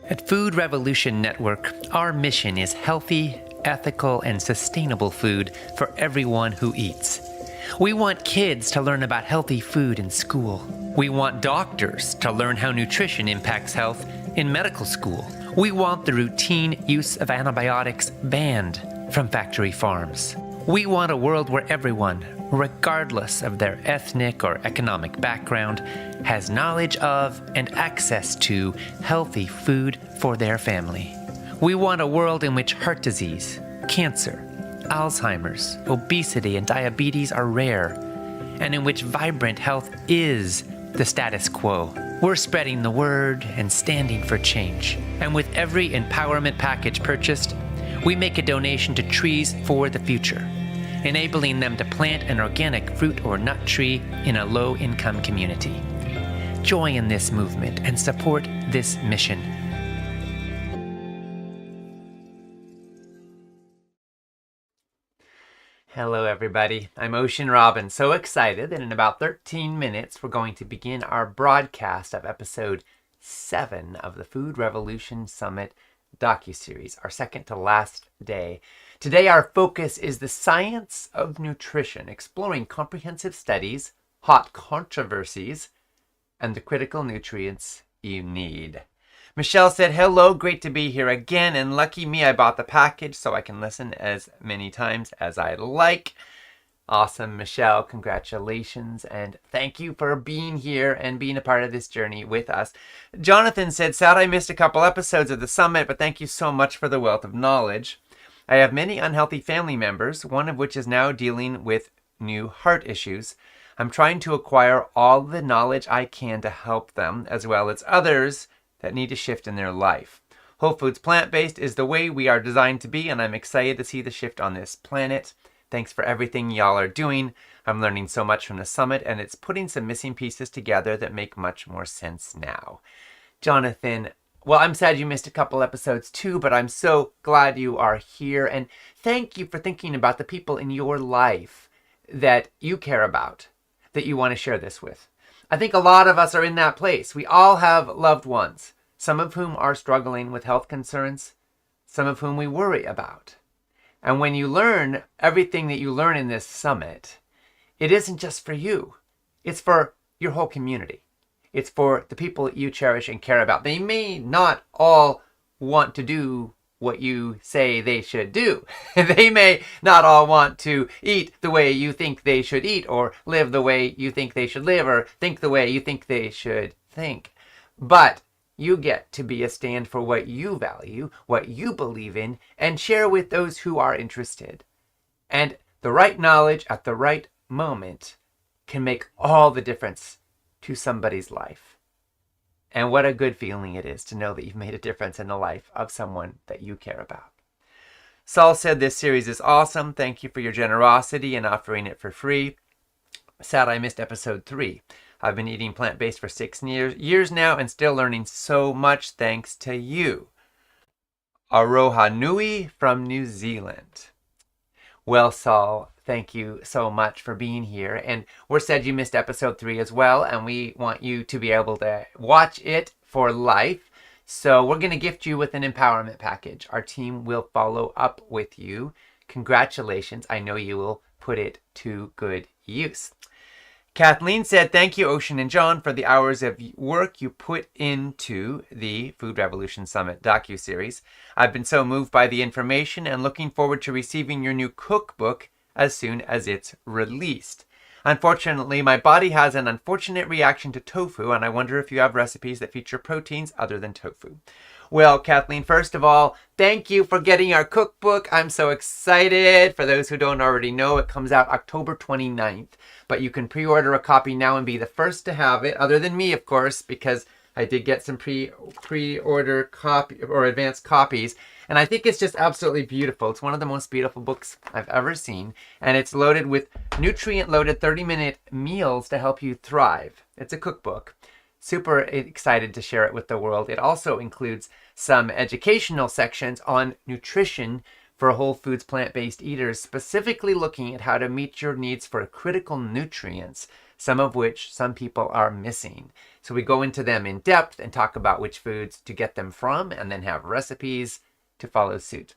At Food Revolution Network, our mission is healthy, ethical, and sustainable food for everyone who eats. We want kids to learn about healthy food in school. We want doctors to learn how nutrition impacts health in medical school. We want the routine use of antibiotics banned from factory farms. We want a world where everyone, regardless of their ethnic or economic background, has knowledge of and access to healthy food for their family. We want a world in which heart disease, cancer, Alzheimer's, obesity, and diabetes are rare, and in which vibrant health is the status quo. We're spreading the word and standing for change. And with every empowerment package purchased, we make a donation to Trees for the Future, enabling them to plant an organic fruit or nut tree in a low-income community. Join this movement and support this mission. Hello everybody, I'm Ocean Robin. So excited that in about 13 minutes we're going to begin our broadcast of episode 7 of the Food Revolution Summit docuseries, our second to last day. Today our focus is the science of nutrition, exploring comprehensive studies, hot controversies, and the critical nutrients you need. Michelle said, hello, great to be here again, and lucky me, I bought the package so I can listen as many times as I like. Awesome, Michelle, congratulations, and thank you for being here and being a part of this journey with us. Jonathan said, sad I missed a couple episodes of the summit, but thank you so much for the wealth of knowledge. I have many unhealthy family members, one of which is now dealing with new heart issues. I'm trying to acquire all the knowledge I can to help them, as well as others that need a shift in their life. Whole Foods Plant-Based is the way we are designed to be, and I'm excited to see the shift on this planet. Thanks for everything y'all are doing. I'm learning so much from the summit, and it's putting some missing pieces together that make much more sense now. Jonathan, well, I'm sad you missed a couple episodes too, but I'm so glad you are here, and thank you for thinking about the people in your life that you care about, that you want to share this with. I think a lot of us are in that place. We all have loved ones, some of whom are struggling with health concerns, some of whom we worry about. And when you learn everything that you learn in this summit, it isn't just for you. It's for your whole community. It's for the people that you cherish and care about. They may not all want to do what you say they should do. They may not all want to eat the way you think they should eat, or live the way you think they should live, or think the way you think they should think. But you get to be a stand for what you value, what you believe in, and share with those who are interested. And the right knowledge at the right moment can make all the difference to somebody's life. And what a good feeling it is to know that you've made a difference in the life of someone that you care about. Saul said, this series is awesome. Thank you for your generosity in offering it for free. Sad I missed episode 3. I've been eating plant-based for 6 years now and still learning so much thanks to you. Aroha Nui from New Zealand. Well, Saul, thank you so much for being here. And we're sad you missed episode 3 as well, and we want you to be able to watch it for life. So we're going to gift you with an empowerment package. Our team will follow up with you. Congratulations. I know you will put it to good use. Kathleen said, thank you, Ocean and John, for the hours of work you put into the Food Revolution Summit docuseries. I've been so moved by the information and looking forward to receiving your new cookbook as soon as it's released. Unfortunately, my body has an unfortunate reaction to tofu, and I wonder if you have recipes that feature proteins other than tofu. Well, Kathleen, first of all, thank you for getting our cookbook. I'm so excited. For those who don't already know, it comes out October 29th, but you can pre-order a copy now and be the first to have it, other than me, of course, because I did get some pre-order copy or advanced copies, and I think it's just absolutely beautiful. It's one of the most beautiful books I've ever seen, and it's loaded with nutrient-loaded 30-minute meals to help you thrive. It's a cookbook. Super excited to share it with the world. It also includes some educational sections on nutrition for whole foods plant-based eaters, specifically looking at how to meet your needs for critical nutrients some of which some people are missing. So we go into them in depth and talk about which foods to get them from, and then have recipes to follow suit.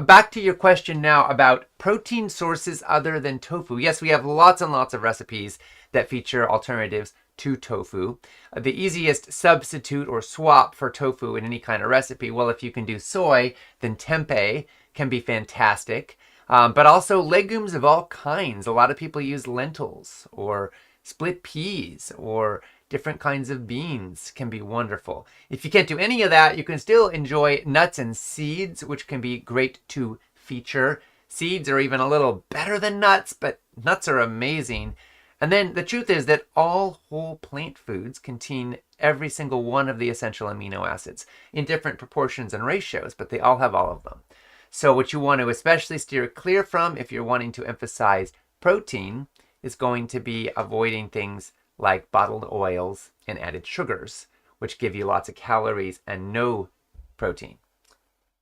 Back to your question now about protein sources other than tofu. Yes, we have lots and lots of recipes that feature alternatives to tofu. The easiest substitute or swap for tofu in any kind of recipe, well, if you can do soy, then tempeh can be fantastic. But also legumes of all kinds. A lot of people use lentils or split peas or different kinds of beans can be wonderful. If you can't do any of that, you can still enjoy nuts and seeds, which can be great to feature. Seeds are even a little better than nuts, but nuts are amazing. And then the truth is that all whole plant foods contain every single one of the essential amino acids in different proportions and ratios, but they all have all of them. So what you want to especially steer clear from if you're wanting to emphasize protein is going to be avoiding things like bottled oils and added sugars, which give you lots of calories and no protein.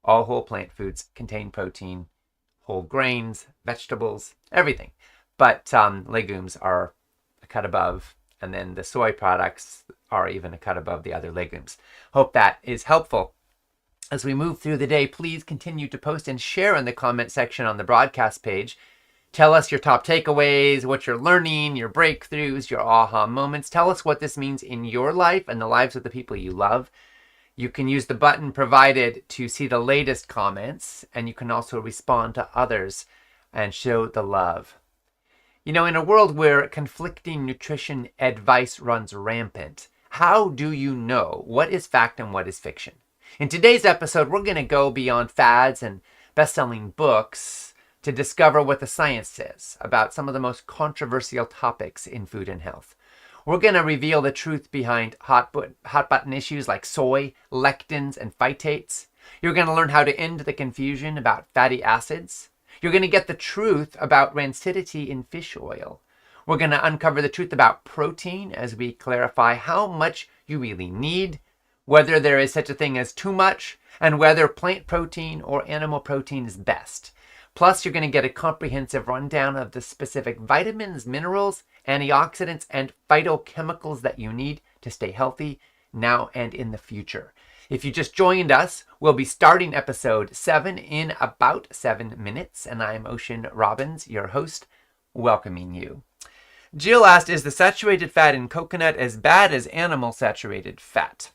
All whole plant foods contain protein, whole grains, vegetables, everything. But legumes are a cut above, and then the soy products are even a cut above the other legumes. Hope that is helpful. As we move through the day, please continue to post and share in the comment section on the broadcast page. Tell us your top takeaways, what you're learning, your breakthroughs, your aha moments. Tell us what this means in your life and the lives of the people you love. You can use the button provided to see the latest comments, and you can also respond to others and show the love. You know, in a world where conflicting nutrition advice runs rampant, how do you know what is fact and what is fiction? In today's episode, we're going to go beyond fads and best-selling books to discover what the science says about some of the most controversial topics in food and health. We're going to reveal the truth behind hot button issues like soy, lectins, and phytates. You're going to learn how to end the confusion about fatty acids. You're going to get the truth about rancidity in fish oil. We're going to uncover the truth about protein as we clarify how much you really need, whether there is such a thing as too much, and whether plant protein or animal protein is best. Plus, you're going to get a comprehensive rundown of the specific vitamins, minerals, antioxidants, and phytochemicals that you need to stay healthy now and in the future. If you just joined us, we'll be starting episode 7 in about 7 minutes, and I'm Ocean Robbins, your host, welcoming you. Jill asked, is the saturated fat in coconut as bad as animal saturated fat?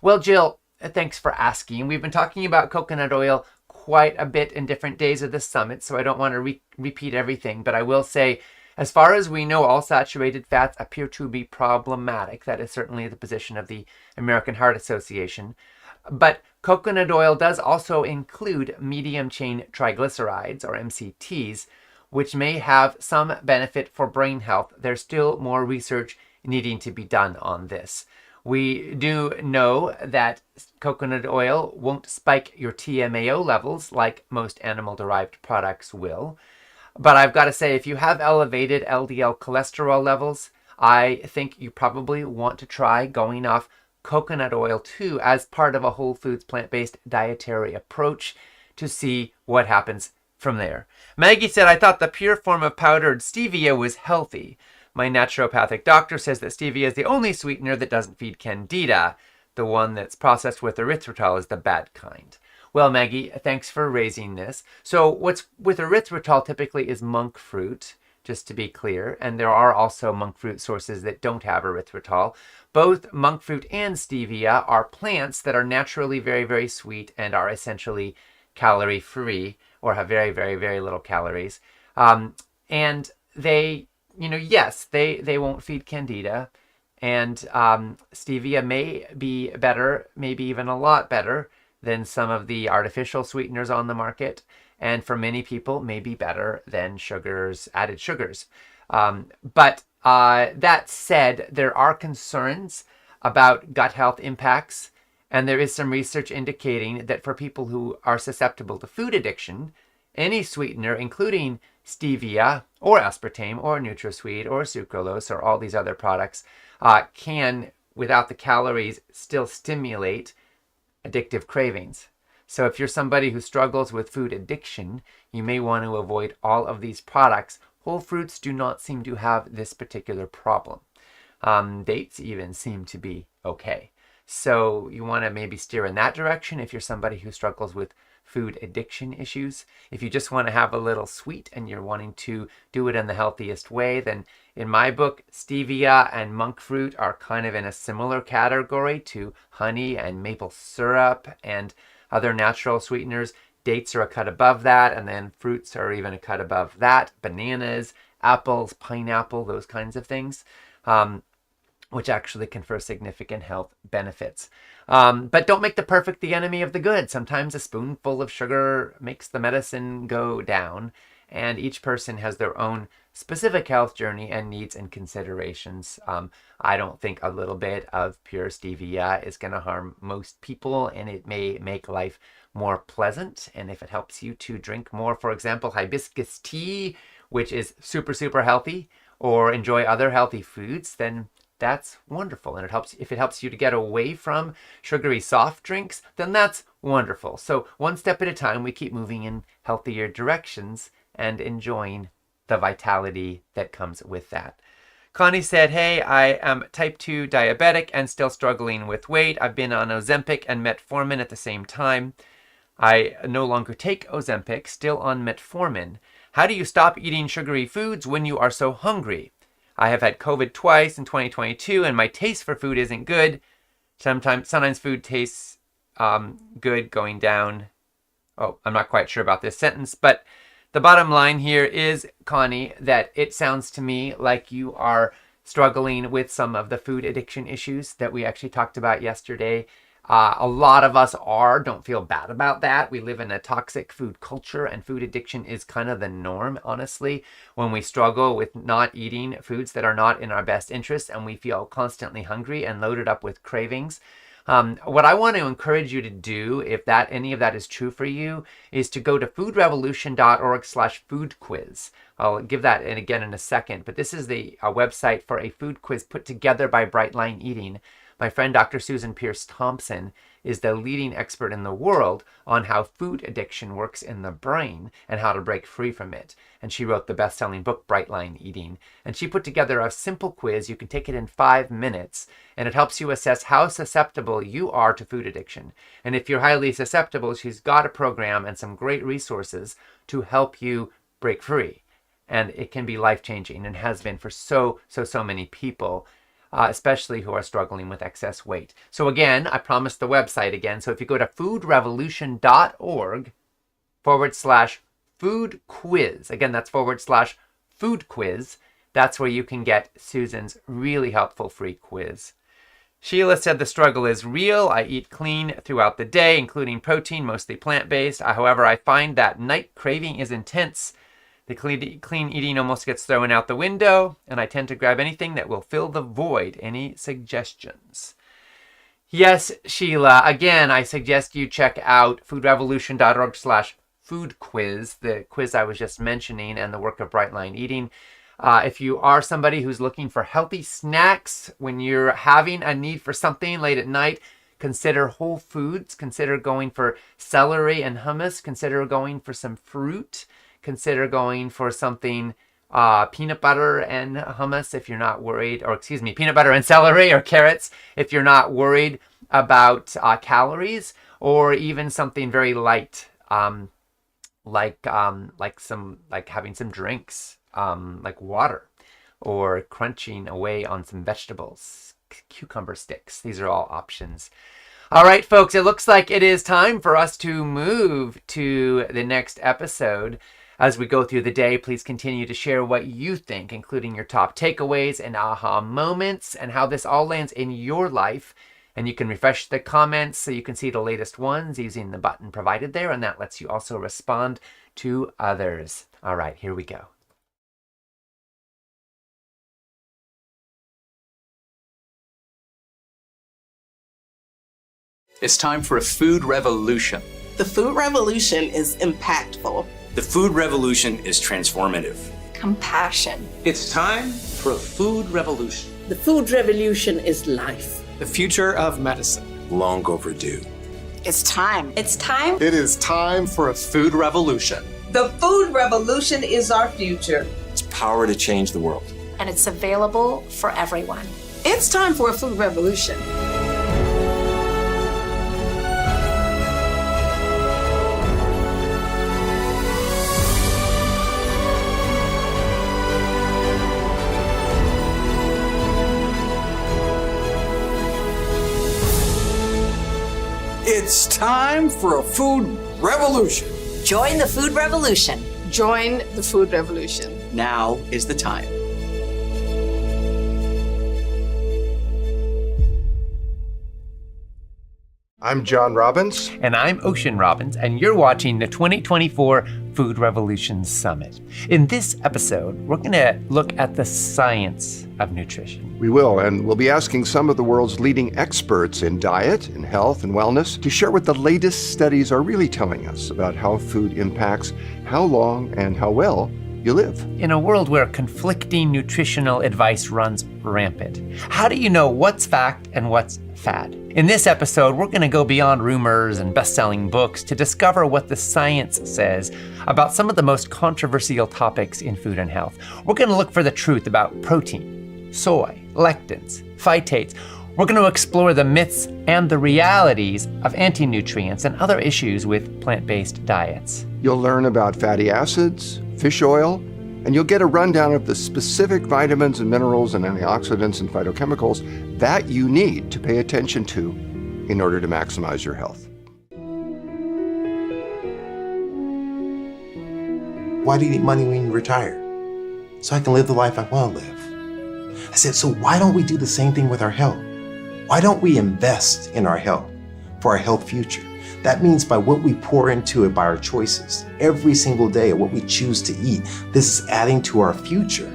Well, Jill, thanks for asking. We've been talking about coconut oil quite a bit in different days of the summit, so I don't want to repeat everything, but I will say, as far as we know, all saturated fats appear to be problematic. That is certainly the position of the American Heart Association. But coconut oil does also include medium-chain triglycerides, or MCTs, which may have some benefit for brain health. There's still more research needing to be done on this. We do know that coconut oil won't spike your TMAO levels like most animal-derived products will. But I've got to say, if you have elevated LDL cholesterol levels, I think you probably want to try going off coconut oil too as part of a whole foods plant-based dietary approach to see what happens from there. Maggie said, I thought the pure form of powdered stevia was healthy. My naturopathic doctor says that stevia is the only sweetener that doesn't feed candida. The one that's processed with erythritol is the bad kind. Well, Maggie, thanks for raising this. So what's with erythritol typically is monk fruit, just to be clear. And there are also monk fruit sources that don't have erythritol. Both monk fruit and stevia are plants that are naturally very, very sweet and are essentially calorie-free or have very, very, very little calories. And they... yes, they won't feed candida, and stevia may be better, maybe even a lot better than some of the artificial sweeteners on the market, and for many people may be better than added sugars. But that said, there are concerns about gut health impacts, and there is some research indicating that for people who are susceptible to food addiction, any sweetener, including stevia or aspartame or NutraSweet or sucralose or all these other products, can, without the calories, still stimulate addictive cravings. So if you're somebody who struggles with food addiction, you may want to avoid all of these products whole fruits do not seem to have this particular problem. Dates even seem to be okay. So you want to maybe steer in that direction if you're somebody who struggles with food addiction issues. If you just want to have a little sweet and you're wanting to do it in the healthiest way, then in my book, stevia and monk fruit are kind of in a similar category to honey and maple syrup and other natural sweeteners. Dates are a cut above that, and then fruits are even a cut above that. Bananas, apples, pineapple, those kinds of things, which actually confer significant health benefits. But don't make the perfect the enemy of the good. Sometimes a spoonful of sugar makes the medicine go down, and each person has their own specific health journey and needs and considerations. I don't think a little bit of pure stevia is going to harm most people, and it may make life more pleasant. And if it helps you to drink more, for example, hibiscus tea, which is super, super healthy, or enjoy other healthy foods, then that's wonderful. And if it helps you to get away from sugary soft drinks, then that's wonderful. So one step at a time, we keep moving in healthier directions and enjoying the vitality that comes with that. Connie said, hey, I am type 2 diabetic and still struggling with weight. I've been on Ozempic and metformin at the same time. I no longer take Ozempic, still on metformin. How do you stop eating sugary foods when you are so hungry? I have had COVID twice in 2022, and my taste for food isn't good. Sometimes food tastes good going down. Oh, I'm not quite sure about this sentence, but the bottom line here is, Connie, that it sounds to me like you are struggling with some of the food addiction issues that we actually talked about yesterday. A lot of us don't feel bad about that. We live in a toxic food culture, and food addiction is kind of the norm, honestly, when we struggle with not eating foods that are not in our best interest and we feel constantly hungry and loaded up with cravings. What I want to encourage you to do, if any of that is true for you, is to go to foodrevolution.org/food-quiz. I'll give that again in a second, but this is the website for a food quiz put together by Brightline Eating. My friend Dr. Susan Pierce Thompson is the leading expert in the world on how food addiction works in the brain and how to break free from it. And she wrote the best-selling book, Brightline Eating. And she put together a simple quiz. You can take it in 5 minutes, and it helps you assess how susceptible you are to food addiction. And if you're highly susceptible, she's got a program and some great resources to help you break free. And it can be life-changing and has been for so many people. Especially who are struggling with excess weight. So again, I promised the website again. So if you go to foodrevolution.org/food-quiz, again, that's /food-quiz, that's where you can get Susan's really helpful free quiz. Sheila said the struggle is real. I eat clean throughout the day, including protein, mostly plant-based. However, I find that night craving is intense. The clean eating almost gets thrown out the window, and I tend to grab anything that will fill the void. Any suggestions? Yes, Sheila. Again, I suggest you check out foodrevolution.org/food-quiz, the quiz I was just mentioning, and the work of Brightline Eating. If you are somebody who's looking for healthy snacks when you're having a need for something late at night, consider whole foods. Consider going for celery and hummus. Consider going for some fruit. Consider going for something peanut butter and hummus if you're not worried, or peanut butter and celery or carrots if you're not worried about calories, or even something very light, like having some drinks, like water, or crunching away on some vegetables, cucumber sticks. These are all options. All right, folks, it looks like it is time for us to move to the next episode. As we go through the day, please continue to share what you think, including your top takeaways and aha moments, and how this all lands in your life. And you can refresh the comments so you can see the latest ones using the button provided there, and that lets you also respond to others. All right, here we go. It's time for a food revolution. The food revolution is impactful. The food revolution is transformative. Compassion. It's time for a food revolution. The food revolution is life. The future of medicine. Long overdue. It's time. It's time. It is time for a food revolution. The food revolution is our future. It's power to change the world. And it's available for everyone. It's time for a food revolution. It's time for a food revolution. Join the food revolution. Join the food revolution. Now is the time. I'm John Robbins. And I'm Ocean Robbins, and you're watching the 2024 Food Revolution Summit. In this episode, we're going to look at the science of nutrition. We will, and we'll be asking some of the world's leading experts in diet, in health, and wellness to share what the latest studies are really telling us about how food impacts how long and how well you live. In a world where conflicting nutritional advice runs rampant, how do you know what's fact and what's fad? In this episode, we're going to go beyond rumors and best-selling books to discover what the science says about some of the most controversial topics in food and health. We're going to look for the truth about protein, soy, lectins, phytates. We're going to explore the myths and the realities of anti-nutrients and other issues with plant-based diets. You'll learn about fatty acids, fish oil, and you'll get a rundown of the specific vitamins and minerals and antioxidants and phytochemicals that you need to pay attention to in order to maximize your health. Why do you need money when you retire? So I can live the life I want to live. I said, so why don't we do the same thing with our health? Why don't we invest in our health for our health future? That means by what we pour into it, by our choices, every single day, what we choose to eat, this is adding to our future.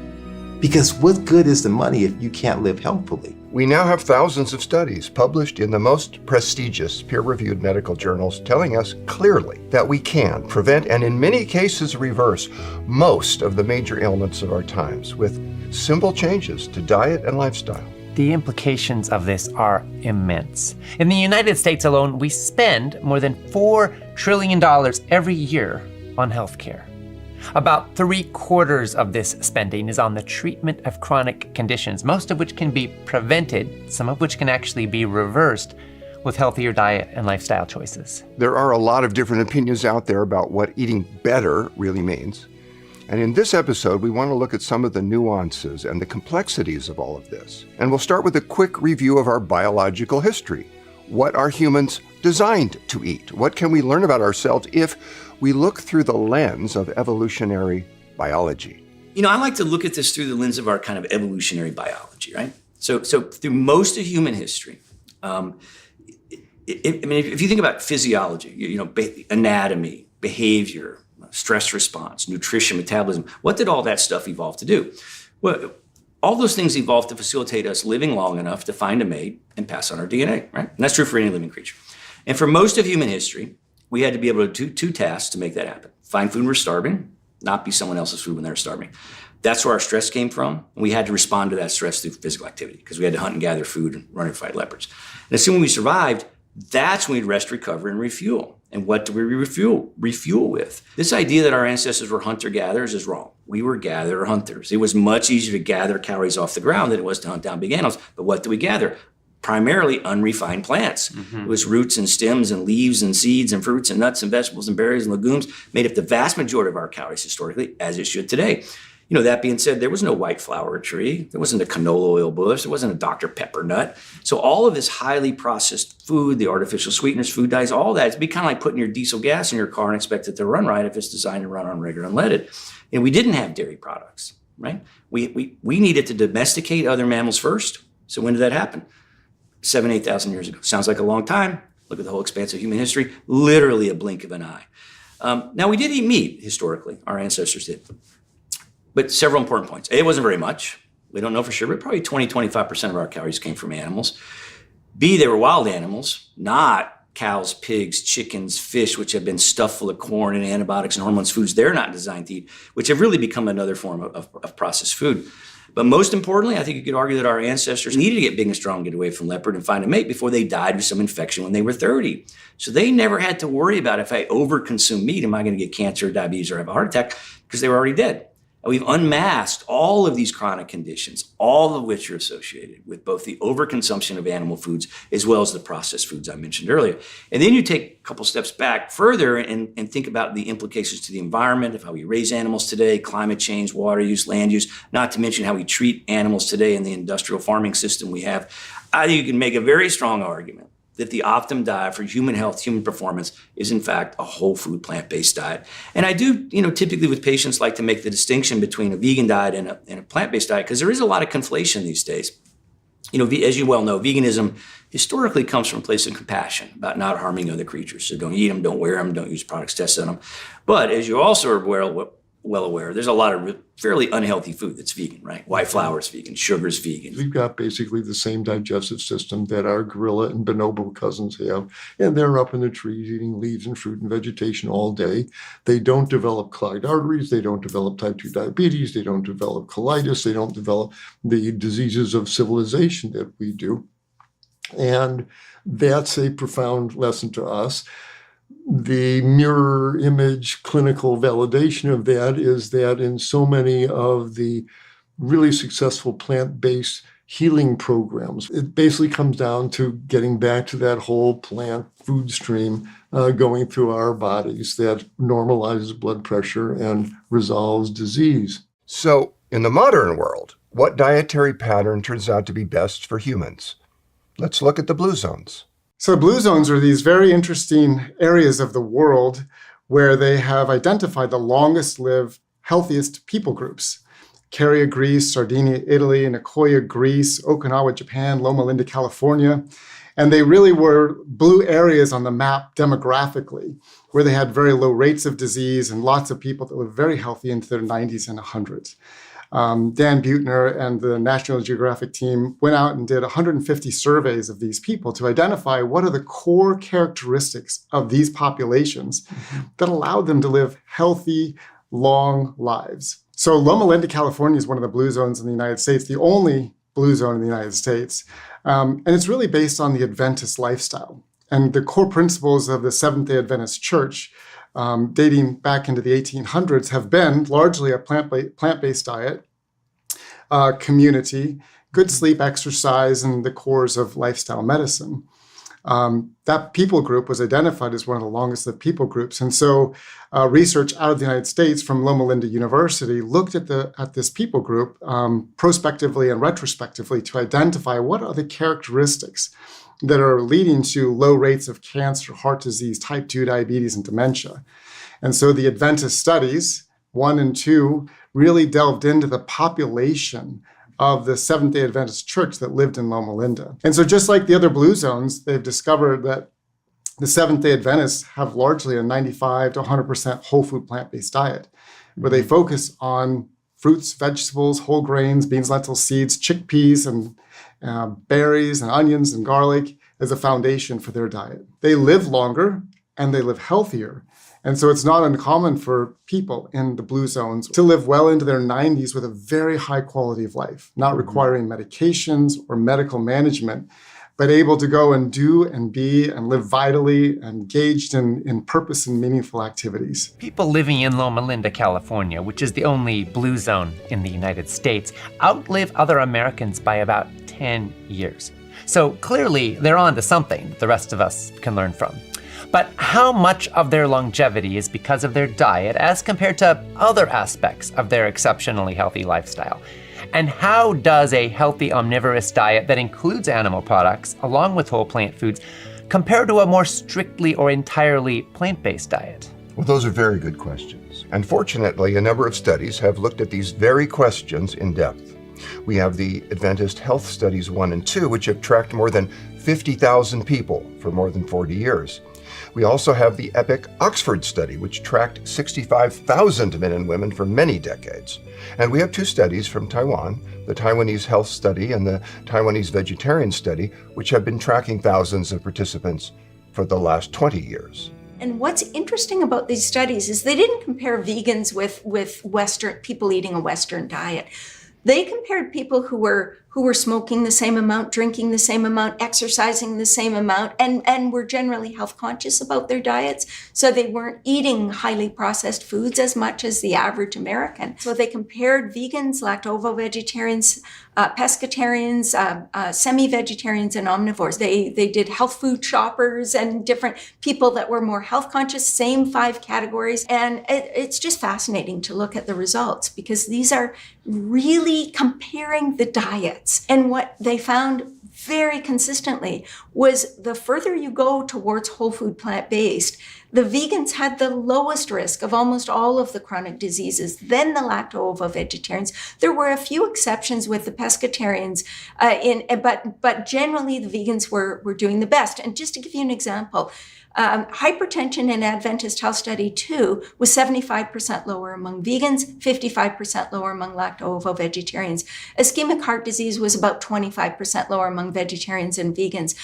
Because what good is the money if you can't live healthfully? We now have thousands of studies published in the most prestigious peer-reviewed medical journals telling us clearly that we can prevent and in many cases reverse most of the major ailments of our times with simple changes to diet and lifestyle. The implications of this are immense. In the United States alone, we spend more than $4 trillion every year on healthcare. About 3/4 of this spending is on the treatment of chronic conditions, most of which can be prevented, some of which can actually be reversed with healthier diet and lifestyle choices. There are a lot of different opinions out there about what eating better really means. And in this episode, we want to look at some of the nuances and the complexities of all of this. And we'll start with a quick review of our biological history. What are humans designed to eat? What can we learn about ourselves if we look through the lens of evolutionary biology? You know, I like to look at this through the lens of our kind of evolutionary biology, right? So through most of human history, if you think about physiology, anatomy, behavior, stress response, nutrition, metabolism, what did all that stuff evolve to do? Well, all those things evolved to facilitate us living long enough to find a mate and pass on our DNA, right? And that's true for any living creature. And for most of human history, we had to be able to do two tasks to make that happen. Find food when we're starving, not be someone else's food when they're starving. That's where our stress came from. And we had to respond to that stress through physical activity because we had to hunt and gather food and run and fight leopards. And as soon as we survived, that's when we'd rest, recover, and refuel. And what do we refuel with? This idea that our ancestors were hunter-gatherers is wrong. We were gatherer-hunters. It was much easier to gather calories off the ground than it was to hunt down big animals. But what do we gather? Primarily unrefined plants. It was roots and stems and leaves and seeds and fruits and nuts and vegetables and berries and legumes made up the vast majority of our calories historically, as it should today. That being said, there was no white flower tree. There wasn't a canola oil bush. There wasn't a Dr. Pepper nut. So all of this highly processed food, the artificial sweeteners, food dyes, all that, it'd be kind of like putting your diesel gas in your car and expect it to run right if it's designed to run on regular unleaded. And we didn't have dairy products, right? We needed to domesticate other mammals first. So when did that happen? 7,000, 8,000 years ago. Sounds like a long time. Look at the whole expanse of human history, literally a blink of an eye. Now, we did eat meat historically. Our ancestors did. But several important points. A, it wasn't very much. We don't know for sure, but probably 20, 25% of our calories came from animals. B, they were wild animals, not cows, pigs, chickens, fish, which have been stuffed full of corn and antibiotics and hormones, foods they're not designed to eat, which have really become another form of processed food. But most importantly, I think you could argue that our ancestors needed to get big and strong, get away from leopard and find a mate before they died of some infection when they were 30. So they never had to worry about if I overconsume meat, am I going to get cancer, diabetes, or have a heart attack? Because they were already dead. We've unmasked all of these chronic conditions, all of which are associated with both the overconsumption of animal foods as well as the processed foods I mentioned earlier. And then you take a couple steps back further and think about the implications to the environment of how we raise animals today, climate change, water use, land use, not to mention how we treat animals today in the industrial farming system we have. You can make a very strong argument that the optimum diet for human health, human performance is in fact a whole food plant-based diet. And I do, typically with patients like to make the distinction between a vegan diet and a plant-based diet because there is a lot of conflation these days. As you well know, veganism historically comes from a place of compassion about not harming other creatures. So don't eat them, don't wear them, don't use products tested on them. But as you also are well aware, there's a lot of fairly unhealthy food that's vegan, right? White flour is vegan, sugar is vegan. We've got basically the same digestive system that our gorilla and bonobo cousins have, and they're up in the trees eating leaves and fruit and vegetation all day. They don't develop clogged arteries, they don't develop type 2 diabetes, they don't develop colitis, they don't develop the diseases of civilization that we do. And that's a profound lesson to us. The mirror image clinical validation of that is that in so many of the really successful plant-based healing programs, it basically comes down to getting back to that whole plant food stream going through our bodies that normalizes blood pressure and resolves disease. So, in the modern world, what dietary pattern turns out to be best for humans? Let's look at the blue zones. So blue zones are these very interesting areas of the world where they have identified the longest-lived, healthiest people groups. Caria, Greece, Sardinia, Italy, Nicoya, Greece, Okinawa, Japan, Loma Linda, California. And they really were blue areas on the map demographically, where they had very low rates of disease and lots of people that lived very healthy into their 90s and 100s. Dan Buettner and the National Geographic team went out and did 150 surveys of these people to identify what are the core characteristics of these populations that allowed them to live healthy, long lives. So Loma Linda, California is one of the blue zones in the United States, the only blue zone in the United States. And it's really based on the Adventist lifestyle. And the core principles of the Seventh-day Adventist Church dating back into the 1800s have been largely a plant-based diet, community, good sleep, exercise, and the cores of lifestyle medicine. That people group was identified as one of the longest lived people groups. And so research out of the United States from Loma Linda University looked at this people group prospectively and retrospectively to identify what are the characteristics that are leading to low rates of cancer, heart disease, type 2 diabetes, and dementia. And so the Adventist studies, 1 and 2, really delved into the population of the Seventh-day Adventist Church that lived in Loma Linda. And so just like the other blue zones, they've discovered that the Seventh-day Adventists have largely a 95 to 100% whole food plant-based diet, where they focus on fruits, vegetables, whole grains, beans, lentils, seeds, chickpeas, and berries and onions and garlic as a foundation for their diet. They live longer and they live healthier. And so it's not uncommon for people in the blue zones to live well into their 90s with a very high quality of life, not requiring medications or medical management, but able to go and do and be and live vitally, engaged in purpose and meaningful activities. People living in Loma Linda, California, which is the only blue zone in the United States, outlive other Americans by about 10 years. So clearly they're on to something the rest of us can learn from. But how much of their longevity is because of their diet as compared to other aspects of their exceptionally healthy lifestyle? And how does a healthy omnivorous diet that includes animal products along with whole plant foods compare to a more strictly or entirely plant-based diet? Well, those are very good questions. And fortunately, a number of studies have looked at these very questions in depth. We have the Adventist Health Studies 1 and 2, which have tracked more than 50,000 people for more than 40 years. We also have the EPIC Oxford study, which tracked 65,000 men and women for many decades. And we have 2 studies from Taiwan, the Taiwanese Health Study and the Taiwanese Vegetarian Study, which have been tracking thousands of participants for the last 20 years. And what's interesting about these studies is they didn't compare vegans with Western people eating a Western diet. They compared people who were who were smoking the same amount, drinking the same amount, exercising the same amount, and were generally health conscious about their diets. So they weren't eating highly processed foods as much as the average American. So they compared vegans, lacto-vegetarians, pescatarians, semi-vegetarians, and omnivores. They did health food shoppers and different people that were more health conscious, same 5 categories. And it's just fascinating to look at the results because these are really comparing the diets. And what they found very consistently was the further you go towards whole food plant-based, the vegans had the lowest risk of almost all of the chronic diseases, then the lacto-vegetarians. There were a few exceptions with the pescatarians, but generally the vegans were doing the best. And just to give you an example, hypertension in Adventist Health Study 2 was 75% lower among vegans, 55% lower among lacto-vegetarians. Ischemic heart disease was about 25% lower among vegetarians and vegans.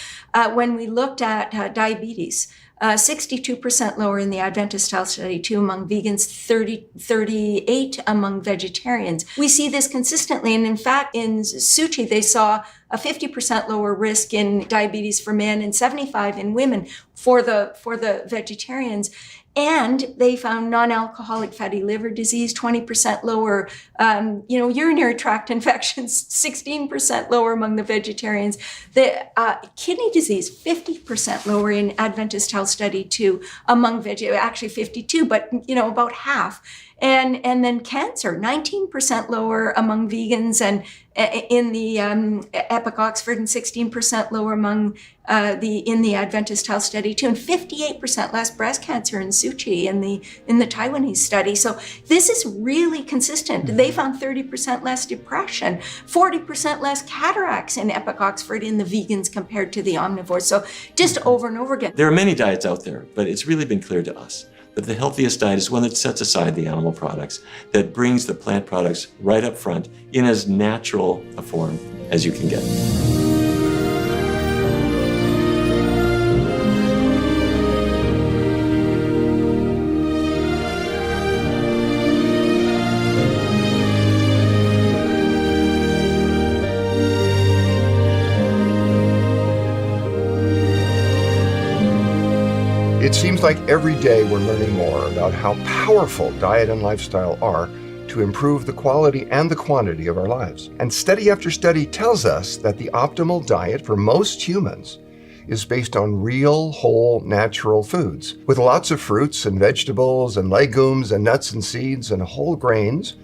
When we looked at diabetes, 62% lower in the Adventist Health Study 2 among vegans, 38 among vegetarians. We see this consistently, and in fact, in Suchi, they saw a 50% lower risk in diabetes for men and 75 in women for the vegetarians. And they found non-alcoholic fatty liver disease 20% lower, urinary tract infections 16% lower among the vegetarians. The kidney disease 50% lower in Adventist Health Study 2 among actually 52, but about half. And then cancer 19% lower among vegans and in the Epic Oxford, and 16% lower among in the Adventist Health Study 2, and 58% less breast cancer in Suchi in the Taiwanese study. So this is really consistent. They found 30% less depression, 40% less cataracts in Epic Oxford in the vegans compared to the omnivores. So just over and over again. There are many diets out there, but it's really been clear to us that the healthiest diet is one that sets aside the animal products, that brings the plant products right up front in as natural a form as you can get. It seems like every day we're learning more about how powerful diet and lifestyle are to improve the quality and the quantity of our lives. And study after study tells us that the optimal diet for most humans is based on real, whole, natural foods, with lots of fruits and vegetables and legumes and nuts and seeds and whole grains,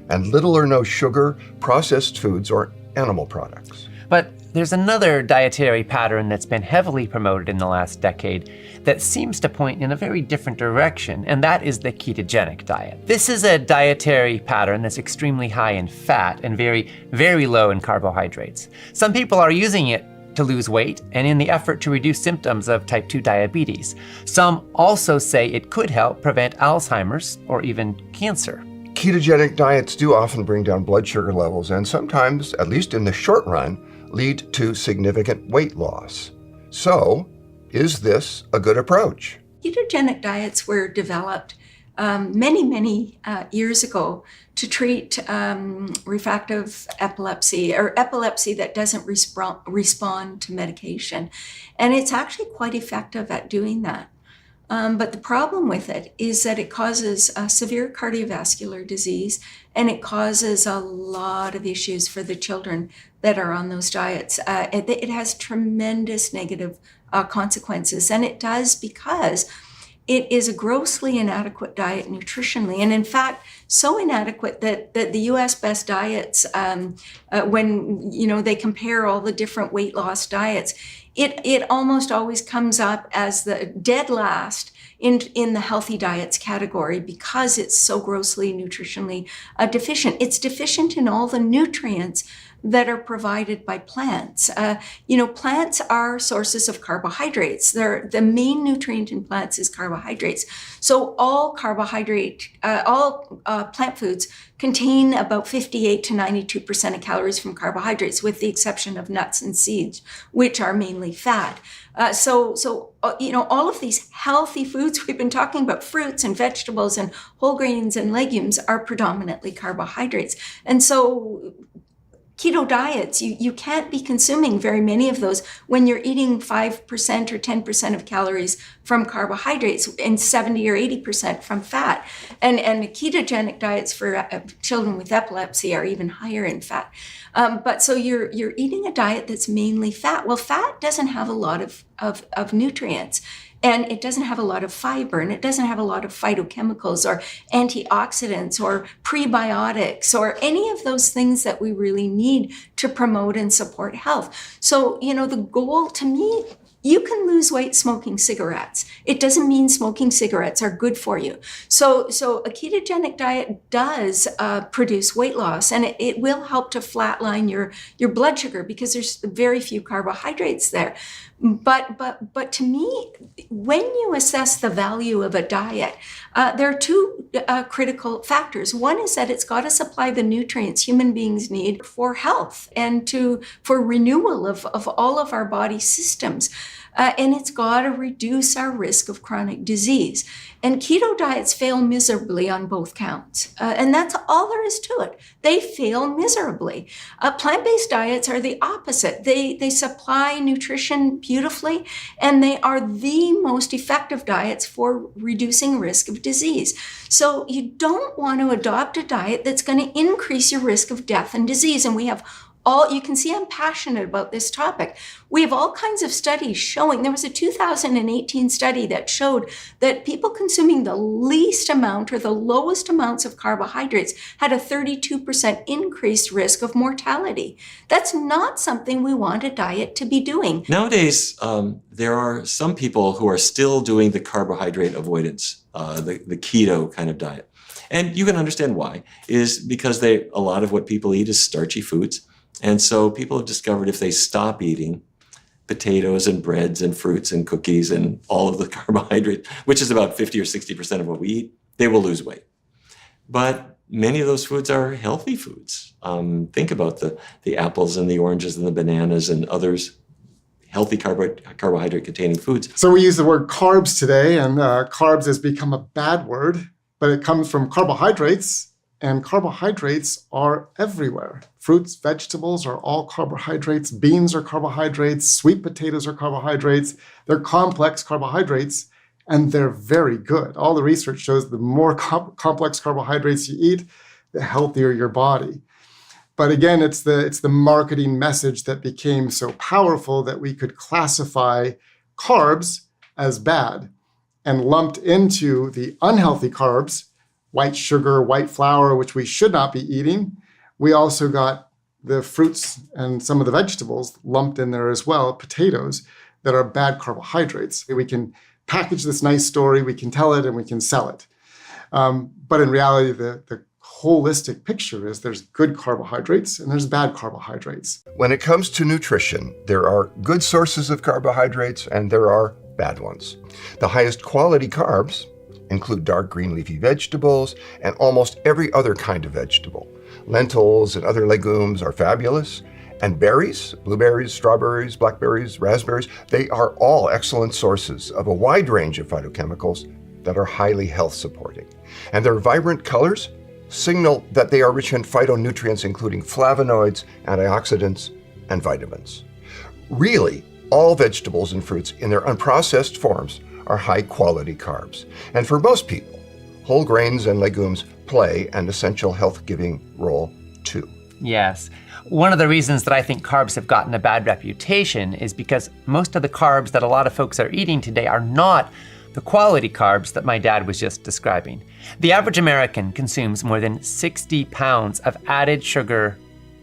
and little or no sugar, processed foods, or animal products. But there's another dietary pattern that's been heavily promoted in the last decade that seems to point in a very different direction, and that is the ketogenic diet. This is a dietary pattern that's extremely high in fat and very, very low in carbohydrates. Some people are using it to lose weight and in the effort to reduce symptoms of type 2 diabetes. Some also say it could help prevent Alzheimer's or even cancer. Ketogenic diets do often bring down blood sugar levels and sometimes, at least in the short run, lead to significant weight loss. So, is this a good approach? Ketogenic diets were developed many years ago to treat refractive epilepsy, or epilepsy that doesn't respond to medication. And it's actually quite effective at doing that. But the problem with it is that it causes severe cardiovascular disease, and it causes a lot of issues for the children that are on those diets. It has tremendous negative consequences, and it does because it is a grossly inadequate diet nutritionally. And in fact, so inadequate that the US best diets, when they compare all the different weight loss diets, it almost always comes up as the dead last in the healthy diets category because it's so grossly nutritionally deficient. It's deficient in all the nutrients that are provided by plants. Plants are sources of carbohydrates. The main nutrient in plants is carbohydrates. So all plant foods contain about 58 to 92% of calories from carbohydrates, with the exception of nuts and seeds, which are mainly fat. All of these healthy foods we've been talking about, fruits and vegetables and whole grains and legumes, are predominantly carbohydrates. And so keto diets, you can't be consuming very many of those when you're eating 5% or 10% of calories from carbohydrates and 70 or 80% from fat. And the ketogenic diets for children with epilepsy are even higher in fat. But so you're eating a diet that's mainly fat. Well, fat doesn't have a lot of nutrients. And it doesn't have a lot of fiber, and it doesn't have a lot of phytochemicals or antioxidants or prebiotics or any of those things that we really need to promote and support health. So, the goal to me, you can lose weight smoking cigarettes. It doesn't mean smoking cigarettes are good for you. So a ketogenic diet does produce weight loss, and it will help to flatline your blood sugar because there's very few carbohydrates there. But to me, when you assess the value of a diet, there are two critical factors. One is that it's got to supply the nutrients human beings need for health and for renewal of all of our body systems. And it's got to reduce our risk of chronic disease. And keto diets fail miserably on both counts. And that's all there is to it. They fail miserably. Plant-based diets are the opposite. They supply nutrition beautifully, and they are the most effective diets for reducing risk of disease. So you don't want to adopt a diet that's going to increase your risk of death and disease. And we have you can see I'm passionate about this topic. We have all kinds of studies showing, there was a 2018 study that showed that people consuming the least amount or the lowest amounts of carbohydrates had a 32% increased risk of mortality. That's not something we want a diet to be doing. Nowadays, there are some people who are still doing the carbohydrate avoidance, the keto kind of diet. And you can understand why, is because a lot of what people eat is starchy foods. And so people have discovered if they stop eating potatoes and breads and fruits and cookies and all of the carbohydrates, which is about 50 or 60% of what we eat, they will lose weight. But many of those foods are healthy foods. Think about the apples and the oranges and the bananas and others, healthy carbohydrate-containing foods. So we use the word carbs today, and carbs has become a bad word, but it comes from carbohydrates. And carbohydrates are everywhere. Fruits, vegetables are all carbohydrates. Beans are carbohydrates. Sweet potatoes are carbohydrates. They're complex carbohydrates, and they're very good. All the research shows the more complex carbohydrates you eat, the healthier your body. But again, it's the marketing message that became so powerful that we could classify carbs as bad and lumped into the unhealthy carbs, white sugar, white flour, which we should not be eating. We also got the fruits and some of the vegetables lumped in there as well, potatoes, that are bad carbohydrates. We can package this nice story, we can tell it, and we can sell it. But in reality, the holistic picture is there's good carbohydrates and there's bad carbohydrates. When it comes to nutrition, there are good sources of carbohydrates and there are bad ones. The highest quality carbs include dark green leafy vegetables and almost every other kind of vegetable. Lentils and other legumes are fabulous. And berries, blueberries, strawberries, blackberries, raspberries, they are all excellent sources of a wide range of phytochemicals that are highly health supporting. And their vibrant colors signal that they are rich in phytonutrients including flavonoids, antioxidants, and vitamins. Really, all vegetables and fruits in their unprocessed forms are high-quality carbs. And for most people, whole grains and legumes play an essential health-giving role too. Yes. One of the reasons that I think carbs have gotten a bad reputation is because most of the carbs that a lot of folks are eating today are not the quality carbs that my dad was just describing. The average American consumes more than 60 pounds of added sugar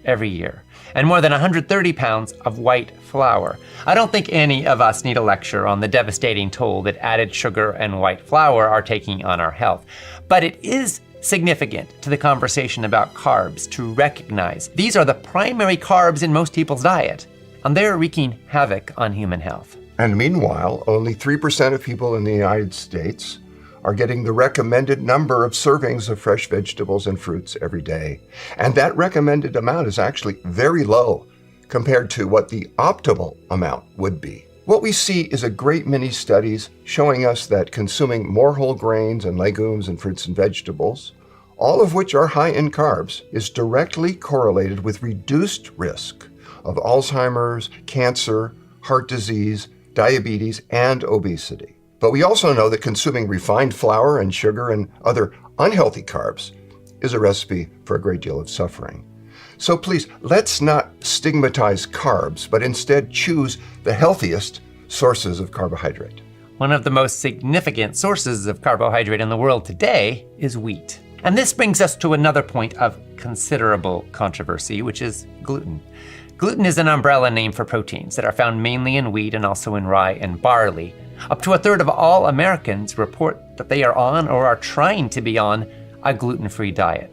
every year, and more than 130 pounds of white flour. I don't think any of us need a lecture on the devastating toll that added sugar and white flour are taking on our health. But it is significant to the conversation about carbs to recognize these are the primary carbs in most people's diet, and they're wreaking havoc on human health. And meanwhile, only 3% of people in the United States are getting the recommended number of servings of fresh vegetables and fruits every day. And that recommended amount is actually very low compared to what the optimal amount would be. What we see is a great many studies showing us that consuming more whole grains and legumes and fruits and vegetables, all of which are high in carbs, is directly correlated with reduced risk of Alzheimer's, cancer, heart disease, diabetes, and obesity. But we also know that consuming refined flour and sugar and other unhealthy carbs is a recipe for a great deal of suffering. So please, let's not stigmatize carbs, but instead choose the healthiest sources of carbohydrate. One of the most significant sources of carbohydrate in the world today is wheat. And this brings us to another point of considerable controversy, which is gluten. Gluten is an umbrella name for proteins that are found mainly in wheat and also in rye and barley. Up to a third of all Americans report that they are on or are trying to be on a gluten-free diet.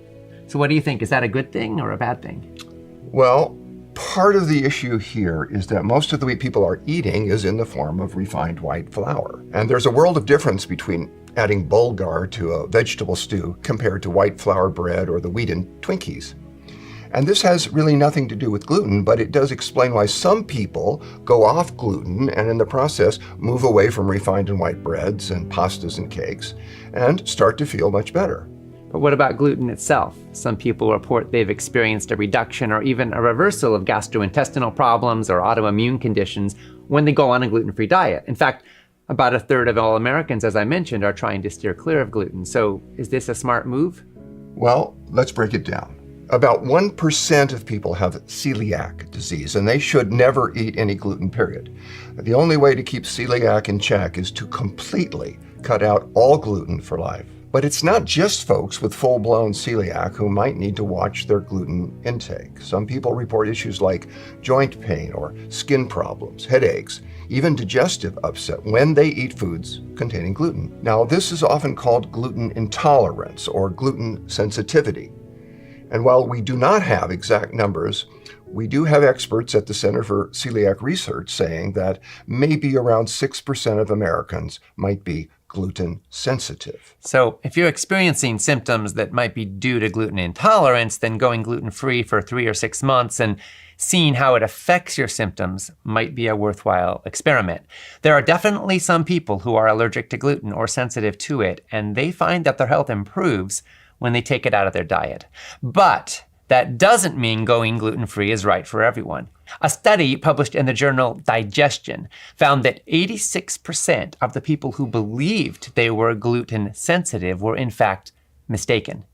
So what do you think? Is that a good thing or a bad thing? Well, part of the issue here is that most of the wheat people are eating is in the form of refined white flour. And there's a world of difference between adding bulgur to a vegetable stew compared to white flour bread or the wheat in Twinkies. And this has really nothing to do with gluten, but it does explain why some people go off gluten and in the process move away from refined and white breads and pastas and cakes and start to feel much better. But what about gluten itself? Some people report they've experienced a reduction or even a reversal of gastrointestinal problems or autoimmune conditions when they go on a gluten-free diet. In fact, about a third of all Americans, as I mentioned, are trying to steer clear of gluten. So is this a smart move? Well, let's break it down. About 1% of people have celiac disease, and they should never eat any gluten, period. The only way to keep celiac in check is to completely cut out all gluten for life. But it's not just folks with full-blown celiac who might need to watch their gluten intake. Some people report issues like joint pain or skin problems, headaches, even digestive upset when they eat foods containing gluten. Now, this is often called gluten intolerance or gluten sensitivity. And while we do not have exact numbers, we do have experts at the Center for Celiac Research saying that maybe around 6% of Americans might be gluten sensitive. So if you're experiencing symptoms that might be due to gluten intolerance, then going gluten-free for 3 or 6 months and seeing how it affects your symptoms might be a worthwhile experiment. There are definitely some people who are allergic to gluten or sensitive to it, and they find that their health improves when they take it out of their diet. But that doesn't mean going gluten-free is right for everyone. A study published in the journal Digestion found that 86% of the people who believed they were gluten sensitive were in fact mistaken.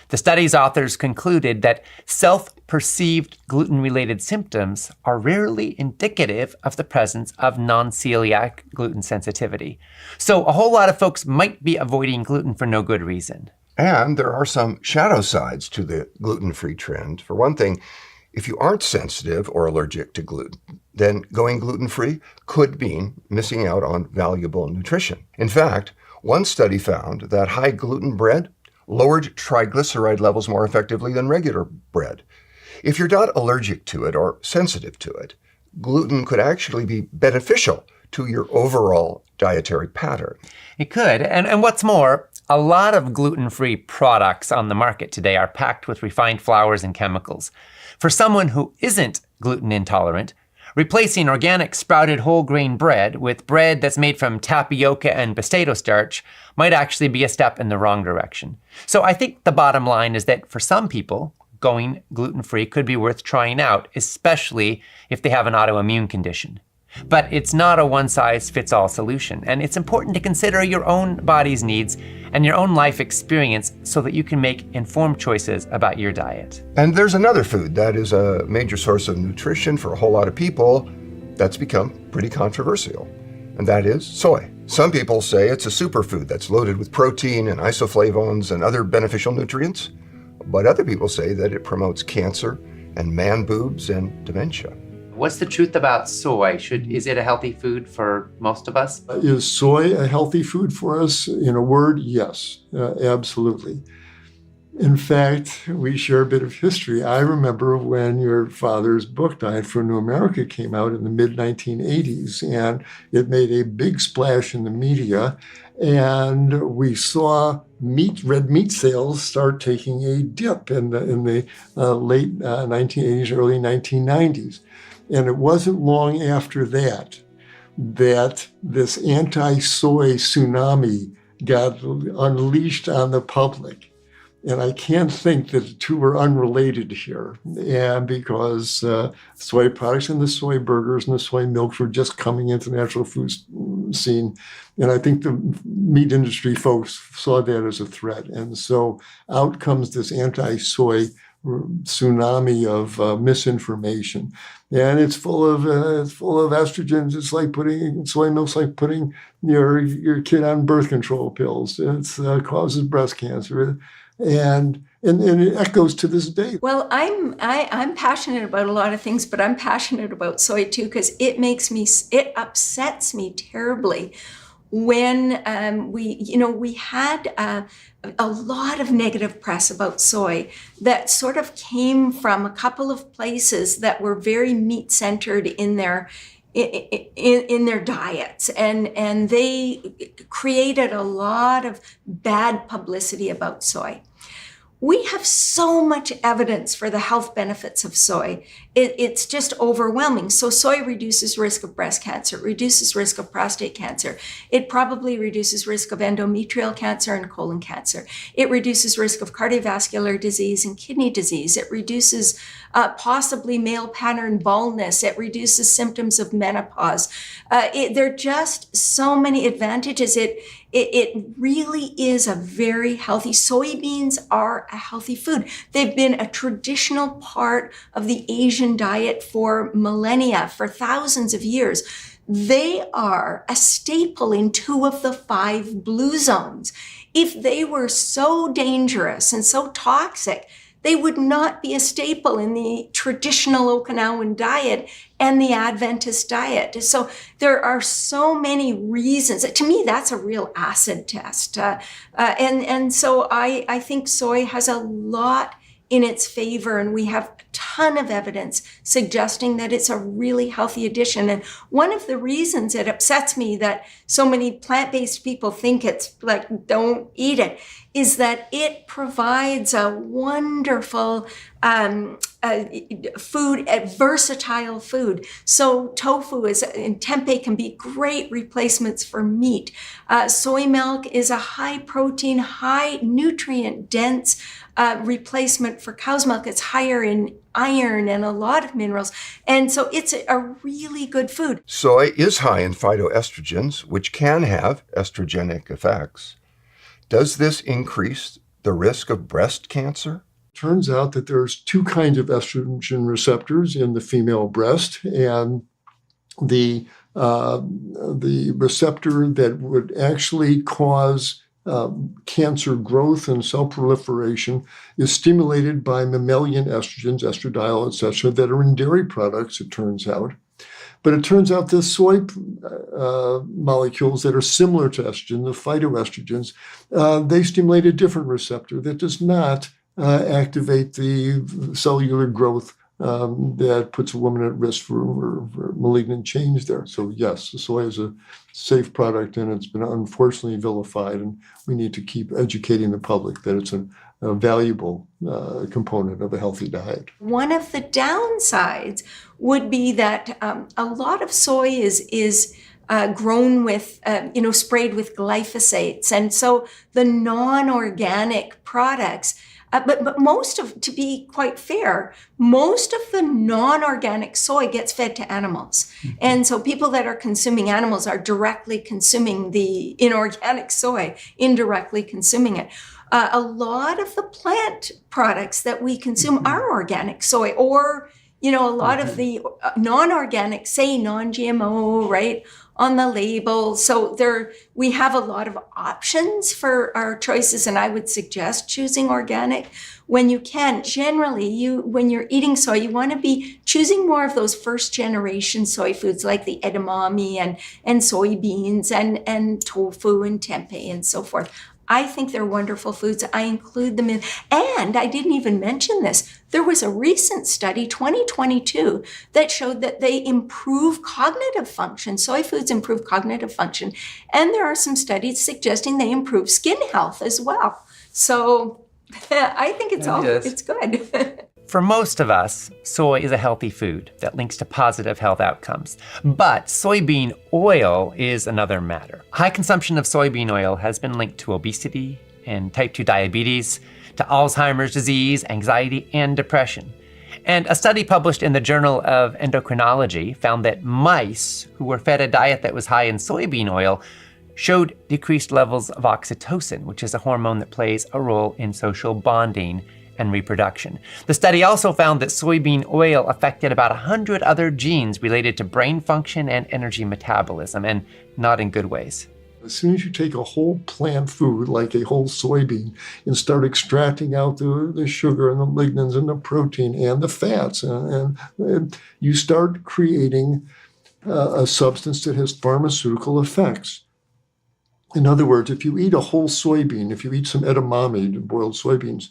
The study's authors concluded that self-perceived gluten-related symptoms are rarely indicative of the presence of non-celiac gluten sensitivity. So a whole lot of folks might be avoiding gluten for no good reason. And there are some shadow sides to the gluten-free trend. For one thing, if you aren't sensitive or allergic to gluten, then going gluten-free could mean missing out on valuable nutrition. In fact, one study found that high gluten bread lowered triglyceride levels more effectively than regular bread. If you're not allergic to it or sensitive to it, gluten could actually be beneficial to your overall dietary pattern. It could. And what's more, a lot of gluten-free products on the market today are packed with refined flours and chemicals. For someone who isn't gluten intolerant, replacing organic sprouted whole grain bread with bread that's made from tapioca and potato starch might actually be a step in the wrong direction. So I think the bottom line is that for some people, going gluten-free could be worth trying out, especially if they have an autoimmune condition. But it's not a one-size-fits-all solution, and it's important to consider your own body's needs and your own life experience so that you can make informed choices about your diet. And there's another food that is a major source of nutrition for a whole lot of people that's become pretty controversial, and that is soy. Some people say it's a superfood that's loaded with protein and isoflavones and other beneficial nutrients, but other people say that it promotes cancer and man boobs and dementia. What's the truth about soy? Is it a healthy food for most of us? Is soy a healthy food for us? In a word, yes, absolutely. In fact, we share a bit of history. I remember when your father's book, Diet for a New America, came out in the mid-1980s, and it made a big splash in the media, and we saw red meat sales start taking a dip in the late 1980s, early 1990s. And it wasn't long after that this anti-soy tsunami got unleashed on the public. And I can't think that the two are unrelated here. And because soy products and the soy burgers and the soy milks were just coming into the natural food scene. And I think the meat industry folks saw that as a threat. And so out comes this anti-soy tsunami of misinformation. And it's full of estrogens. It's like putting soy milk's like putting your kid on birth control pills. It causes breast cancer. And it echoes to this day. Well, I'm passionate about a lot of things, but I'm passionate about soy too, because it upsets me terribly when we had a lot of negative press about soy that sort of came from a couple of places that were very meat centered in their diets, and they created a lot of bad publicity about soy. We have so much evidence for the health benefits of soy. It's just overwhelming. So soy reduces risk of breast cancer, reduces risk of prostate cancer. It probably reduces risk of endometrial cancer and colon cancer. It reduces risk of cardiovascular disease and kidney disease. It reduces possibly male pattern baldness. It reduces symptoms of menopause. There are just so many advantages. It really is a very healthy. Soybeans are a healthy food. They've been a traditional part of the Asian diet for millennia, for thousands of years. They are a staple in 2 of the 5 blue zones. If they were so dangerous and so toxic, they would not be a staple in the traditional Okinawan diet and the Adventist diet. So there are so many reasons. To me, that's a real acid test. And so I think soy has a lot in its favor, and we have a ton of evidence suggesting that it's a really healthy addition. And one of the reasons it upsets me that so many plant-based people think it's like, don't eat it, is that it provides a wonderful food, a versatile food. So tofu and tempeh can be great replacements for meat. Soy milk is a high protein, high nutrient dense replacement for cow's milk. It's higher in iron and a lot of minerals. And so it's a really good food. Soy is high in phytoestrogens, which can have estrogenic effects. Does this increase the risk of breast cancer? Turns out that there's 2 kinds of estrogen receptors in the female breast, and the receptor that would actually cause cancer growth and cell proliferation is stimulated by mammalian estrogens, estradiol, etc., that are in dairy products, it turns out. But it turns out the soy molecules that are similar to estrogen, the phytoestrogens, they stimulate a different receptor that does not activate the cellular growth that puts a woman at risk for malignant change there. So yes, the soy is a safe product, and it's been unfortunately vilified, and we need to keep educating the public that it's a valuable component of a healthy diet. One of the downsides would be that a lot of soy is grown with, sprayed with glyphosates. And so the non-organic products, but to be quite fair, most of the non-organic soy gets fed to animals. Mm-hmm. And so people that are consuming animals are directly consuming the inorganic soy, indirectly consuming it. A lot of the plant products that we consume are organic soy, or, a lot of the non-organic, say non-GMO, right, on the label. So we have a lot of options for our choices, and I would suggest choosing organic when you can. Generally, when you're eating soy, you want to be choosing more of those first generation soy foods like the edamame and soybeans and tofu and tempeh and so forth. I think they're wonderful foods. I include them in, and I didn't even mention this. There was a recent study, 2022, that showed that they improve cognitive function. Soy foods improve cognitive function. And there are some studies suggesting they improve skin health as well. So I think it's good. For most of us, soy is a healthy food that links to positive health outcomes. But soybean oil is another matter. High consumption of soybean oil has been linked to obesity and type 2 diabetes, to Alzheimer's disease, anxiety, and depression. And a study published in the Journal of Endocrinology found that mice who were fed a diet that was high in soybean oil showed decreased levels of oxytocin, which is a hormone that plays a role in social bonding and reproduction. The study also found that soybean oil affected about 100 other genes related to brain function and energy metabolism, and not in good ways. As soon as you take a whole plant food, like a whole soybean, and start extracting out the sugar and the lignins and the protein and the fats, and you start creating a substance that has pharmaceutical effects. In other words, if you eat a whole soybean, if you eat some edamame, boiled soybeans,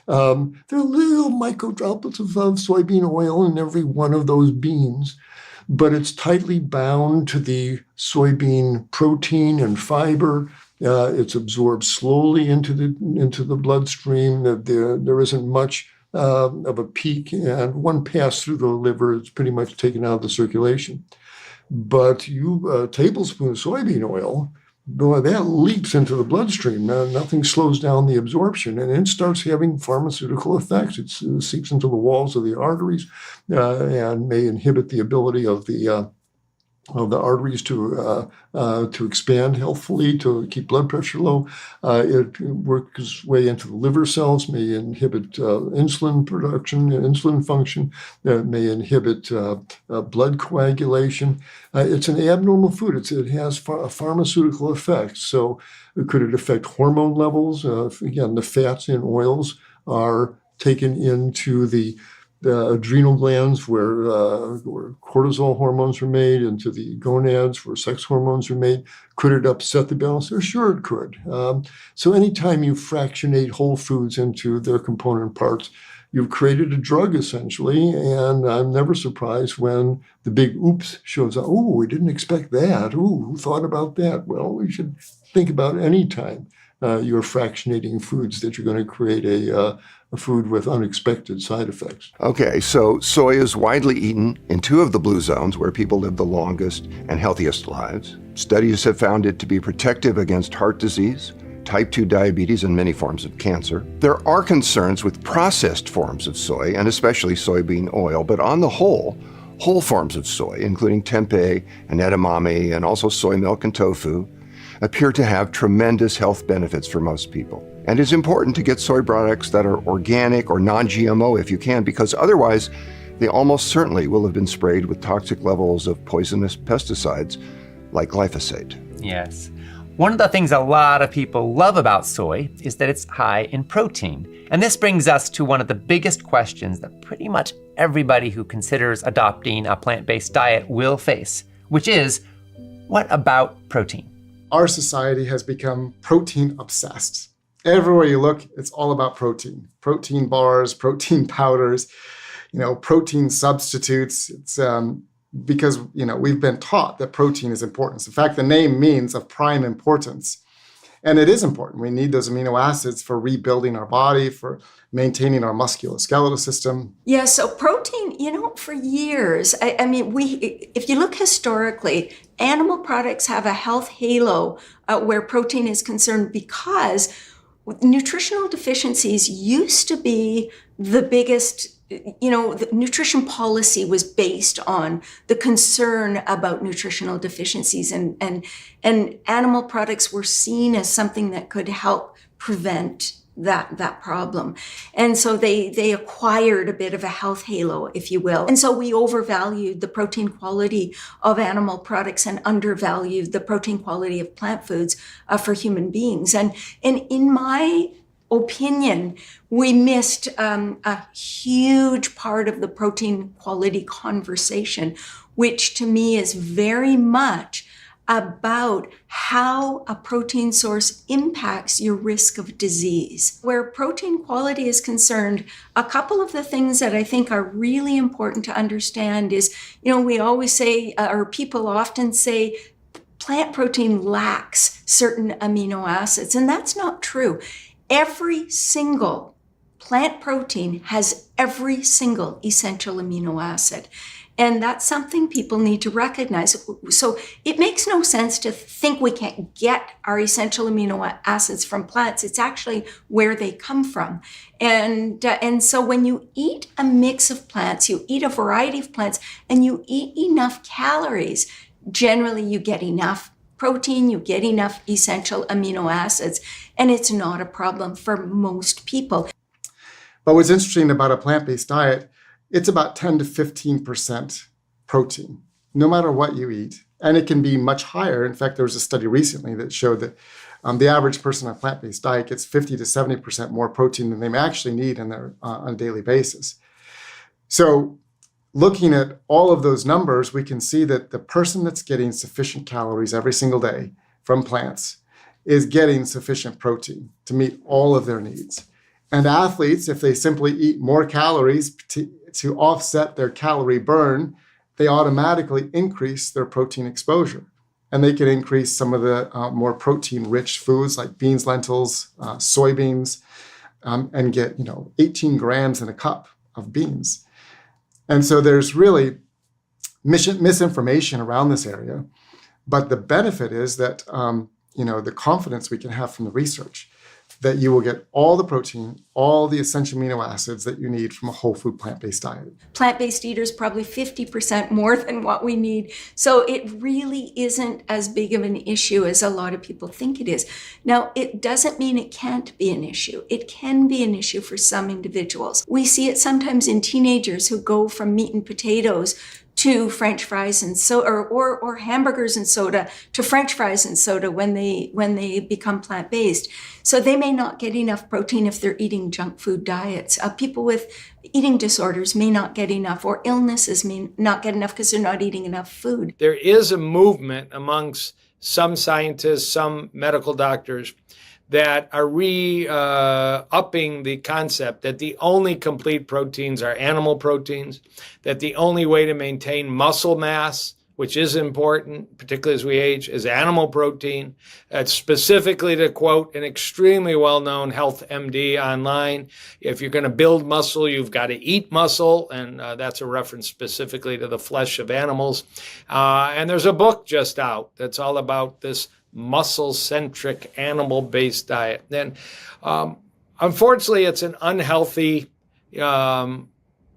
there are little micro droplets of soybean oil in every one of those beans, but it's tightly bound to the soybean protein and fiber. It's absorbed slowly into the bloodstream. There isn't much of a peak, and one pass through the liver, it's pretty much taken out of the circulation. But a tablespoon of soybean oil, boy, that leaps into the bloodstream. Nothing slows down the absorption, and it starts having pharmaceutical effects. It seeps into the walls of the arteries and may inhibit the ability of the arteries to expand healthfully, to keep blood pressure low. It works its way into the liver cells, may inhibit insulin production, insulin function, may inhibit blood coagulation. It's an abnormal food. It has pharmaceutical effects. So could it affect hormone levels? Again, the fats in oils are taken into the adrenal glands where cortisol hormones are made, into the gonads where sex hormones are made. Could it upset the balance? Sure, it could. So anytime you fractionate whole foods into their component parts, you've created a drug essentially, and I'm never surprised when the big oops shows up. Oh, we didn't expect that. Ooh, who thought about that? Well, we should think about any time you're fractionating foods that you're going to create a food with unexpected side effects. Okay, so soy is widely eaten in 2 of the blue zones where people live the longest and healthiest lives. Studies have found it to be protective against heart disease, type 2 diabetes, and many forms of cancer. There are concerns with processed forms of soy, and especially soybean oil, but on the whole forms of soy, including tempeh and edamame, and also soy milk and tofu, appear to have tremendous health benefits for most people. And it's important to get soy products that are organic or non-GMO if you can, because otherwise they almost certainly will have been sprayed with toxic levels of poisonous pesticides like glyphosate. Yes. One of the things a lot of people love about soy is that it's high in protein. And this brings us to one of the biggest questions that pretty much everybody who considers adopting a plant-based diet will face, which is, what about protein? Our society has become protein obsessed. Everywhere you look, it's all about protein. Protein bars, protein powders, protein substitutes. It's because, we've been taught that protein is important. In fact, the name means of prime importance. And it is important. We need those amino acids for rebuilding our body, for maintaining our musculoskeletal system. Yeah, so protein, for years, if you look historically, animal products have a health halo where protein is concerned because nutritional deficiencies used to be the biggest. The nutrition policy was based on the concern about nutritional deficiencies, and animal products were seen as something that could help prevent that problem. And so they acquired a bit of a health halo, if you will. And so we overvalued the protein quality of animal products and undervalued the protein quality of plant foods for human beings. And in my opinion, we missed a huge part of the protein quality conversation, which to me is very much about how a protein source impacts your risk of disease. Where protein quality is concerned, a couple of the things that I think are really important to understand is, we always say, or people often say, plant protein lacks certain amino acids, and that's not true. Every single plant protein has every single essential amino acid. And that's something people need to recognize. So it makes no sense to think we can't get our essential amino acids from plants. It's actually where they come from. And so when you eat a mix of plants, you eat a variety of plants, and you eat enough calories, generally you get enough protein, you get enough essential amino acids, and it's not a problem for most people. But what's interesting about a plant-based diet, it's about 10 to 15% protein, no matter what you eat. And it can be much higher. In fact, there was a study recently that showed that the average person on a plant-based diet gets 50 to 70% more protein than they may actually need on a daily basis. So looking at all of those numbers, we can see that the person that's getting sufficient calories every single day from plants is getting sufficient protein to meet all of their needs. And athletes, if they simply eat more calories to offset their calorie burn, they automatically increase their protein exposure. And they can increase some of the more protein-rich foods like beans, lentils, soybeans, and get 18 grams in a cup of beans. And so there's really misinformation around this area. But the benefit is that the confidence we can have from the research that you will get all the protein, all the essential amino acids that you need from a whole food plant-based diet. Plant-based eaters probably 50% more than what we need. So it really isn't as big of an issue as a lot of people think it is. Now, it doesn't mean it can't be an issue. It can be an issue for some individuals. We see it sometimes in teenagers who go from meat and potatoes to French fries and or hamburgers and soda to French fries and soda when they become plant-based. So they may not get enough protein if they're eating junk food diets. People with eating disorders may not get enough, or illnesses may not get enough because they're not eating enough food. There is a movement amongst some scientists, some medical doctors, that are upping the concept that the only complete proteins are animal proteins, that the only way to maintain muscle mass, which is important, particularly as we age, is animal protein. Specifically, to quote an extremely well-known health MD online, if you're going to build muscle, you've got to eat muscle, and that's a reference specifically to the flesh of animals. And there's a book just out that's all about this muscle-centric, animal-based diet. And unfortunately, it's an unhealthy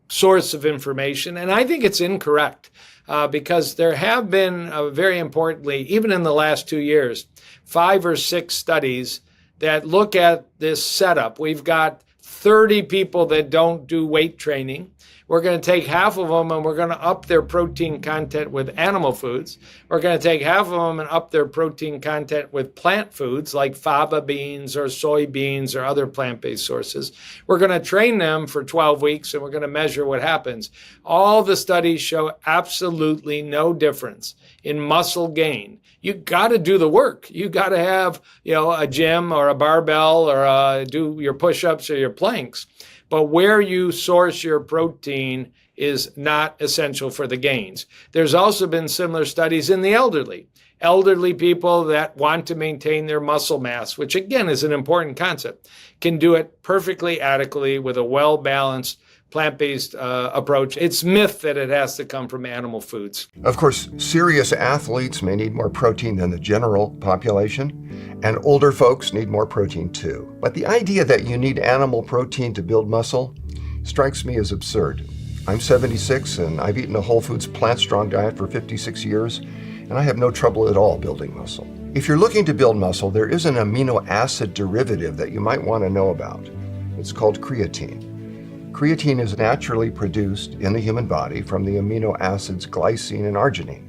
source of information, and I think it's incorrect because there have been, very importantly, even in the last 2 years, 5 or 6 studies that look at this setup. We've got 30 people that don't do weight training. We're going to take half of them and we're going to up their protein content with animal foods. We're going to take half of them and up their protein content with plant foods like faba beans or soybeans or other plant-based sources. We're going to train them for 12 weeks and we're going to measure what happens. All the studies show absolutely no difference in muscle gain. You got to do the work. You got to have, a gym or a barbell or do your push-ups or your planks. But where you source your protein is not essential for the gains. There's also been similar studies in the elderly. Elderly people that want to maintain their muscle mass, which again is an important concept, can do it perfectly adequately with a well-balanced plant-based approach. It's myth that it has to come from animal foods. Of course, serious athletes may need more protein than the general population, and older folks need more protein too. But the idea that you need animal protein to build muscle strikes me as absurd. I'm 76 and I've eaten a whole foods plant-strong diet for 56 years, and I have no trouble at all building muscle. If you're looking to build muscle, there is an amino acid derivative that you might want to know about. It's called creatine. Creatine is naturally produced in the human body from the amino acids glycine and arginine.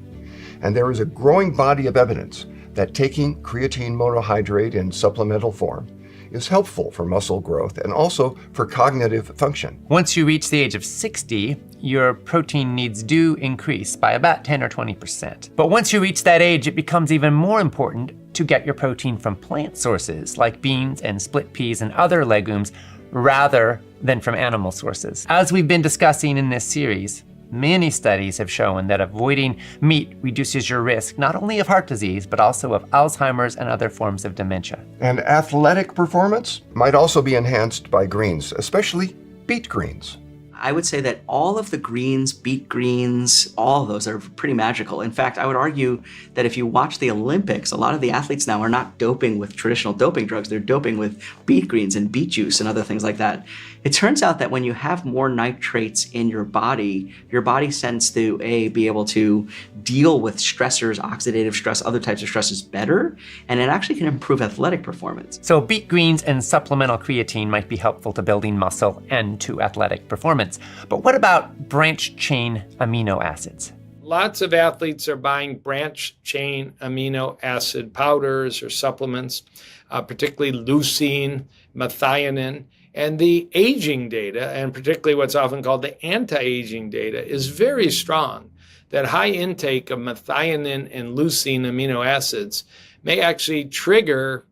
And there is a growing body of evidence that taking creatine monohydrate in supplemental form is helpful for muscle growth and also for cognitive function. Once you reach the age of 60, your protein needs do increase by about 10 or 20%. But once you reach that age, it becomes even more important to get your protein from plant sources like beans and split peas and other legumes rather than from animal sources. As we've been discussing in this series, many studies have shown that avoiding meat reduces your risk not only of heart disease, but also of Alzheimer's and other forms of dementia. And athletic performance might also be enhanced by greens, especially beet greens. I would say that all of the greens, beet greens, all of those are pretty magical. In fact, I would argue that if you watch the Olympics, a lot of the athletes now are not doping with traditional doping drugs. They're doping with beet greens and beet juice and other things like that. It turns out that when you have more nitrates in your body tends to, be able to deal with stressors, oxidative stress, other types of stresses better, and it actually can improve athletic performance. So beet greens and supplemental creatine might be helpful to building muscle and to athletic performance. But what about branched-chain amino acids? Lots of athletes are buying branched-chain amino acid powders or supplements, particularly leucine, methionine. And the aging data, and particularly what's often called the anti-aging data, is very strong that high intake of methionine and leucine amino acids may actually trigger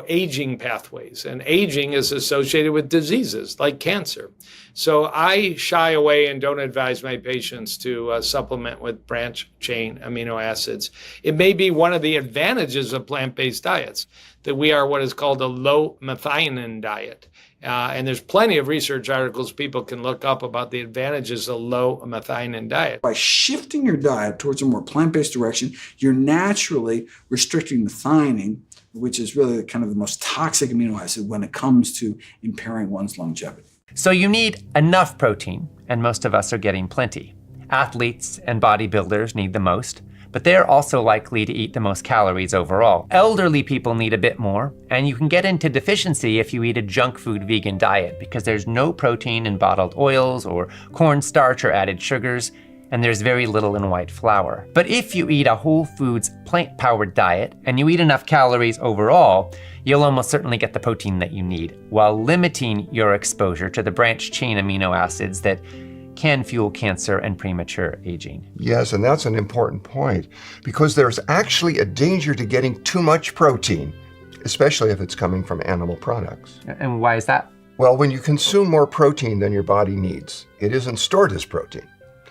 aging pathways. And aging is associated with diseases like cancer. So I shy away and don't advise my patients to supplement with branched-chain amino acids. It may be one of the advantages of plant-based diets, that we are what is called a low methionine diet. And there's plenty of research articles people can look up about the advantages of low methionine diet. By shifting your diet towards a more plant-based direction, you're naturally restricting methionine, which is really kind of the most toxic amino acid when it comes to impairing one's longevity. So you need enough protein, and most of us are getting plenty. Athletes and bodybuilders need the most, but they're also likely to eat the most calories overall. Elderly people need a bit more, and you can get into deficiency if you eat a junk food vegan diet because there's no protein in bottled oils or cornstarch or added sugars, and there's very little in white flour. But if you eat a whole foods plant-powered diet and you eat enough calories overall, you'll almost certainly get the protein that you need while limiting your exposure to the branched-chain amino acids that can fuel cancer and premature aging. Yes, and that's an important point because there's actually a danger to getting too much protein, especially if it's coming from animal products. And why is that? Well, when you consume more protein than your body needs, it isn't stored as protein.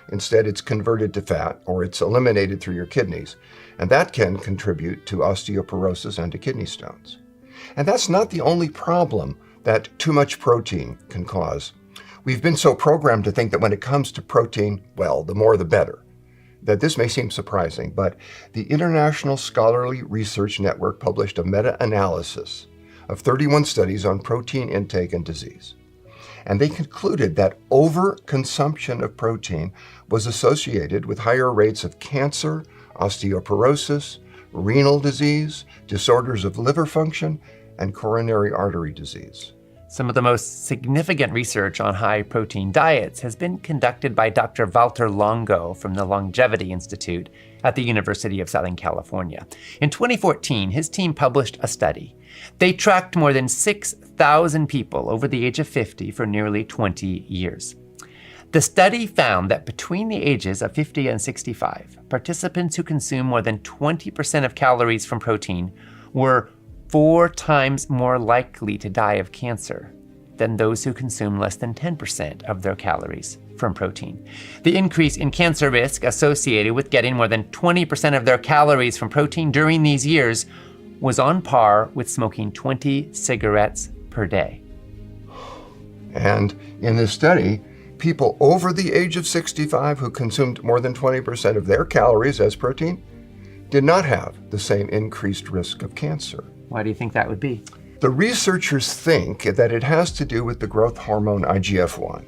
Instead, it's converted to fat or it's eliminated through your kidneys, and that can contribute to osteoporosis and to kidney stones. And that's not the only problem that too much protein can cause. We've been so programmed to think that when it comes to protein, well, the more the better. That this may seem surprising, but the International Scholarly Research Network published a meta-analysis of 31 studies on protein intake and disease. And they concluded that overconsumption of protein was associated with higher rates of cancer, osteoporosis, renal disease, disorders of liver function, and coronary artery disease. Some of the most significant research on high protein diets has been conducted by Dr. Walter Longo from the Longevity Institute at the University of Southern California. In 2014, his team published a study. They tracked more than 6,000 people over the age of 50 for nearly 20 years. The study found that between the ages of 50 and 65, participants who consume more than 20% of calories from protein were 4 times more likely to die of cancer than those who consume less than 10% of their calories from protein. The increase in cancer risk associated with getting more than 20% of their calories from protein during these years was on par with smoking 20 cigarettes per day. And in this study, people over the age of 65 who consumed more than 20% of their calories as protein did not have the same increased risk of cancer. Why do you think that would be? The researchers think that it has to do with the growth hormone IGF-1.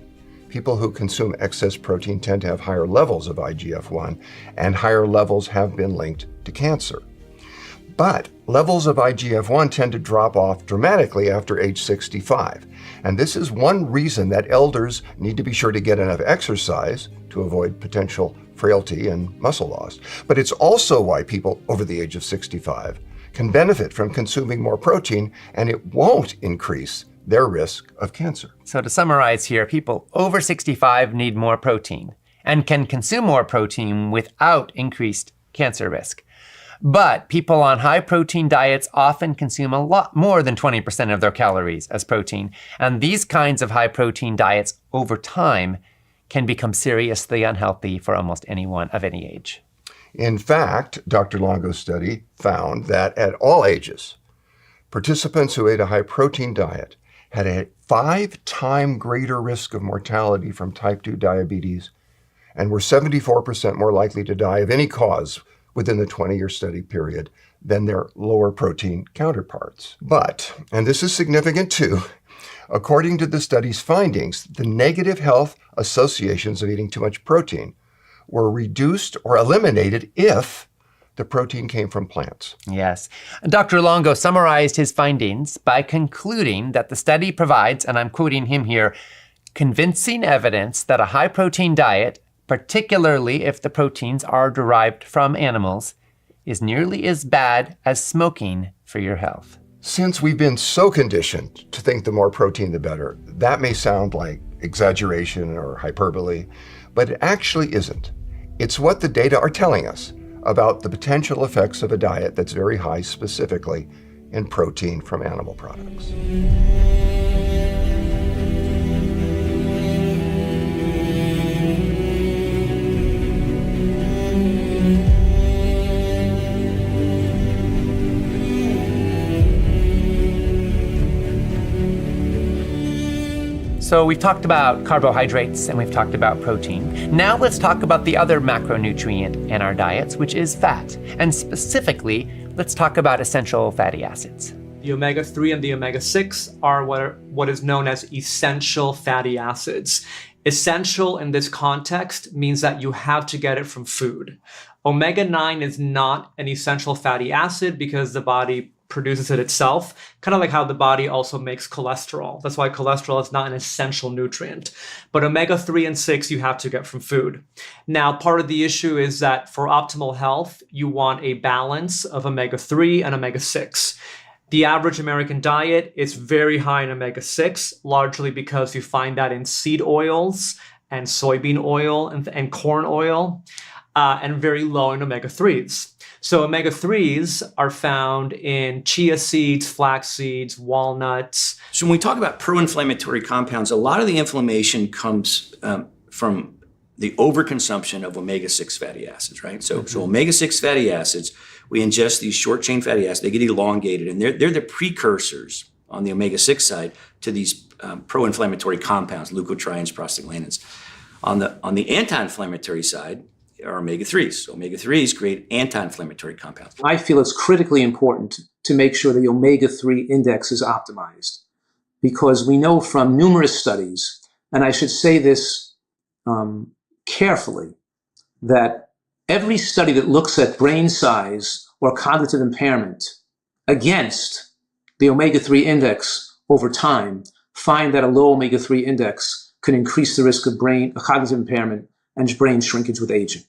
People who consume excess protein tend to have higher levels of IGF-1, and higher levels have been linked to cancer. But levels of IGF-1 tend to drop off dramatically after age 65. And this is one reason that elders need to be sure to get enough exercise to avoid potential frailty and muscle loss. But it's also why people over the age of 65 can benefit from consuming more protein, and it won't increase their risk of cancer. So to summarize here, people over 65 need more protein and can consume more protein without increased cancer risk. But people on high protein diets often consume a lot more than 20% of their calories as protein. And these kinds of high protein diets over time can become seriously unhealthy for almost anyone of any age. In fact, Dr. Longo's study found that at all ages, participants who ate a high protein diet had a 5-time greater risk of mortality from type 2 diabetes and were 74% more likely to die of any cause within the 20-year study period than their lower protein counterparts. But, and this is significant too, according to the study's findings, the negative health associations of eating too much protein were reduced or eliminated if the protein came from plants. Yes. Dr. Longo summarized his findings by concluding that the study provides, and I'm quoting him here, convincing evidence that a high-protein diet, particularly if the proteins are derived from animals, is nearly as bad as smoking for your health. Since we've been so conditioned to think the more protein the better, that may sound like exaggeration or hyperbole, but it actually isn't. It's what the data are telling us about the potential effects of a diet that's very high specifically in protein from animal products. So we've talked about carbohydrates and we've talked about protein. Now let's talk about the other macronutrient in our diets, which is fat. And specifically, let's talk about essential fatty acids. The omega-3 and the omega-6 are what is known as essential fatty acids. Essential in this context means that you have to get it from food. Omega-9 is not an essential fatty acid because the body produces it itself, kind of like how the body also makes cholesterol. That's why cholesterol is not an essential nutrient. But omega-3 and 6 you have to get from food. Now, part of the issue is that for optimal health, you want a balance of omega-3 and omega-6. The average American diet is very high in omega-6, largely because you find that in seed oils and soybean oil and corn oil, and very low in omega-3s. So omega-3s are found in chia seeds, flax seeds, walnuts. So when we talk about pro-inflammatory compounds, a lot of the inflammation comes from the overconsumption of omega-6 fatty acids, right? So omega-6 fatty acids, we ingest these short-chain fatty acids, they get elongated, and they're the precursors on the omega-6 side to these pro-inflammatory compounds, leukotrienes, prostaglandins. On the anti-inflammatory side, are omega-3s. So omega-3s create anti-inflammatory compounds. I feel it's critically important to make sure the omega-3 index is optimized because we know from numerous studies, and I should say this carefully, that every study that looks at brain size or cognitive impairment against the omega-3 index over time find that a low omega-3 index can increase the risk of cognitive impairment and brain shrinkage with aging.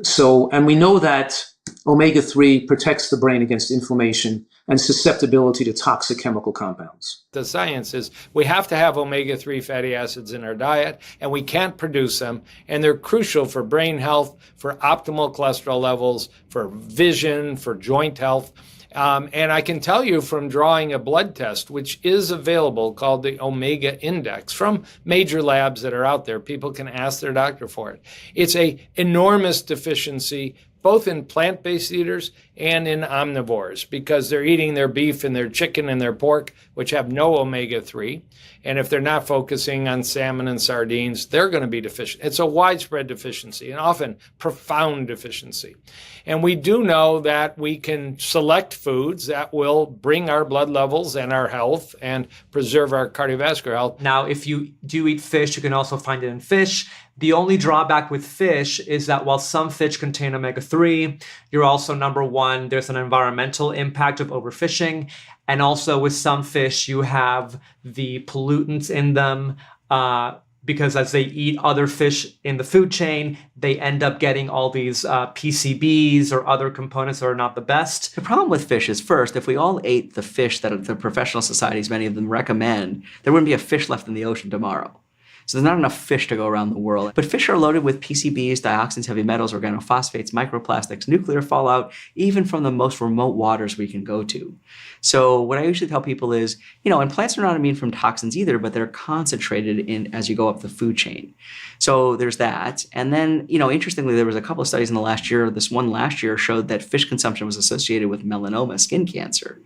So, and we know that omega-3 protects the brain against inflammation and susceptibility to toxic chemical compounds. The science is we have to have omega-3 fatty acids in our diet, and we can't produce them, and they're crucial for brain health, for optimal cholesterol levels, for vision, for joint health. And I can tell you from drawing a blood test, which is available, called the Omega Index, from major labs that are out there. People can ask their doctor for it. It's an enormous deficiency, both in plant-based eaters and in omnivores, because they're eating their beef and their chicken and their pork, which have no omega-3. And if they're not focusing on salmon and sardines, they're going to be deficient. It's a widespread deficiency and often profound deficiency. And we do know that we can select foods that will bring our blood levels and our health and preserve our cardiovascular health. Now, if you do eat fish, you can also find it in fish. The only drawback with fish is that while some fish contain omega-3, you're also, number one, there's an environmental impact of overfishing. And also with some fish, you have the pollutants in them because as they eat other fish in the food chain, they end up getting all these PCBs or other components that are not the best. The problem with fish is, first, if we all ate the fish that the professional societies, many of them recommend, there wouldn't be a fish left in the ocean tomorrow. So there's not enough fish to go around the world. But fish are loaded with PCBs, dioxins, heavy metals, organophosphates, microplastics, nuclear fallout, even from the most remote waters we can go to. So what I usually tell people is, and plants are not immune from toxins either, but they're concentrated in as you go up the food chain. So there's that. And then, interestingly, there was a couple of studies in the last year. This one last year showed that fish consumption was associated with melanoma, skin cancer.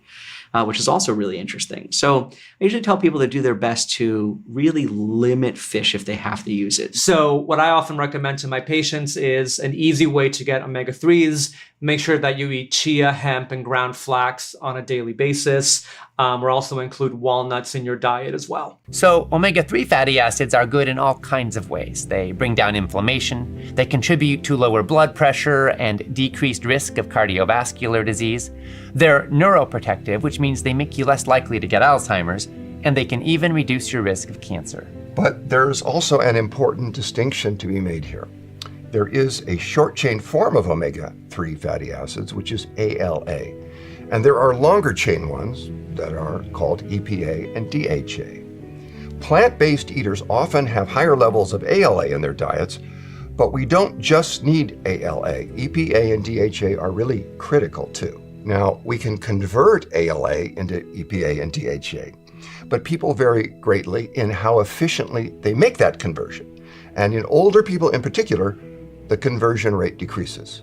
which is also really interesting. So I usually tell people to do their best to really limit fish if they have to use it. So what I often recommend to my patients is an easy way to get omega-3s. Make sure that you eat chia, hemp, and ground flax on a daily basis. Or also include walnuts in your diet as well. So omega-3 fatty acids are good in all kinds of ways. They bring down inflammation, they contribute to lower blood pressure and decreased risk of cardiovascular disease. They're neuroprotective, which means they make you less likely to get Alzheimer's, and they can even reduce your risk of cancer. But there's also an important distinction to be made here. There is a short-chain form of omega-3 fatty acids, which is ALA. And there are longer chain ones that are called EPA and DHA. Plant-based eaters often have higher levels of ALA in their diets, but we don't just need ALA. EPA and DHA are really critical too. Now, we can convert ALA into EPA and DHA, but people vary greatly in how efficiently they make that conversion. And in older people in particular, the conversion rate decreases.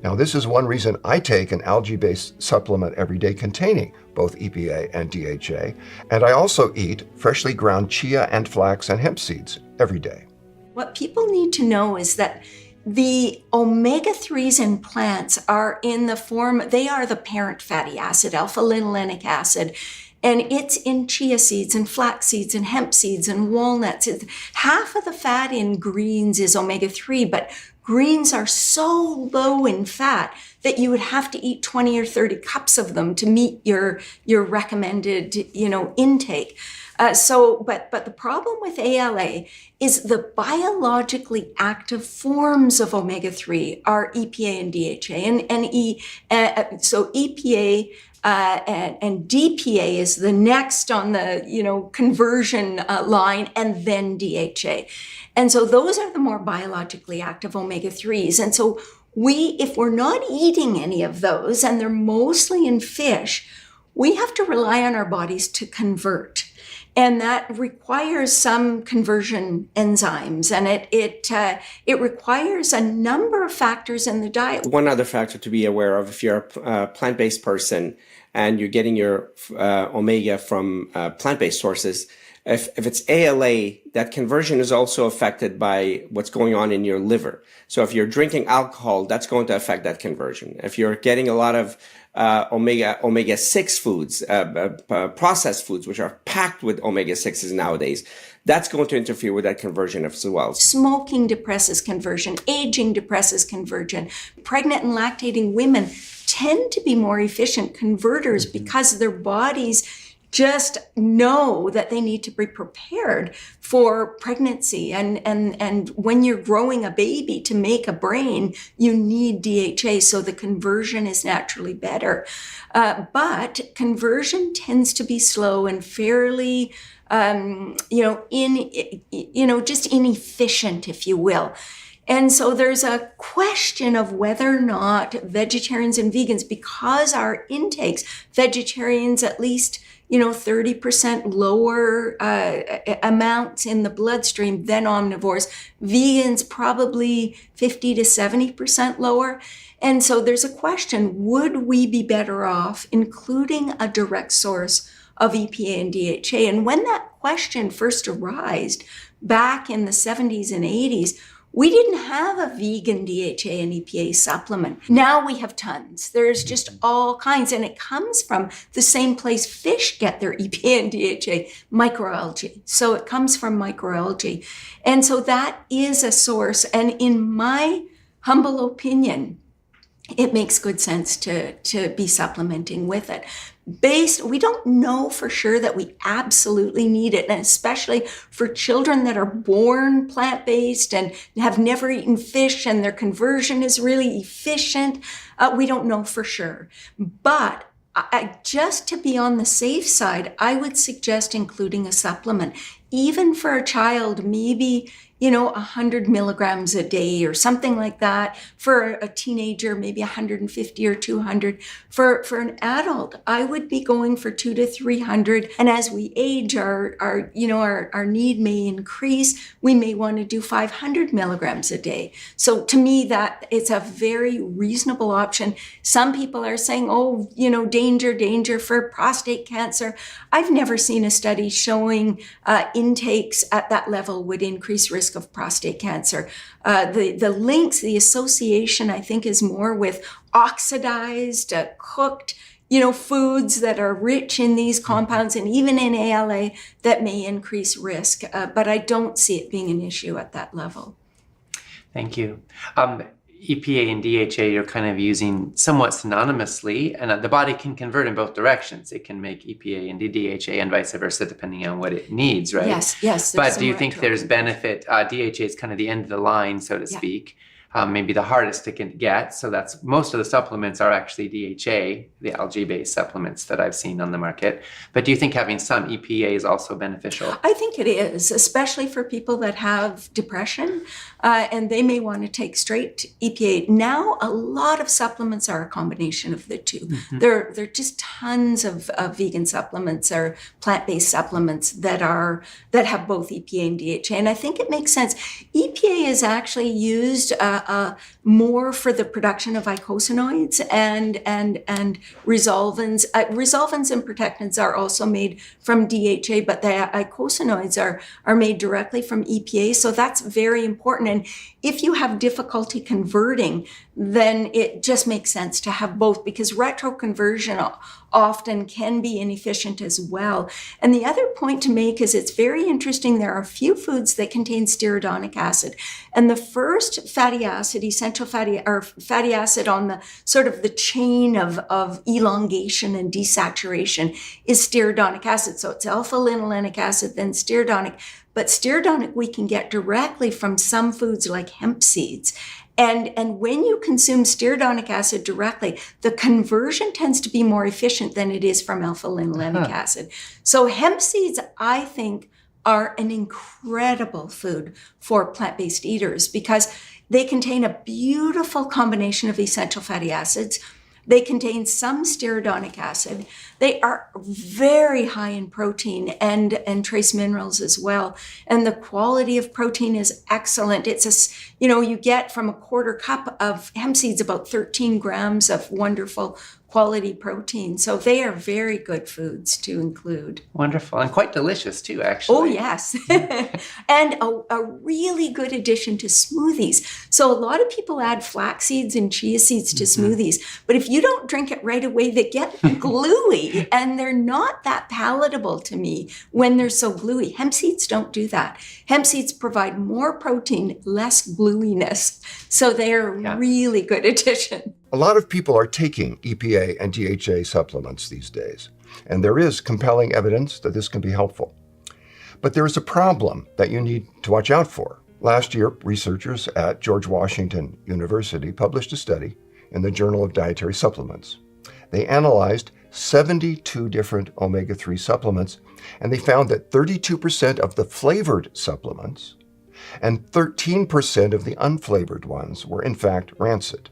Now, this is one reason I take an algae-based supplement every day containing both EPA and DHA, and I also eat freshly ground chia and flax and hemp seeds every day. What people need to know is that the omega-3s in plants are in the form, they are the parent fatty acid, alpha-linolenic acid, and it's in chia seeds and flax seeds and hemp seeds and walnuts. Half of the fat in greens is omega-3, but greens are so low in fat that you would have to eat 20 or 30 cups of them to meet your recommended, intake. But the problem with ALA is the biologically active forms of omega-3 are EPA and DHA, so EPA and DPA is the next on the conversion line, and then DHA. And so those are the more biologically active omega-3s. And so if we're not eating any of those, and they're mostly in fish, we have to rely on our bodies to convert. And that requires some conversion enzymes, and it requires a number of factors in the diet. One other factor to be aware of, if you're a plant-based person and you're getting your omega from plant-based sources, if it's ALA, that conversion is also affected by what's going on in your liver. So if you're drinking alcohol, that's going to affect that conversion. If you're getting a lot of omega-6 foods, processed foods, which are packed with omega-6s nowadays, that's going to interfere with that conversion as well. Smoking depresses conversion, aging depresses conversion. Pregnant and lactating women tend to be more efficient converters because their bodies just know that they need to be prepared for pregnancy. And when you're growing a baby to make a brain, you need DHA, so the conversion is naturally better. But conversion tends to be slow and fairly, just inefficient, if you will. And so there's a question of whether or not vegetarians and vegans, because our intakes, vegetarians at least 30% lower amounts in the bloodstream than omnivores. Vegans probably 50 to 70% lower. And so there's a question, would we be better off including a direct source of EPA and DHA? And when that question first arose back in the 70s and 80s, we didn't have a vegan DHA and EPA supplement. Now we have tons. There's just all kinds, and it comes from the same place fish get their EPA and DHA, microalgae. So it comes from microalgae. And so that is a source. And in my humble opinion, it makes good sense to be supplementing with it. We don't know for sure that we absolutely need it, and especially for children that are born plant-based and have never eaten fish and their conversion is really efficient, we don't know for sure. But just to be on the safe side, I would suggest including a supplement. Even for a child, maybe 100 milligrams a day or something like that. For a teenager, maybe 150 or 200. For an adult, I would be going for 200 to 300. And as we age, our need may increase. We may want to do 500 milligrams a day. So to me, that it's a very reasonable option. Some people are saying, danger for prostate cancer. I've never seen a study showing intakes at that level would increase risk of prostate cancer. The links, the association, I think, is more with oxidized, cooked, foods that are rich in these compounds and even in ALA that may increase risk. But I don't see it being an issue at that level. Thank you. EPA and DHA are kind of using somewhat synonymously, and the body can convert in both directions. It can make EPA into DHA and vice versa, depending on what it needs, right? Yes. But do you think there's benefit? DHA is kind of the end of the line, so to speak. Maybe the hardest to get. So that's most of the supplements are actually DHA, the algae-based supplements that I've seen on the market. But do you think having some EPA is also beneficial? I think it is, especially for people that have depression and they may want to take straight EPA. Now, a lot of supplements are a combination of the two. Mm-hmm. There are just tons of vegan supplements or plant-based supplements that have both EPA and DHA. And I think it makes sense. EPA is actually used more for the production of eicosanoids and resolvins. Resolvins and protectants are also made from DHA, but the eicosanoids are made directly from EPA. So that's very important. And if you have difficulty converting, then it just makes sense to have both, because retroconversion often can be inefficient as well. And the other point to make is it's very interesting. There are a few foods that contain stearidonic acid. And the first fatty acid, essential fatty acid on the sort of the chain of elongation and desaturation is stearidonic acid. So it's alpha-linolenic acid, then stearidonic. But stearidonic we can get directly from some foods like hemp seeds. And when you consume stearidonic acid directly, the conversion tends to be more efficient than it is from alpha-linolenic acid. So hemp seeds, I think, are an incredible food for plant-based eaters because they contain a beautiful combination of essential fatty acids. They contain some stearidonic acid. They are very high in protein and trace minerals as well. And the quality of protein is excellent. You get from a quarter cup of hemp seeds about 13 grams of wonderful quality protein. So they are very good foods to include. Wonderful. And quite delicious too, actually. Oh, yes. And a really good addition to smoothies. So a lot of people add flax seeds and chia seeds to smoothies. But if you don't drink it right away, they get gluey and they're not that palatable to me when they're so gluey. Hemp seeds don't do that. Hemp seeds provide more protein, less gluiness. So they're a really good addition. A lot of people are taking EPA and DHA supplements these days, and there is compelling evidence that this can be helpful. But there is a problem that you need to watch out for. Last year, researchers at George Washington University published a study in the Journal of Dietary Supplements. They analyzed 72 different omega-3 supplements, and they found that 32% of the flavored supplements and 13% of the unflavored ones were in fact rancid.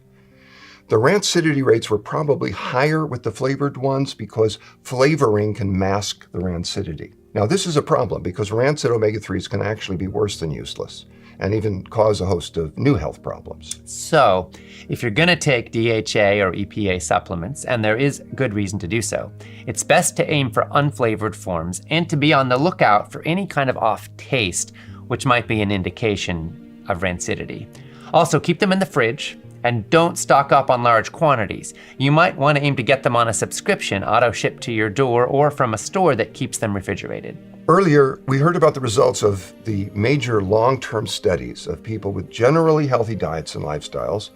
The rancidity rates were probably higher with the flavored ones because flavoring can mask the rancidity. Now, this is a problem because rancid omega-3s can actually be worse than useless and even cause a host of new health problems. So, if you're going to take DHA or EPA supplements, and there is good reason to do so, it's best to aim for unflavored forms and to be on the lookout for any kind of off taste, which might be an indication of rancidity. Also, keep them in the fridge. And don't stock up on large quantities. You might want to aim to get them on a subscription, auto-shipped to your door, or from a store that keeps them refrigerated. Earlier, we heard about the results of the major long-term studies of people with generally healthy diets and lifestyles,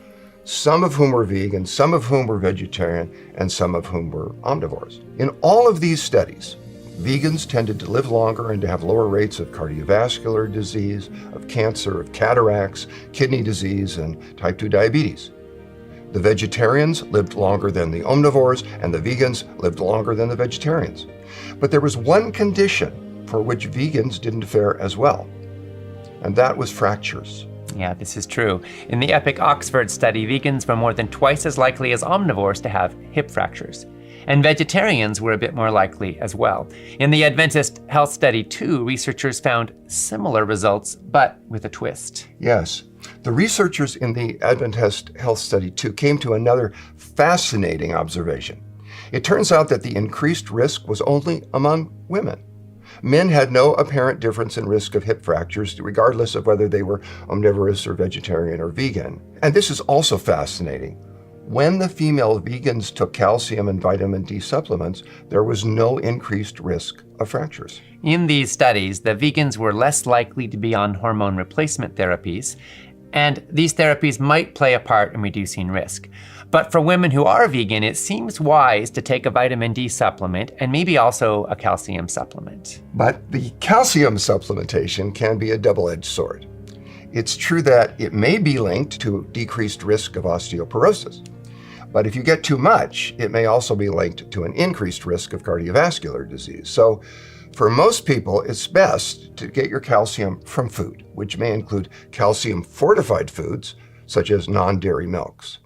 some of whom were vegan, some of whom were vegetarian, and some of whom were omnivores. In all of these studies, vegans tended to live longer and to have lower rates of cardiovascular disease, of cancer, of cataracts, kidney disease, and type 2 diabetes. The vegetarians lived longer than the omnivores, and the vegans lived longer than the vegetarians. But there was one condition for which vegans didn't fare as well. and that was fractures. Yeah, this is true. In the Epic Oxford study, vegans were more than twice as likely as omnivores to have hip fractures. And vegetarians were a bit more likely as well. In the Adventist Health Study 2, researchers found similar results, but with a twist. Yes. The researchers in the Adventist Health Study 2 came to another fascinating observation. It turns out that the increased risk was only among women. Men had no apparent difference in risk of hip fractures, regardless of whether they were omnivorous or vegetarian or vegan. And this is also fascinating. When the female vegans took calcium and vitamin D supplements, there was no increased risk of fractures. In these studies, the vegans were less likely to be on hormone replacement therapies, and these therapies might play a part in reducing risk. But for women who are vegan, it seems wise to take a vitamin D supplement and maybe also a calcium supplement. But the calcium supplementation can be a double-edged sword. It's true that it may be linked to decreased risk of osteoporosis. But if you get too much, it may also be linked to an increased risk of cardiovascular disease. So for most people, it's best to get your calcium from food, which may include calcium-fortified foods, such as non-dairy milks.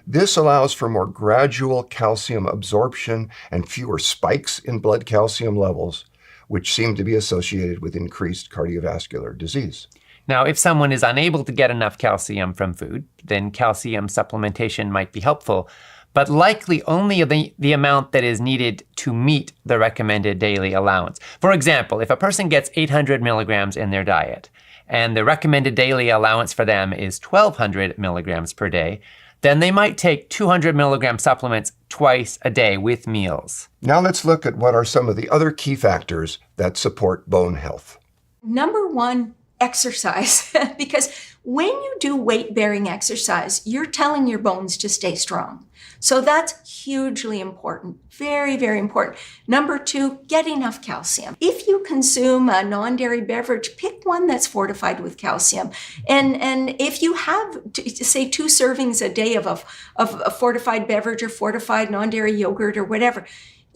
This allows for more gradual calcium absorption and fewer spikes in blood calcium levels, which seem to be associated with increased cardiovascular disease. Now, if someone is unable to get enough calcium from food, then calcium supplementation might be helpful, but likely only the amount that is needed to meet the recommended daily allowance. For example, if a person gets 800 milligrams in their diet, and the recommended daily allowance for them is 1,200 milligrams per day, then they might take 200 milligram supplements twice a day with meals. Now let's look at what are some of the other key factors that support bone health. Number one, exercise. Because when you do weight-bearing exercise, you're telling your bones to stay strong. So that's hugely important. Very, very important. Number two, get enough calcium. If you consume a non-dairy beverage, pick one that's fortified with calcium. And if you have, say, 2 servings a day of a fortified beverage or fortified non-dairy yogurt or whatever,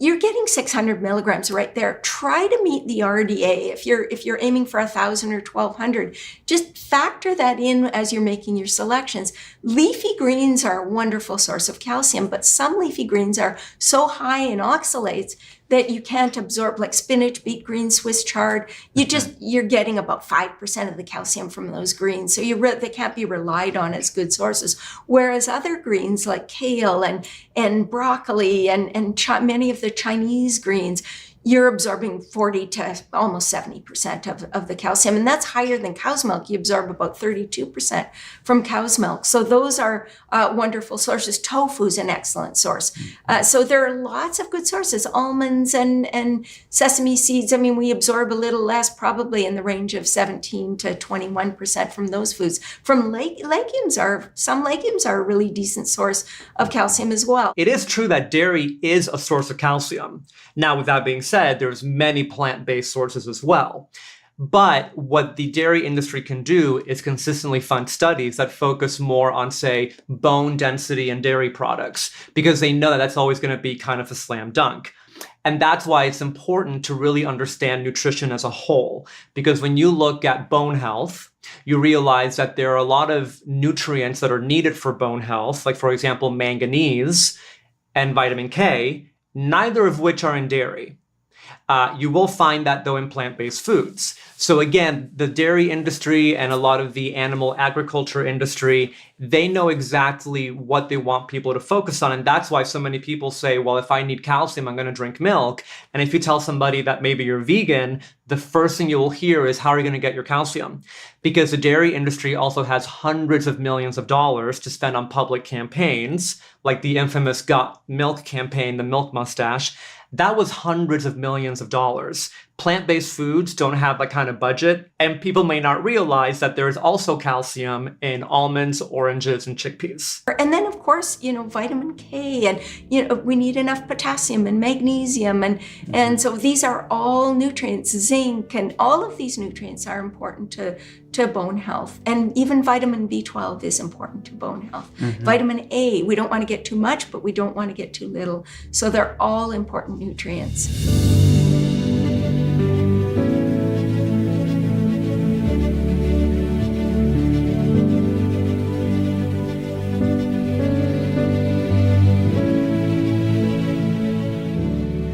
you're getting 600 milligrams right there. Try to meet the RDA. If you're aiming for 1,000 or 1,200, just factor that in as you're making your selections. Leafy greens are a wonderful source of calcium, but some leafy greens are so high in oxalates that you can't absorb, like spinach, beet greens, Swiss chard. You're getting about 5% of the calcium from those greens. So they can't be relied on as good sources. Whereas other greens like kale and broccoli and many of the Chinese greens, you're absorbing 40 to almost 70% of the calcium. And that's higher than cow's milk. You absorb about 32% from cow's milk. So those are wonderful sources. Tofu is an excellent source. So there are lots of good sources. Almonds and sesame seeds. I mean, we absorb a little less, probably in the range of 17 to 21% from those foods. From some legumes are a really decent source of calcium as well. It is true that dairy is a source of calcium. Now, with that being said, there's many plant-based sources as well. But what the dairy industry can do is consistently fund studies that focus more on, say, bone density in dairy products, because they know that that's always going to be kind of a slam dunk. And that's why it's important to really understand nutrition as a whole, because when you look at bone health, you realize that there are a lot of nutrients that are needed for bone health, like, for example, manganese and vitamin K, neither of which are in dairy. You will find that, though, in plant-based foods. So again, the dairy industry and a lot of the animal agriculture industry, they know exactly what they want people to focus on. And that's why so many people say, well, if I need calcium, I'm going to drink milk. And if you tell somebody that maybe you're vegan, the first thing you will hear is, how are you going to get your calcium? Because the dairy industry also has hundreds of millions of dollars to spend on public campaigns, like the infamous Got Milk campaign, the milk mustache. That was hundreds of millions of dollars. Plant-based foods don't have that kind of budget, and people may not realize that there is also calcium in almonds, oranges, and chickpeas. And then, of course, vitamin K, and we need enough potassium and magnesium, and so these are all nutrients, zinc, and all of these nutrients are important to bone health. And even vitamin B12 is important to bone health. Mm-hmm. Vitamin A, we don't want to get too much, but we don't want to get too little. So they're all important nutrients.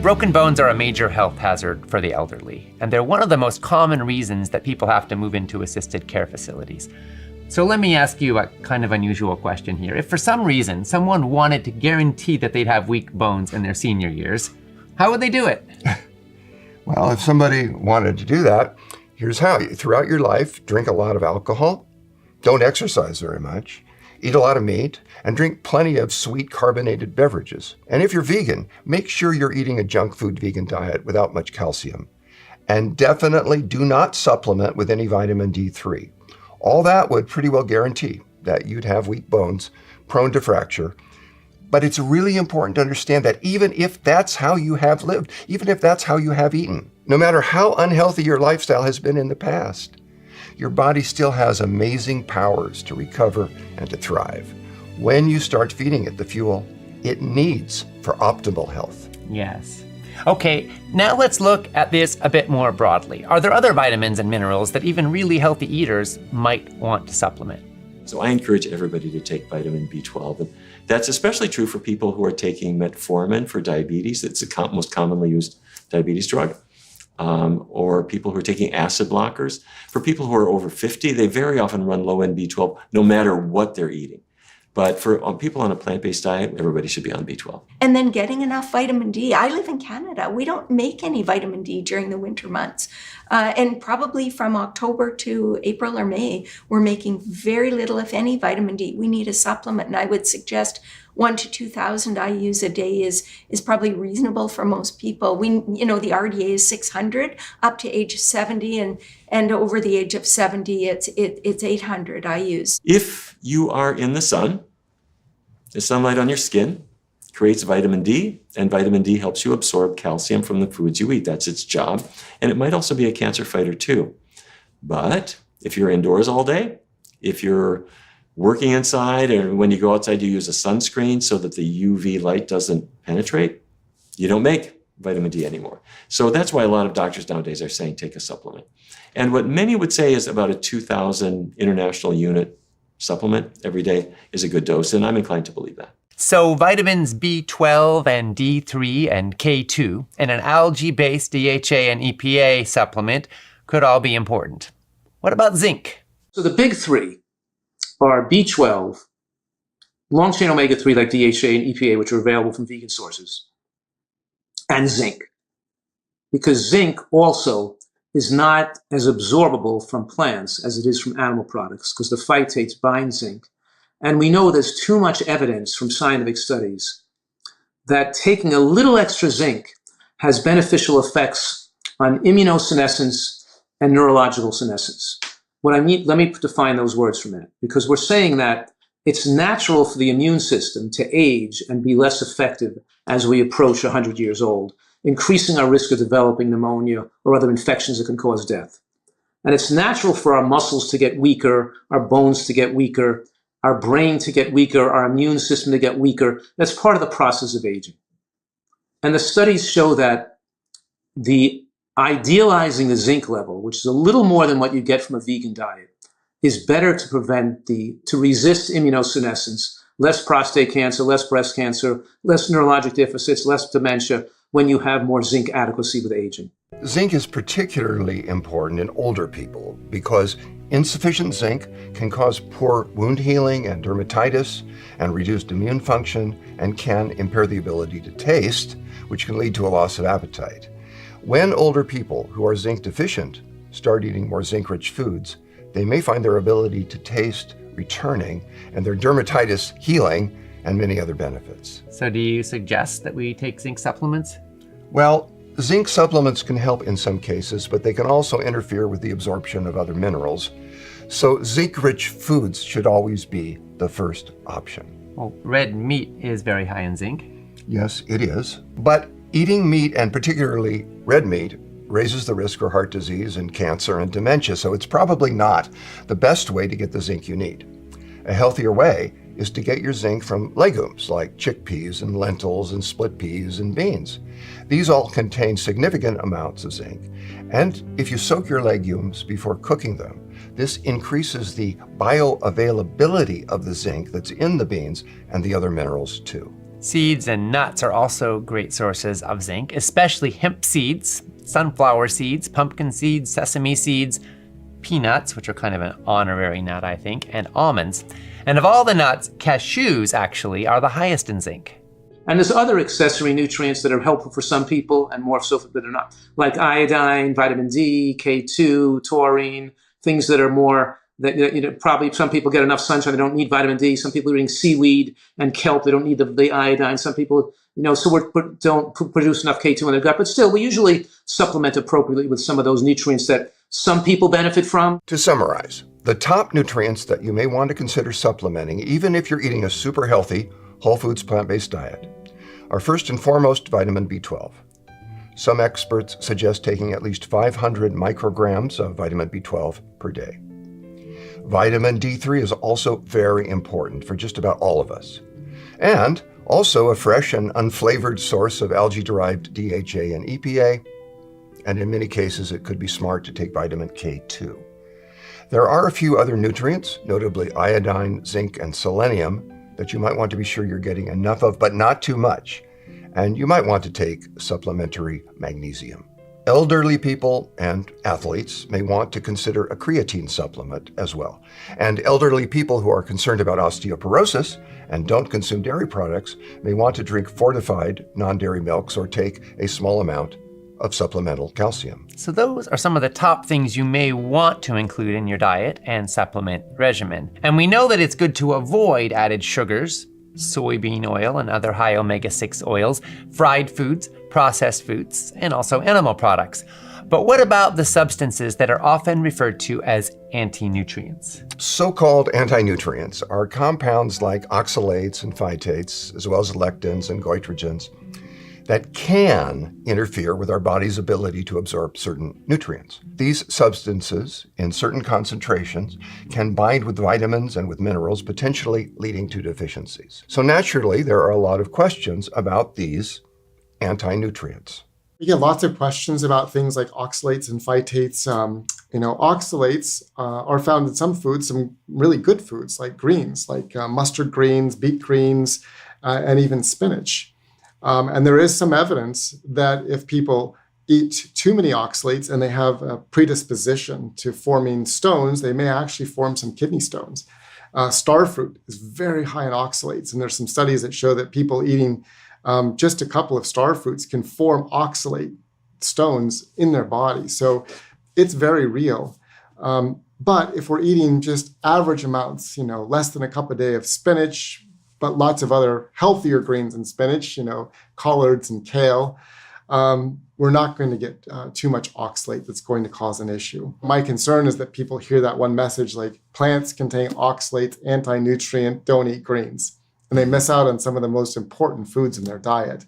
Broken bones are a major health hazard for the elderly, and they're one of the most common reasons that people have to move into assisted care facilities. So let me ask you a kind of unusual question here. If for some reason someone wanted to guarantee that they'd have weak bones in their senior years, how would they do it? Well, if somebody wanted to do that, here's how. Throughout your life, drink a lot of alcohol, don't exercise very much, eat a lot of meat, and drink plenty of sweet carbonated beverages. And if you're vegan, make sure you're eating a junk food vegan diet without much calcium. And definitely do not supplement with any vitamin D3. All that would pretty well guarantee that you'd have weak bones, prone to fracture. But it's really important to understand that even if that's how you have lived, even if that's how you have eaten, no matter how unhealthy your lifestyle has been in the past, your body still has amazing powers to recover and to thrive when you start feeding it the fuel it needs for optimal health. Yes. Okay, now let's look at this a bit more broadly. Are there other vitamins and minerals that even really healthy eaters might want to supplement? So I encourage everybody to take vitamin B12. And that's especially true for people who are taking metformin for diabetes. It's the most commonly used diabetes drug. Or people who are taking acid blockers. For people who are over 50, they very often run low in B12, no matter what they're eating. But for people on a plant-based diet, everybody should be on B12. And then getting enough vitamin D. I live in Canada. We don't make any vitamin D during the winter months. And probably from October to April or May, we're making very little, if any, vitamin D. We need a supplement. And I would suggest 1,000 to 2,000 IUs a day is probably reasonable for most people. The RDA is 600 up to age 70, and over the age of 70, it's 800 IUs. If you are in the sun, the sunlight on your skin creates vitamin D, and vitamin D helps you absorb calcium from the foods you eat. That's its job. And it might also be a cancer fighter too. But if you're indoors all day, if you're working inside, and when you go outside, you use a sunscreen so that the UV light doesn't penetrate, you don't make vitamin D anymore. So that's why a lot of doctors nowadays are saying take a supplement. And what many would say is about a 2,000 international unit supplement every day is a good dose, and I'm inclined to believe that. So vitamins B12 and D3 and K2 and an algae-based DHA and EPA supplement could all be important. What about zinc? So the big three are B12, long-chain omega-3 like DHA and EPA, which are available from vegan sources, and zinc. Because zinc also is not as absorbable from plants as it is from animal products, because the phytates bind zinc. And we know there's too much evidence from scientific studies that taking a little extra zinc has beneficial effects on immunosenescence and neurological senescence. What I mean, let me define those words for a minute, because we're saying that it's natural for the immune system to age and be less effective as we approach 100 years old, increasing our risk of developing pneumonia or other infections that can cause death. And it's natural for our muscles to get weaker, our bones to get weaker, our brain to get weaker, our immune system to get weaker. That's part of the process of aging. And the studies show that idealizing the zinc level, which is a little more than what you get from a vegan diet, is better to resist immunosenescence, less prostate cancer, less breast cancer, less neurologic deficits, less dementia, when you have more zinc adequacy with aging. Zinc is particularly important in older people because insufficient zinc can cause poor wound healing and dermatitis and reduced immune function and can impair the ability to taste, which can lead to a loss of appetite. When older people who are zinc deficient start eating more zinc-rich foods, they may find their ability to taste returning and their dermatitis healing and many other benefits. So do you suggest that we take zinc supplements? Well, zinc supplements can help in some cases, but they can also interfere with the absorption of other minerals. So zinc-rich foods should always be the first option. Well, red meat is very high in zinc. Yes, it is. But eating meat, and particularly red meat, raises the risk for heart disease and cancer and dementia, so it's probably not the best way to get the zinc you need. A healthier way is to get your zinc from legumes like chickpeas and lentils and split peas and beans. These all contain significant amounts of zinc. And if you soak your legumes before cooking them, this increases the bioavailability of the zinc that's in the beans and the other minerals too. Seeds and nuts are also great sources of zinc, especially hemp seeds, sunflower seeds, pumpkin seeds, sesame seeds, peanuts, which are kind of an honorary nut, I think, and almonds. And of all the nuts, cashews actually are the highest in zinc. And there's other accessory nutrients that are helpful for some people and more so that are not, like iodine, vitamin D, K2, taurine, things that are more, that probably some people get enough sunshine, they don't need vitamin D. Some people are eating seaweed and kelp, they don't need the iodine. Some people, so we don't produce enough K2 in their gut. But still, we usually supplement appropriately with some of those nutrients that some people benefit from. To summarize, the top nutrients that you may want to consider supplementing, even if you're eating a super healthy, whole foods plant-based diet, are first and foremost vitamin B12. Some experts suggest taking at least 500 micrograms of vitamin B12 per day. Vitamin D3 is also very important for just about all of us. And also a fresh and unflavored source of algae-derived DHA and EPA. And in many cases, it could be smart to take vitamin K2. There are a few other nutrients, notably iodine, zinc, and selenium, that you might want to be sure you're getting enough of, but not too much. And you might want to take supplementary magnesium. Elderly people and athletes may want to consider a creatine supplement as well. And elderly people who are concerned about osteoporosis and don't consume dairy products may want to drink fortified non-dairy milks or take a small amount of supplemental calcium. So those are some of the top things you may want to include in your diet and supplement regimen. And we know that it's good to avoid added sugars, soybean oil and other high omega-6 oils, fried foods, processed foods, and also animal products. But what about the substances that are often referred to as anti-nutrients? So-called anti-nutrients are compounds like oxalates and phytates, as well as lectins and goitrogens, that can interfere with our body's ability to absorb certain nutrients. These substances, in certain concentrations, can bind with vitamins and with minerals, potentially leading to deficiencies. So naturally, there are a lot of questions about these anti-nutrients. We get lots of questions about things like oxalates and phytates. Oxalates are found in some foods, some really good foods like greens, like mustard greens, beet greens, and even spinach. And there is some evidence that if people eat too many oxalates and they have a predisposition to forming stones, they may actually form some kidney stones. Star fruit is very high in oxalates, and there's some studies that show that people eating just a couple of star fruits can form oxalate stones in their body. So it's very real. But if we're eating just average amounts, less than a cup a day of spinach, but lots of other healthier greens and spinach, collards and kale, we're not going to get too much oxalate that's going to cause an issue. My concern is that people hear that one message like plants contain oxalates, anti-nutrient, don't eat greens. And they miss out on some of the most important foods in their diet.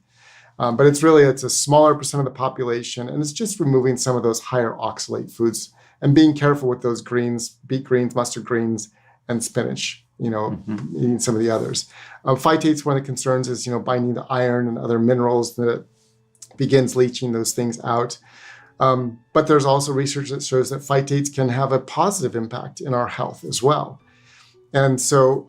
But it's a smaller percent of the population, and it's just removing some of those higher oxalate foods and being careful with those greens, beet greens, mustard greens, and spinach. Eating some of the others. Phytates, one of the concerns is, binding to iron and other minerals that begins leaching those things out. But there's also research that shows that phytates can have a positive impact in our health as well. And so,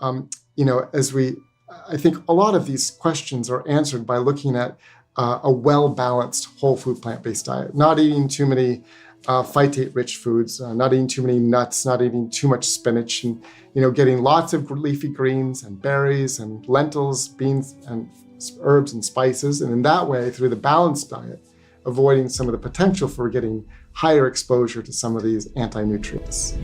I think a lot of these questions are answered by looking at a well-balanced whole food plant-based diet, not eating too many phytate-rich foods, not eating too many nuts, not eating too much spinach, and getting lots of leafy greens and berries and lentils, beans and herbs and spices, and in that way, through the balanced diet, avoiding some of the potential for getting higher exposure to some of these anti-nutrients.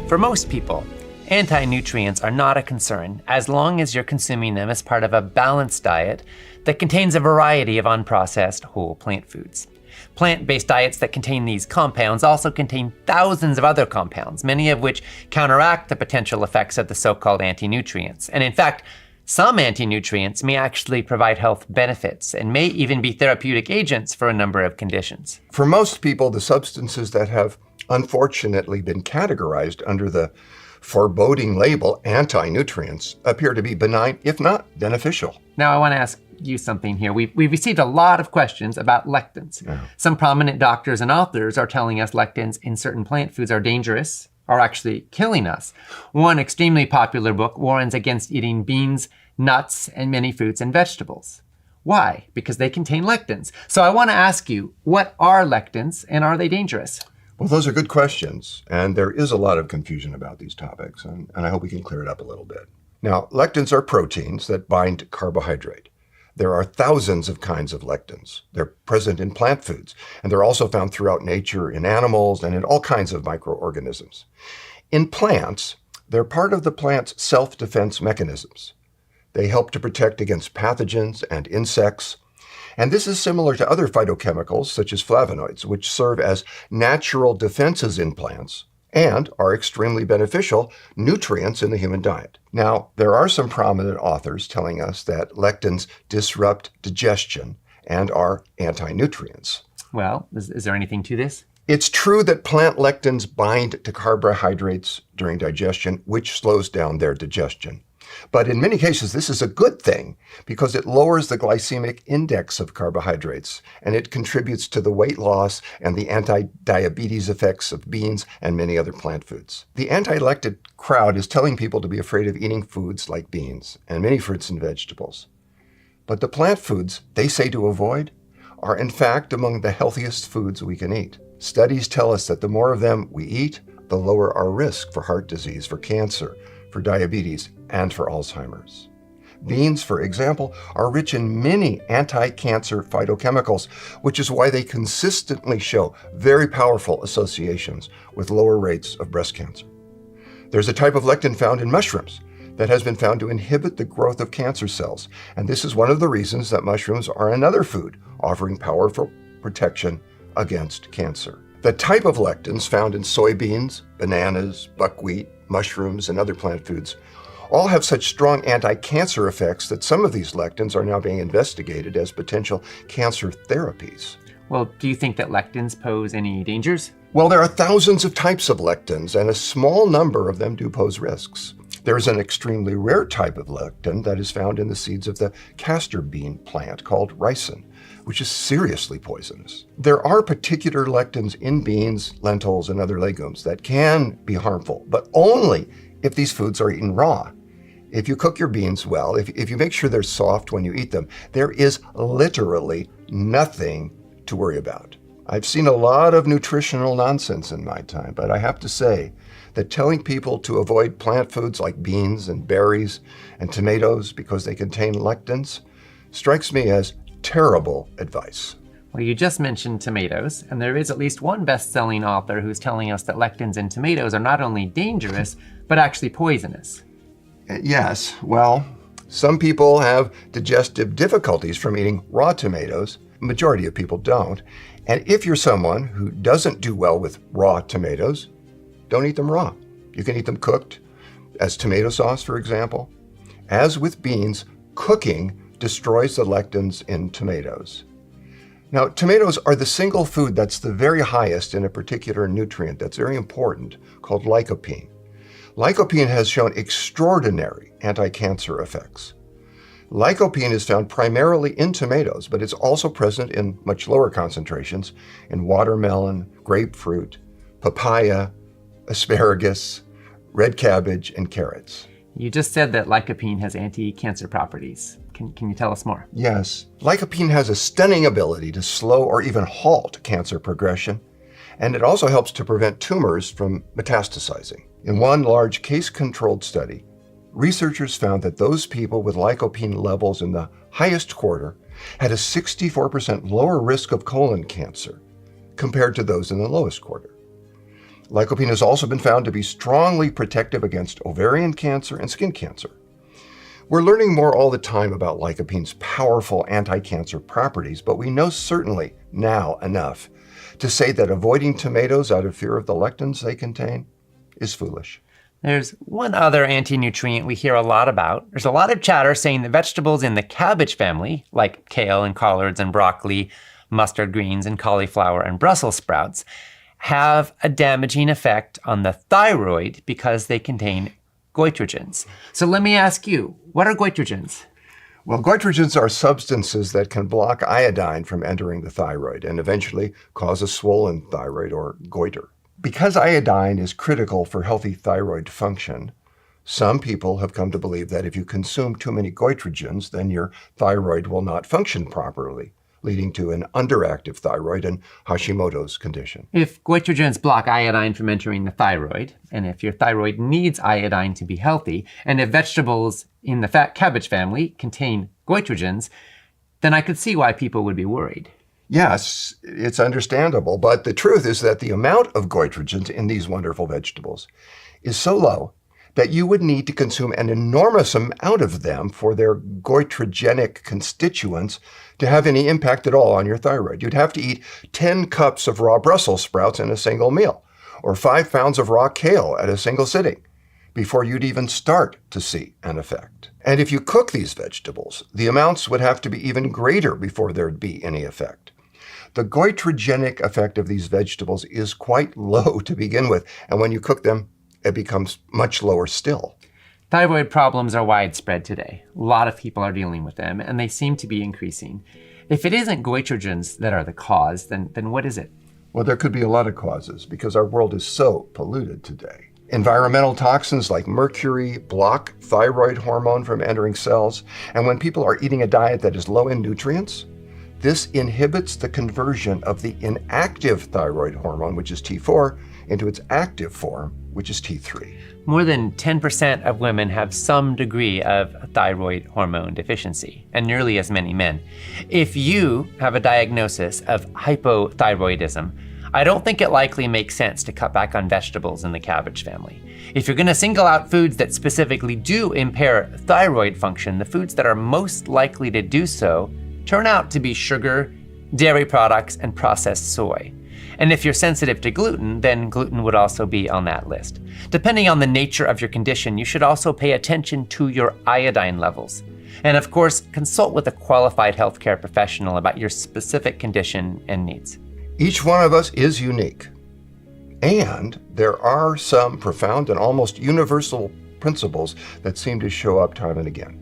For most people, anti-nutrients are not a concern as long as you're consuming them as part of a balanced diet that contains a variety of unprocessed whole plant foods. Plant-based diets that contain these compounds also contain thousands of other compounds, many of which counteract the potential effects of the so-called anti-nutrients. And in fact, some anti-nutrients may actually provide health benefits and may even be therapeutic agents for a number of conditions. For most people, the substances that have unfortunately been categorized under the foreboding label anti-nutrients appear to be benign, if not beneficial. Now I want to ask you something here. We've received a lot of questions about lectins. Some prominent doctors and authors are telling us lectins in certain plant foods are dangerous, are actually killing us. One extremely popular book warns against eating beans, nuts, and many fruits and vegetables. Why? Because they contain lectins. So I want to ask you, what are lectins and are they dangerous? Well, those are good questions, and there is a lot of confusion about these topics, and I hope we can clear it up a little bit. Now, lectins are proteins that bind to carbohydrate. There are thousands of kinds of lectins. They're present in plant foods, and they're also found throughout nature in animals and in all kinds of microorganisms. In plants, they're part of the plant's self-defense mechanisms. They help to protect against pathogens and insects. And this is similar to other phytochemicals, such as flavonoids, which serve as natural defenses in plants and are extremely beneficial nutrients in the human diet. Now, there are some prominent authors telling us that lectins disrupt digestion and are anti-nutrients. Well, is there anything to this? It's true that plant lectins bind to carbohydrates during digestion, which slows down their digestion. But in many cases, this is a good thing because it lowers the glycemic index of carbohydrates, and it contributes to the weight loss and the anti-diabetes effects of beans and many other plant foods. The anti-lectin crowd is telling people to be afraid of eating foods like beans and many fruits and vegetables. But the plant foods they say to avoid are in fact among the healthiest foods we can eat. Studies tell us that the more of them we eat, the lower our risk for heart disease, for cancer, for diabetes, and for Alzheimer's. Beans, for example, are rich in many anti-cancer phytochemicals, which is why they consistently show very powerful associations with lower rates of breast cancer. There's a type of lectin found in mushrooms that has been found to inhibit the growth of cancer cells, and this is one of the reasons that mushrooms are another food offering powerful protection against cancer. The type of lectins found in soybeans, bananas, buckwheat, mushrooms, and other plant foods all have such strong anti-cancer effects that some of these lectins are now being investigated as potential cancer therapies. Well, do you think that lectins pose any dangers? Well, there are thousands of types of lectins, and a small number of them do pose risks. There's an extremely rare type of lectin that is found in the seeds of the castor bean plant called ricin, which is seriously poisonous. There are particular lectins in beans, lentils, and other legumes that can be harmful, but only if these foods are eaten raw. If you cook your beans well, if you make sure they're soft when you eat them, there is literally nothing to worry about. I've seen a lot of nutritional nonsense in my time, but I have to say that telling people to avoid plant foods like beans and berries and tomatoes because they contain lectins strikes me as terrible advice. Well, you just mentioned tomatoes, and there is at least one best-selling author who's telling us that lectins in tomatoes are not only dangerous, but actually poisonous. Yes, well, some people have digestive difficulties from eating raw tomatoes. The majority of people don't. And if you're someone who doesn't do well with raw tomatoes, don't eat them raw. You can eat them cooked, as tomato sauce, for example. As with beans, cooking destroys the lectins in tomatoes. Now, tomatoes are the single food that's the very highest in a particular nutrient that's very important, called lycopene. Lycopene has shown extraordinary anti-cancer effects. Lycopene is found primarily in tomatoes, but it's also present in much lower concentrations in watermelon, grapefruit, papaya, asparagus, red cabbage, and carrots. You just said that lycopene has anti-cancer properties. Can you tell us more? Yes. Lycopene has a stunning ability to slow or even halt cancer progression, and it also helps to prevent tumors from metastasizing. In one large case-controlled study, researchers found that those people with lycopene levels in the highest quarter had a 64% lower risk of colon cancer compared to those in the lowest quarter. Lycopene has also been found to be strongly protective against ovarian cancer and skin cancer. We're learning more all the time about lycopene's powerful anti-cancer properties, but we know certainly now enough to say that avoiding tomatoes out of fear of the lectins they contain is foolish. There's one other anti-nutrient we hear a lot about. There's a lot of chatter saying that vegetables in the cabbage family, like kale and collards and broccoli, mustard greens and cauliflower and Brussels sprouts, have a damaging effect on the thyroid because they contain goitrogens. So let me ask you, what are goitrogens? Well, goitrogens are substances that can block iodine from entering the thyroid and eventually cause a swollen thyroid or goiter. Because iodine is critical for healthy thyroid function, some people have come to believe that if you consume too many goitrogens, then your thyroid will not function properly, leading to an underactive thyroid and Hashimoto's condition. If goitrogens block iodine from entering the thyroid, and if your thyroid needs iodine to be healthy, and if vegetables in the fat cabbage family contain goitrogens, then I could see why people would be worried. Yes, it's understandable, but the truth is that the amount of goitrogens in these wonderful vegetables is so low that you would need to consume an enormous amount of them for their goitrogenic constituents to have any impact at all on your thyroid. You'd have to eat 10 cups of raw Brussels sprouts in a single meal, or 5 pounds of raw kale at a single sitting, before you'd even start to see an effect. And if you cook these vegetables, the amounts would have to be even greater before there'd be any effect. The goitrogenic effect of these vegetables is quite low to begin with, and when you cook them, it becomes much lower still. Thyroid problems are widespread today. A lot of people are dealing with them, and they seem to be increasing. If it isn't goitrogens that are the cause, then what is it? Well, there could be a lot of causes because our world is so polluted today. Environmental toxins like mercury block thyroid hormone from entering cells, and when people are eating a diet that is low in nutrients, this inhibits the conversion of the inactive thyroid hormone, which is T4, into its active form, which is T3. More than 10% of women have some degree of thyroid hormone deficiency, and nearly as many men. If you have a diagnosis of hypothyroidism, I don't think it likely makes sense to cut back on vegetables in the cabbage family. If you're gonna single out foods that specifically do impair thyroid function, the foods that are most likely to do so turn out to be sugar, dairy products, and processed soy. And if you're sensitive to gluten, then gluten would also be on that list. Depending on the nature of your condition, you should also pay attention to your iodine levels. And of course, consult with a qualified healthcare professional about your specific condition and needs. Each one of us is unique. And there are some profound and almost universal principles that seem to show up time and again.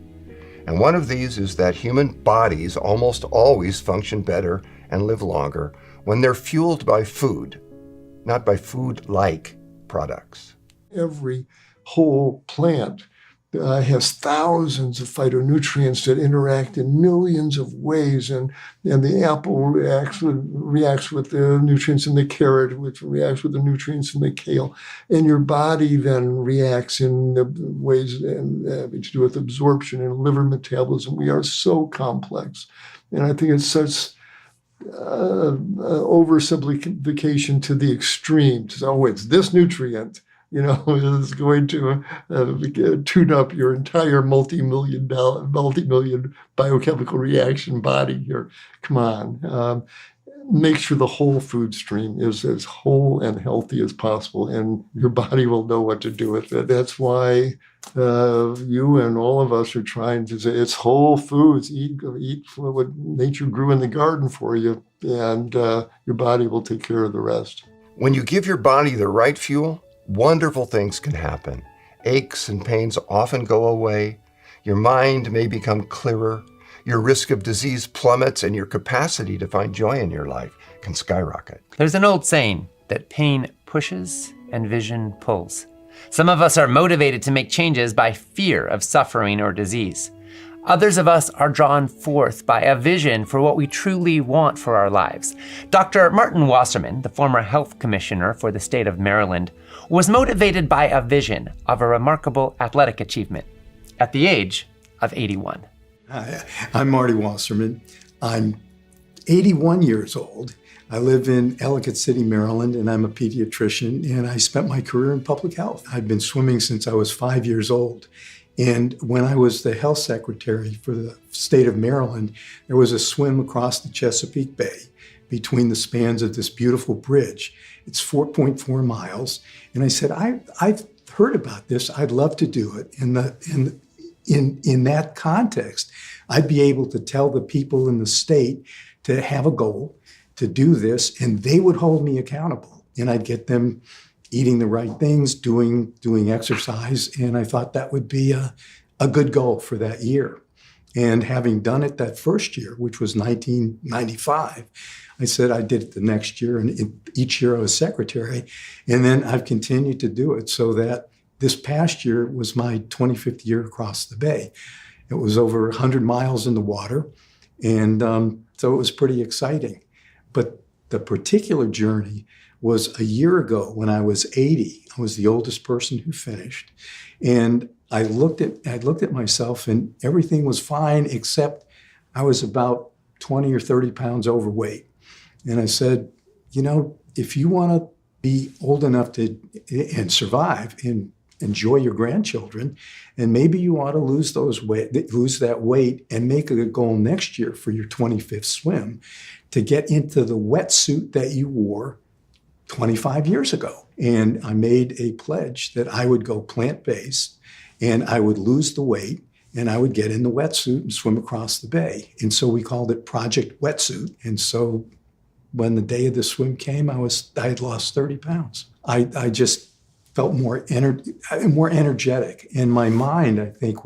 And one of these is that human bodies almost always function better and live longer when they're fueled by food, not by food-like products. Every whole plant has thousands of phytonutrients that interact in millions of ways, and the apple reacts with the nutrients in the carrot, which reacts with the nutrients in the kale, and your body then reacts in the ways having to do with absorption and liver metabolism. We are so complex, and I think it's such oversimplification to the extreme. So, it's this nutrient, is going to tune up your entire multi-million biochemical reaction body here. Come on. Make sure the whole food stream is as whole and healthy as possible, and your body will know what to do with it. That's why you and all of us are trying to say it's whole foods. Eat what nature grew in the garden for you, and your body will take care of the rest. When you give your body the right fuel, wonderful things can happen. Aches and pains often go away. Your mind may become clearer. Your risk of disease plummets, and your capacity to find joy in your life can skyrocket. There's an old saying that pain pushes and vision pulls. Some of us are motivated to make changes by fear of suffering or disease. Others of us are drawn forth by a vision for what we truly want for our lives. Dr. Martin Wasserman, the former health commissioner for the state of Maryland, was motivated by a vision of a remarkable athletic achievement at the age of 81. Hi, I'm Marty Wasserman. I'm 81 years old. I live in Ellicott City, Maryland, and I'm a pediatrician, and I spent my career in public health. I've been swimming since I was 5 years old. And when I was the health secretary for the state of Maryland, there was a swim across the Chesapeake Bay between the spans of this beautiful bridge. It's 4.4 miles. And I said, I've heard about this. I'd love to do it. In that context, I'd be able to tell the people in the state to have a goal, to do this, and they would hold me accountable. and I'd get them eating the right things, doing exercise. And I thought that would be a good goal for that year. And having done it that first year, which was 1995, I said I did it the next year, and each year I was secretary. And then I've continued to do it, so that this past year was my 25th year across the bay. It was over 100 miles in the water, and so it was pretty exciting. But the particular journey was a year ago when I was 80. I was the oldest person who finished. And I looked at myself, and everything was fine except I was about 20 or 30 pounds overweight. And I said, you know, if you want to be old enough to and survive and enjoy your grandchildren, and maybe you ought to lose that weight and make it a goal next year for your 25th swim to get into the wetsuit that you wore 25 years ago. And I made a pledge that I would go plant-based, and I would lose the weight, and I would get in the wetsuit and swim across the bay. And so we called it Project Wetsuit. And so when the day of the swim came, I had lost 30 pounds. I just felt more energetic. And my mind, I think, it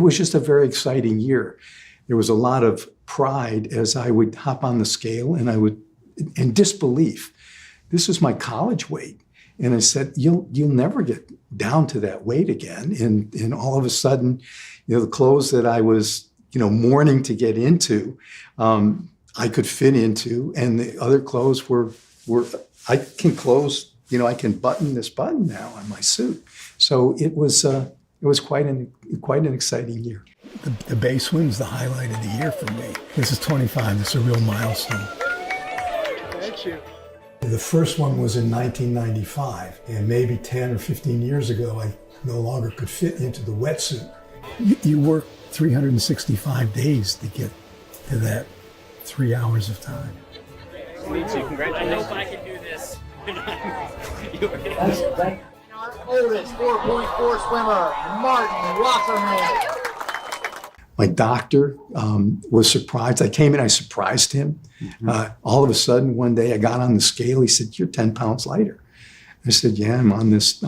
was just a very exciting year. There was a lot of pride as I would hop on the scale, and disbelief. This is my college weight. And I said, you'll never get down to that weight again. And all of a sudden, the clothes that I was, mourning to get into, I could fit into, and the other clothes were I can button this button now on my suit. So it was quite an exciting year. The bay swim's the highlight of the year for me. This is 25. It's a real milestone. Thank you. The first one was in 1995, and maybe 10 or 15 years ago, I no longer could fit into the wetsuit. You work 365 days to get to that 3 hours of time. Congratulations. I hope I can do this. Our oldest 4.4 swimmer, Martin Wasserman. My doctor was surprised. I came in, I surprised him. All of a sudden, one day I got on the scale. He said, "You're 10 pounds lighter." I said, "Yeah, I'm on this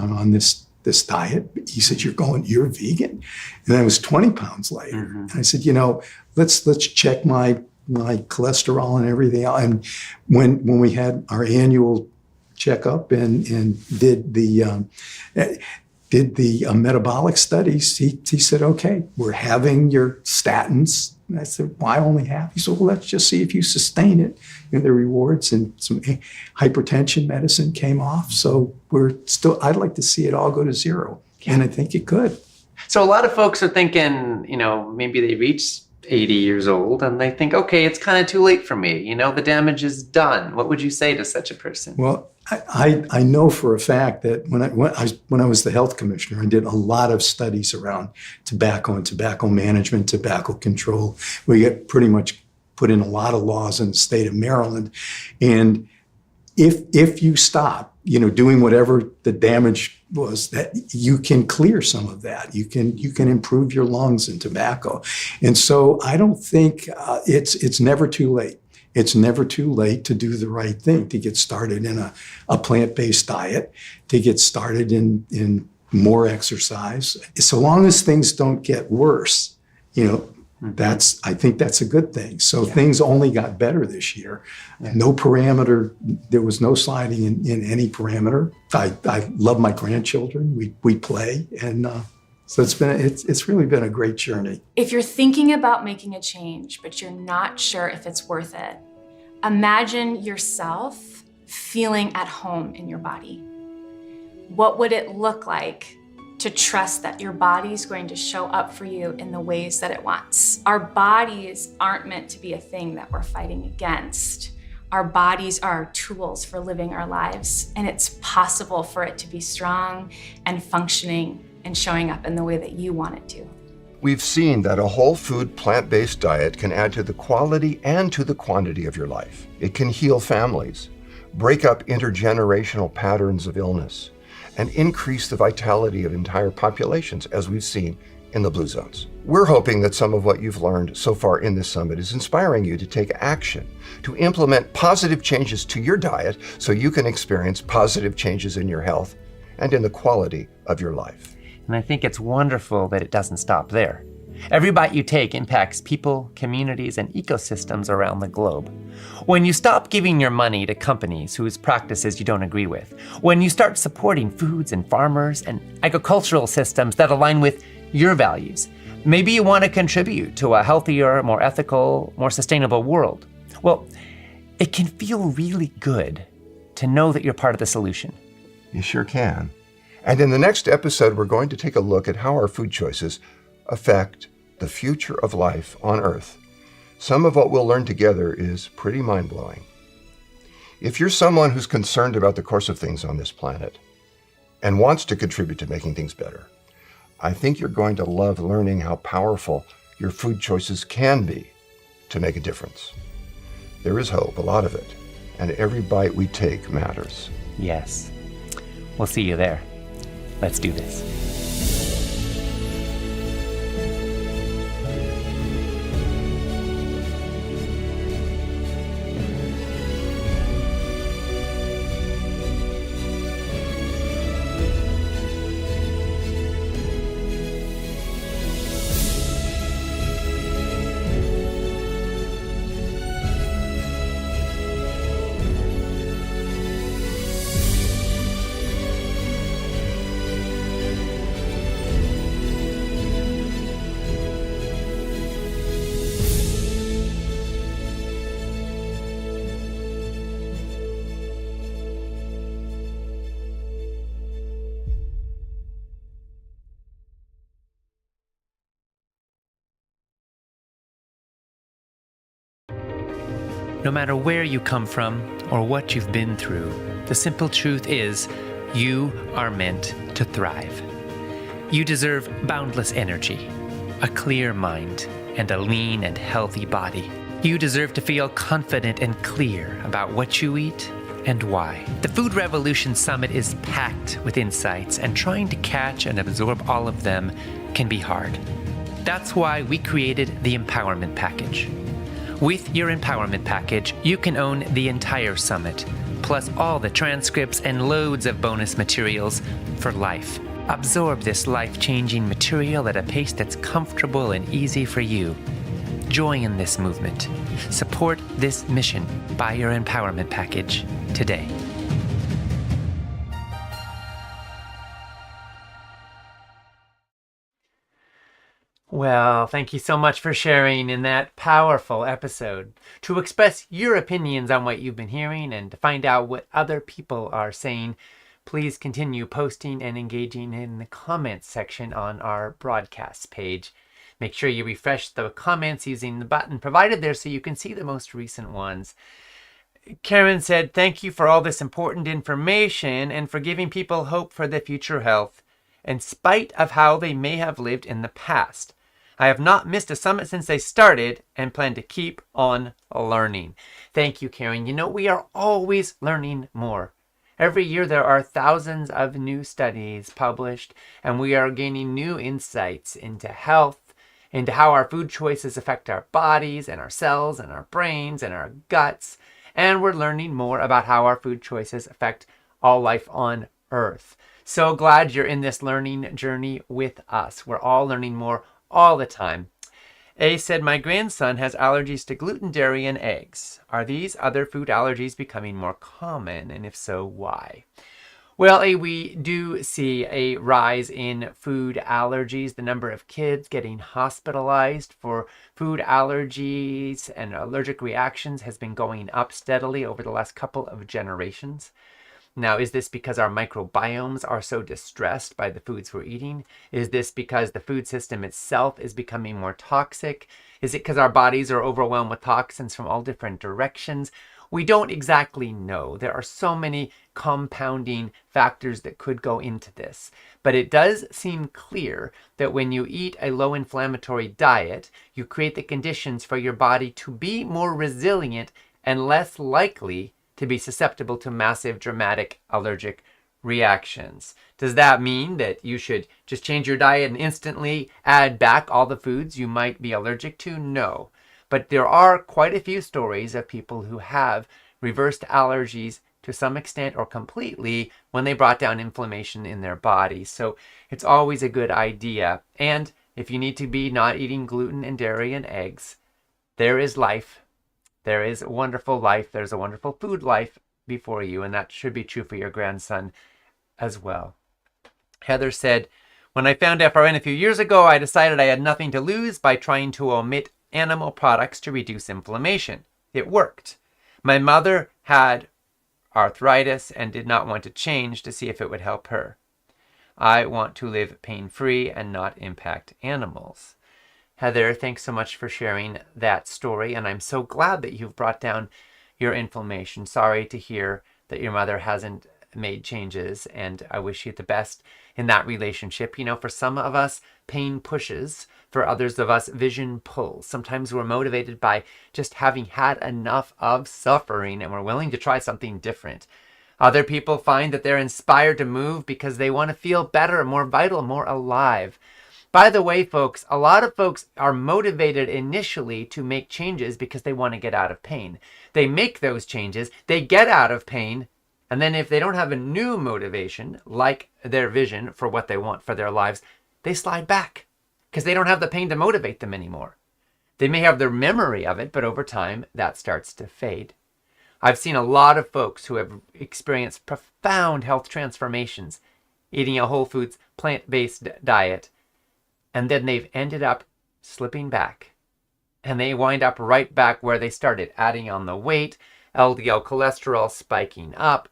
diet." He said, "You're vegan?" And I was 20 pounds lighter. And I said, let's check my cholesterol and everything else. And when we had our annual checkup and did the metabolic studies, he said, "Okay, we're having your statins." And I said, "Why only half?" He said, "Well, let's just see if you sustain it." The rewards and some hypertension medicine came off. So I'd like to see it all go to zero. And I think it could. So a lot of folks are thinking, maybe they reach 80 years old and they think, okay, it's kind of too late for me. The damage is done. What would you say to such a person? Well, I know for a fact that when I was the health commissioner, I did a lot of studies around tobacco and tobacco management, tobacco control. We get pretty much put in a lot of laws in the state of Maryland. And if you stop, doing whatever the damage was, that you can clear some of that. You can improve your lungs in tobacco. And so I don't think it's never too late. It's never too late to do the right thing, to get started in a plant-based diet, to get started in more exercise. So long as things don't get worse, I think that's a good thing. So things only got better this year. No parameter, there was no sliding in any parameter. I love my grandchildren. We play, and so it's really been a great journey. If you're thinking about making a change, but you're not sure if it's worth it, imagine yourself feeling at home in your body. What would it look like to trust that your body's going to show up for you in the ways that it wants? Our bodies aren't meant to be a thing that we're fighting against. Our bodies are our tools for living our lives, and it's possible for it to be strong and functioning and showing up in the way that you want it to. We've seen that a whole food, plant-based diet can add to the quality and to the quantity of your life. It can heal families, break up intergenerational patterns of illness, and increase the vitality of entire populations, as we've seen in the blue zones. We're hoping that some of what you've learned so far in this summit is inspiring you to take action, to implement positive changes to your diet so you can experience positive changes in your health and in the quality of your life. And I think it's wonderful that it doesn't stop there. Every bite you take impacts people, communities, and ecosystems around the globe. When you stop giving your money to companies whose practices you don't agree with, when you start supporting foods and farmers and agricultural systems that align with your values, maybe you want to contribute to a healthier, more ethical, more sustainable world. Well, it can feel really good to know that you're part of the solution. You sure can. And in the next episode, we're going to take a look at how our food choices affect the future of life on Earth. Some of what we'll learn together is pretty mind-blowing. If you're someone who's concerned about the course of things on this planet and wants to contribute to making things better, I think you're going to love learning how powerful your food choices can be to make a difference. There is hope, a lot of it, and every bite we take matters. Yes. We'll see you there. Let's do this. No matter where you come from or what you've been through, the simple truth is you are meant to thrive. You deserve boundless energy, a clear mind, and a lean and healthy body. You deserve to feel confident and clear about what you eat and why. The Food Revolution Summit is packed with insights, and trying to catch and absorb all of them can be hard. That's why we created the Empowerment Package. With your Empowerment Package, you can own the entire summit, plus all the transcripts and loads of bonus materials for life. Absorb this life-changing material at a pace that's comfortable and easy for you. Join this movement. Support this mission. Buy your Empowerment Package today. Well, thank you so much for sharing in that powerful episode. To express your opinions on what you've been hearing and to find out what other people are saying, please continue posting and engaging in the comments section on our broadcast page. Make sure you refresh the comments using the button provided there so you can see the most recent ones. Karen said, "Thank you for all this important information and for giving people hope for their future health, in spite of how they may have lived in the past. I have not missed a summit since they started and plan to keep on learning." Thank you, Karen. You know, we are always learning more. Every year there are thousands of new studies published, and we are gaining new insights into health, into how our food choices affect our bodies and our cells and our brains and our guts. And we're learning more about how our food choices affect all life on Earth. So glad you're in this learning journey with us. We're all learning more all the time. A said, "My grandson has allergies to gluten, dairy, and eggs. Are these other food allergies becoming more common? And if so, why?" Well, we do see a rise in food allergies. The number of kids getting hospitalized for food allergies and allergic reactions has been going up steadily over the last couple of generations. Now, is this because our microbiomes are so distressed by the foods we're eating? Is this because the food system itself is becoming more toxic? Is it because our bodies are overwhelmed with toxins from all different directions? We don't exactly know. There are so many compounding factors that could go into this. But it does seem clear that when you eat a low-inflammatory diet, you create the conditions for your body to be more resilient and less likely to be susceptible to massive, dramatic allergic reactions. Does that mean that you should just change your diet and instantly add back all the foods you might be allergic to? No. But there are quite a few stories of people who have reversed allergies to some extent or completely when they brought down inflammation in their body. So it's always a good idea. And if you need to be not eating gluten and dairy and eggs, there is life. There is a wonderful life. There's a wonderful food life before you, and that should be true for your grandson as well. Heather said, when I found FRN a few years ago, I decided I had nothing to lose by trying to omit animal products to reduce inflammation. It worked. My mother had arthritis and did not want to change to see if it would help her. I want to live pain-free and not impact animals. Heather, thanks so much for sharing that story, and I'm so glad that you've brought down your inflammation. Sorry to hear that your mother hasn't made changes, and I wish you the best in that relationship. You know, for some of us, pain pushes. For others of us, vision pulls. Sometimes we're motivated by just having had enough of suffering and we're willing to try something different. Other people find that they're inspired to move because they want to feel better, more vital, more alive. By the way, folks, a lot of folks are motivated initially to make changes because they want to get out of pain. They make those changes, they get out of pain, and then if they don't have a new motivation, like their vision for what they want for their lives, they slide back because they don't have the pain to motivate them anymore. They may have their memory of it, but over time, that starts to fade. I've seen a lot of folks who have experienced profound health transformations, eating a whole foods, plant-based diet, and then they've ended up slipping back. And they wind up right back where they started, adding on the weight, LDL cholesterol spiking up,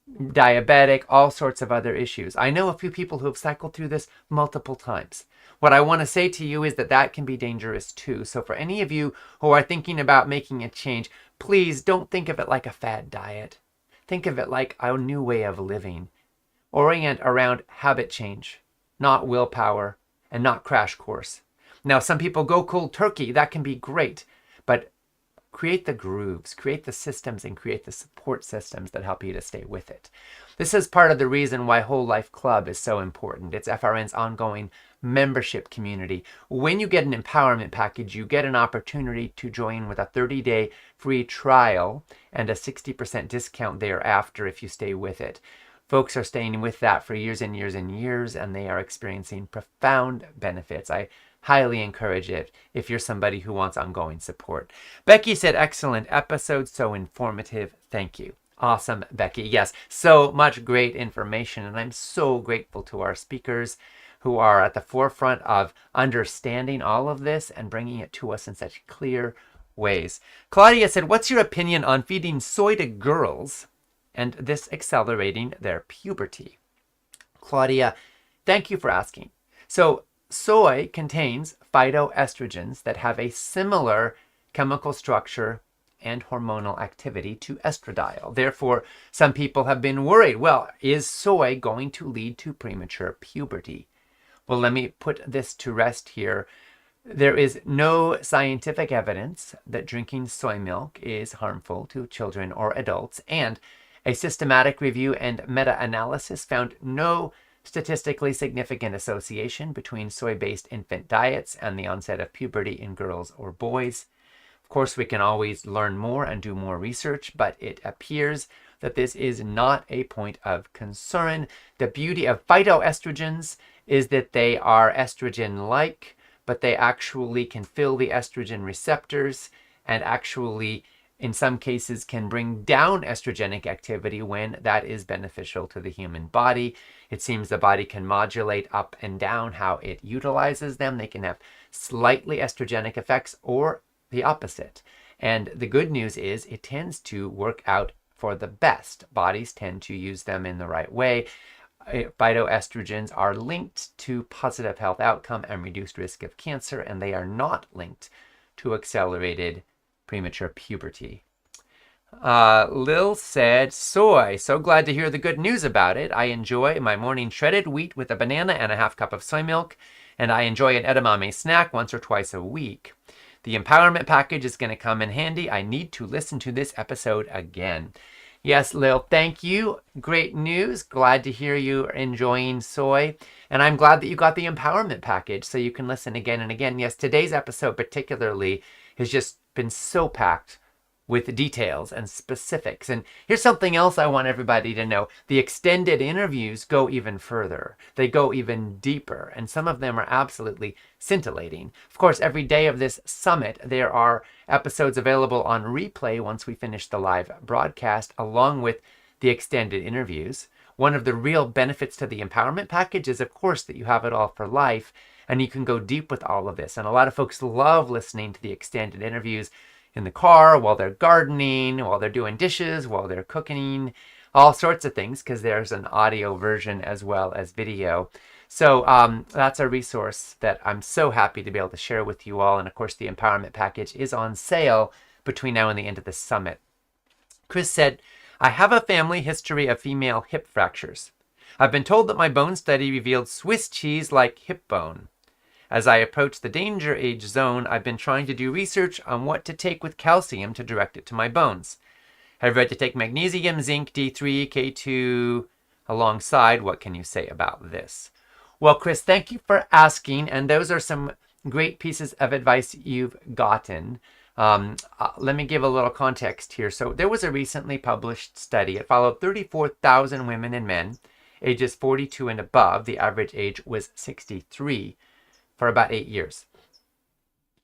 diabetic, all sorts of other issues. I know a few people who have cycled through this multiple times. What I want to say to you is that that can be dangerous too. So for any of you who are thinking about making a change, please don't think of it like a fad diet. Think of it like a new way of living. Orient around habit change, not willpower, and not crash course. Now, some people go cold turkey. That can be great, but create the grooves, create the systems, and create the support systems that help you to stay with it. This is part of the reason why Whole Life Club is so important. It's FRN's ongoing membership community. When you get an empowerment package, you get an opportunity to join with a 30-day free trial and a 60% discount thereafter if you stay with it. Folks are staying with that for years and years and years, and they are experiencing profound benefits. I highly encourage it if you're somebody who wants ongoing support. Becky said, excellent episode, so informative. Thank you. Awesome, Becky. Yes, so much great information, and I'm so grateful to our speakers who are at the forefront of understanding all of this and bringing it to us in such clear ways. Claudia said, what's your opinion on feeding soy to girls and this accelerating their puberty? Claudia, thank you for asking. So soy contains phytoestrogens that have a similar chemical structure and hormonal activity to estradiol. Therefore, some people have been worried, well, is soy going to lead to premature puberty? Well, let me put this to rest here. There is no scientific evidence that drinking soy milk is harmful to children or adults, and a systematic review and meta-analysis found no statistically significant association between soy-based infant diets and the onset of puberty in girls or boys. Of course, we can always learn more and do more research, but it appears that this is not a point of concern. The beauty of phytoestrogens is that they are estrogen-like, but they actually can fill the estrogen receptors and actually, in some cases, can bring down estrogenic activity when that is beneficial to the human body. It seems the body can modulate up and down how it utilizes them. They can have slightly estrogenic effects or the opposite. And the good news is it tends to work out for the best. Bodies tend to use them in the right way. Phytoestrogens are linked to positive health outcome and reduced risk of cancer, and they are not linked to accelerated premature puberty. Lil said, soy, so glad to hear the good news about it. I enjoy my morning shredded wheat with a banana and a half cup of soy milk, and I enjoy an edamame snack once or twice a week. The empowerment package is going to come in handy. I need to listen to this episode again. Yes, Lil, thank you. Great news. Glad to hear you are enjoying soy. And I'm glad that you got the empowerment package so you can listen again and again. Yes, today's episode particularly has just been so packed with details and specifics. And here's something else I want everybody to know. The extended interviews go even further. They go even deeper, and some of them are absolutely scintillating. Of course, every day of this summit, there are episodes available on replay once we finish the live broadcast, along with the extended interviews. One of the real benefits to the empowerment package is, of course, that you have it all for life, and you can go deep with all of this. And a lot of folks love listening to the extended interviews in the car, while they're gardening, while they're doing dishes, while they're cooking, all sorts of things, because there's an audio version as well as video. So that's a resource that I'm so happy to be able to share with you all. And of course, the empowerment package is on sale between now and the end of the summit. Chris said, I have a family history of female hip fractures. I've been told that my bone study revealed Swiss cheese-like hip bone. As I approach the danger age zone, I've been trying to do research on what to take with calcium to direct it to my bones. I've read to take magnesium, zinc, D3, K2 alongside. What can you say about this? Well, Chris, thank you for asking, and those are some great pieces of advice you've gotten. Let me give a little context here. So there was a recently published study. It followed 34,000 women and men, ages 42 and above. The average age was 63. For about 8 years.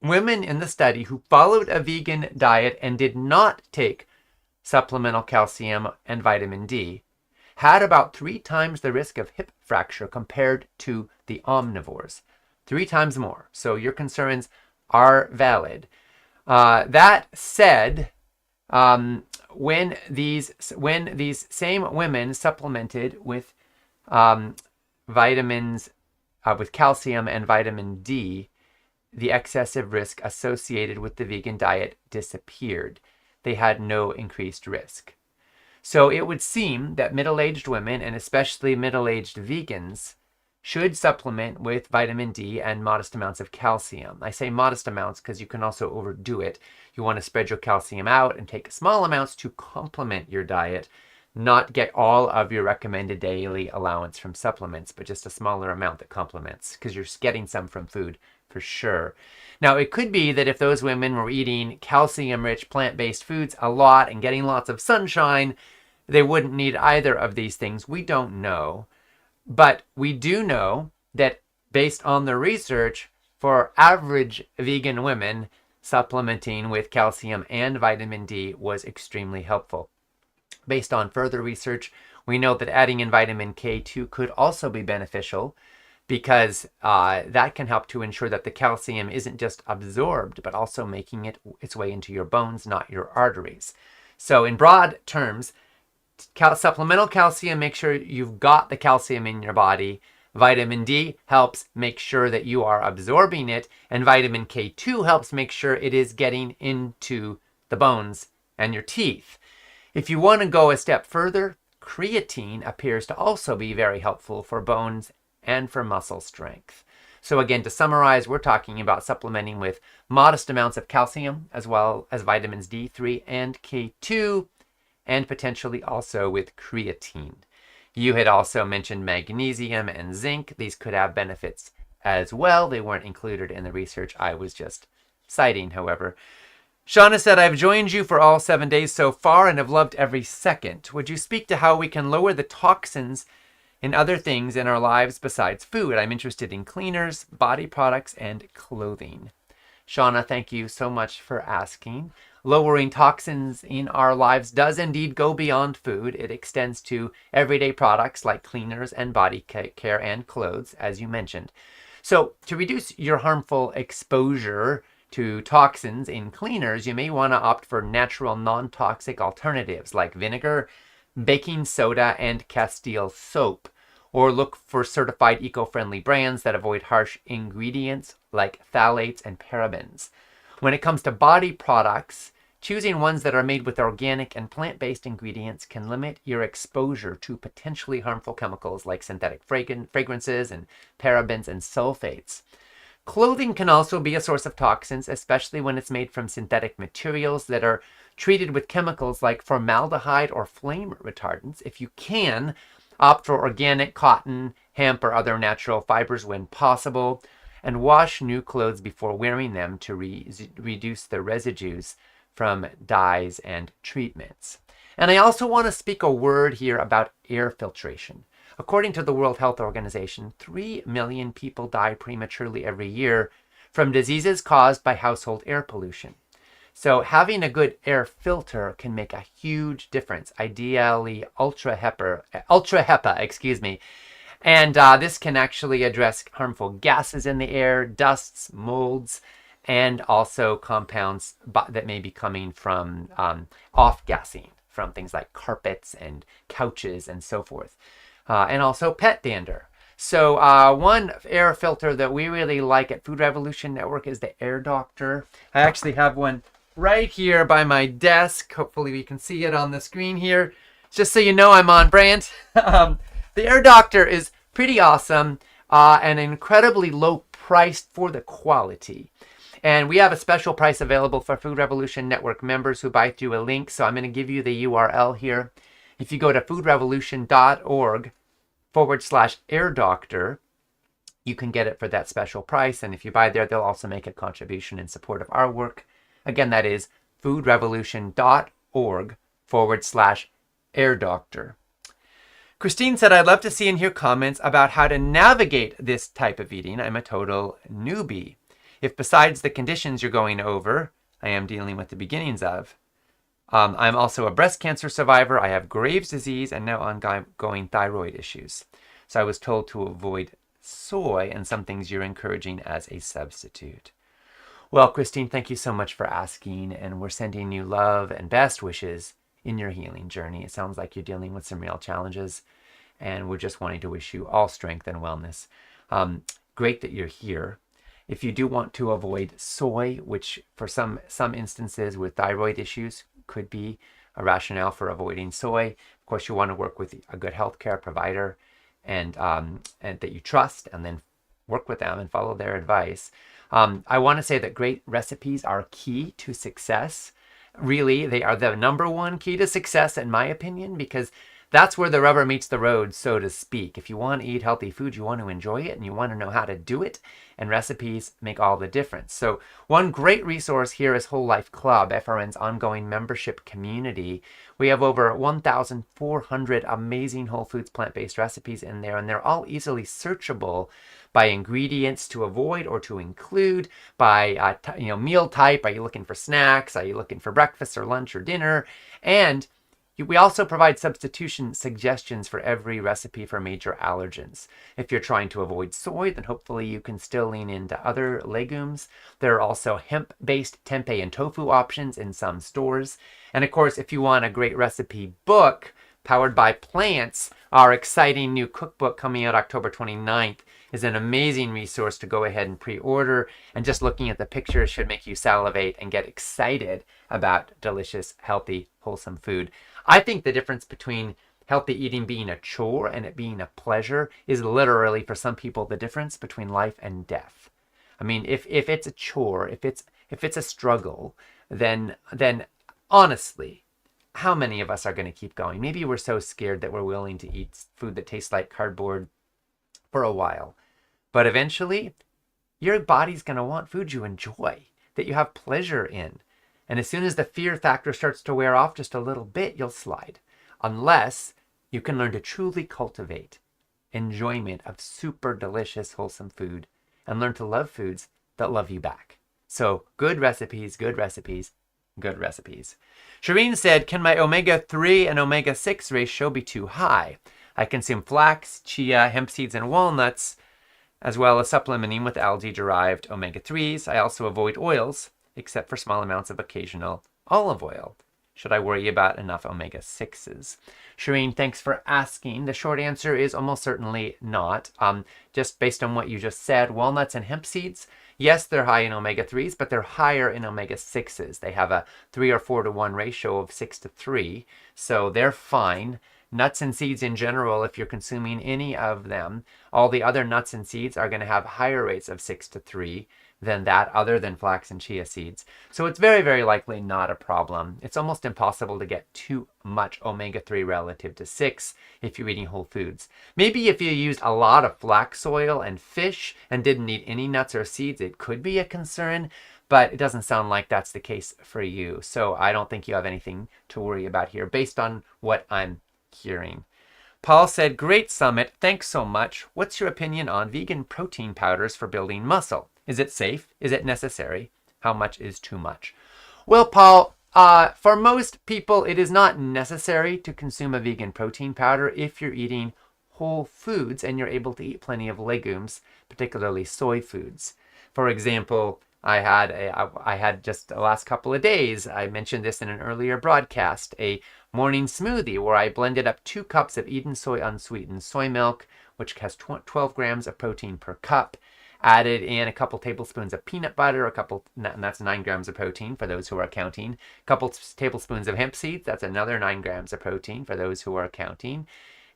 Women in the study who followed a vegan diet and did not take supplemental calcium and vitamin D had about 3 times the risk of hip fracture compared to the omnivores. 3 times more. So your concerns are valid. That said, when these same women supplemented with vitamins, with calcium and vitamin D, the excessive risk associated with the vegan diet disappeared. They had no increased risk. So it would seem that middle-aged women, and especially middle-aged vegans, should supplement with vitamin D and modest amounts of calcium. I say modest amounts because you can also overdo it. You want to spread your calcium out and take small amounts to complement your diet, not get all of your recommended daily allowance from supplements, but just a smaller amount that complements, because you're getting some from food for sure. Now, it could be that if those women were eating calcium-rich plant-based foods a lot and getting lots of sunshine, they wouldn't need either of these things. We don't know. But we do know that based on the research, for average vegan women, supplementing with calcium and vitamin D was extremely helpful. Based on further research, we know that adding in vitamin K2 could also be beneficial because that can help to ensure that the calcium isn't just absorbed, but also making its way into your bones, not your arteries. So in broad terms, supplemental calcium makes sure you've got the calcium in your body. Vitamin D helps make sure that you are absorbing it, and vitamin K2 helps make sure it is getting into the bones and your teeth. If you want to go a step further, creatine appears to also be very helpful for bones and for muscle strength. So again, to summarize, we're talking about supplementing with modest amounts of calcium as well as vitamins D3 and K2, and potentially also with creatine. You had also mentioned magnesium and zinc. These could have benefits as well. They weren't included in the research I was just citing, however. Shauna said, I've joined you for all 7 days so far and have loved every second. Would you speak to how we can lower the toxins in other things in our lives besides food? I'm interested in cleaners, body products, and clothing. Shauna, thank you so much for asking. Lowering toxins in our lives does indeed go beyond food. It extends to everyday products like cleaners and body care and clothes, as you mentioned. So to reduce your harmful exposure to toxins in cleaners, you may want to opt for natural non-toxic alternatives like vinegar, baking soda, and Castile soap, or look for certified eco-friendly brands that avoid harsh ingredients like phthalates and parabens. When it comes to body products, choosing ones that are made with organic and plant-based ingredients can limit your exposure to potentially harmful chemicals like synthetic fragrances and parabens and sulfates. Clothing can also be a source of toxins, especially when it's made from synthetic materials that are treated with chemicals like formaldehyde or flame retardants. If you can, opt for organic cotton, hemp, or other natural fibers when possible, and wash new clothes before wearing them to reduce the residues from dyes and treatments. And I also want to speak a word here about air filtration. According to the World Health Organization, 3 million people die prematurely every year from diseases caused by household air pollution. So having a good air filter can make a huge difference, ideally ultra HEPA, And this can actually address harmful gases in the air, dusts, molds, and also compounds that may be coming from off-gassing from things like carpets and couches and so forth. And also pet dander. So one air filter that we really like at Food Revolution Network is the Air Doctor. I actually have one right here by my desk. Hopefully we can see it on the screen here. Just so you know I'm on brand. The Air Doctor is pretty awesome and incredibly low priced for the quality. And we have a special price available for Food Revolution Network members who buy through a link. So I'm going to give you the URL here. If you go to foodrevolution.org/Air Doctor, you can get it for that special price. And if you buy there, they'll also make a contribution in support of our work. Again, that is foodrevolution.org/Air Doctor. Christine said, I'd love to see and hear comments about how to navigate this type of eating. I'm a total newbie. If besides the conditions you're going over, I am dealing with the beginnings of, I'm also a breast cancer survivor. I have Graves' disease and now ongoing thyroid issues. So I was told to avoid soy and some things you're encouraging as a substitute. Well, Christine, thank you so much for asking, and we're sending you love and best wishes in your healing journey. It sounds like you're dealing with some real challenges, and we're just wanting to wish you all strength and wellness. Great that you're here. If you do want to avoid soy, which for some instances with thyroid issues could be a rationale for avoiding soy, of course you want to work with a good healthcare provider and that you trust, and then work with them and follow their advice. I want to say that great recipes are key to success. Really, they are the number one key to success in my opinion, because that's where the rubber meets the road, so to speak. If you want to eat healthy food, you want to enjoy it and you want to know how to do it, and recipes make all the difference. So one great resource here is Whole Life Club, FRN's ongoing membership community. We have over 1,400 amazing whole foods plant-based recipes in there, and they're all easily searchable by ingredients to avoid or to include, by meal type. Are you looking for snacks? Are you looking for breakfast or lunch or dinner? And we also provide substitution suggestions for every recipe for major allergens. If you're trying to avoid soy, then hopefully you can still lean into other legumes. There are also hemp-based tempeh and tofu options in some stores. And of course, if you want a great recipe book powered by plants, our exciting new cookbook coming out October 29th is an amazing resource to go ahead and pre-order. And just looking at the pictures should make you salivate and get excited about delicious, healthy, wholesome food. I think the difference between healthy eating being a chore and it being a pleasure is literally, for some people, the difference between life and death. I mean, if it's a chore, if it's a struggle, then honestly, how many of us are going to keep going? Maybe we're so scared that we're willing to eat food that tastes like cardboard for a while. But eventually, your body's going to want food you enjoy, that you have pleasure in. And as soon as the fear factor starts to wear off just a little bit, you'll slide. Unless you can learn to truly cultivate enjoyment of super delicious, wholesome food and learn to love foods that love you back. So good recipes, good recipes, good recipes. Shireen said, can my omega-3 and omega-6 ratio be too high? I consume flax, chia, hemp seeds, and walnuts, as well as supplementing with algae-derived omega-3s. I also avoid oils, except for small amounts of occasional olive oil. Should I worry about enough omega-6s? Shireen, thanks for asking. The short answer is almost certainly not. Just based on what you just said, walnuts and hemp seeds, yes, they're high in omega-3s, but they're higher in omega-6s. They have a 3 or 4 to 1 ratio of 6 to 3, so they're fine. nuts and seeds in general, if you're consuming any of them, all the other nuts and seeds are going to have higher rates of 6 to 3 than that, other than flax and chia seeds. So it's very, very likely not a problem. It's almost impossible to get too much omega-3 relative to 6 if you're eating whole foods. Maybe if you used a lot of flax oil and fish and didn't eat any nuts or seeds, it could be a concern, but it doesn't sound like that's the case for you. So I don't think you have anything to worry about here based on what I'm hearing. Paul said, great summit, thanks so much. What's your opinion on vegan protein powders for building muscle? Is it safe? Is it necessary? How much is too much? Well, Paul, for most people, it is not necessary to consume a vegan protein powder if you're eating whole foods and you're able to eat plenty of legumes, particularly soy foods. For example, I had just the last couple of days, I mentioned this in an earlier broadcast, a morning smoothie where I blended up 2 cups of Eden Soy unsweetened soy milk, which has 12 grams of protein per cup, added in a couple tablespoons of peanut butter, and that's 9 grams of protein for those who are counting, a couple tablespoons of hemp seeds, that's another 9 grams of protein for those who are counting,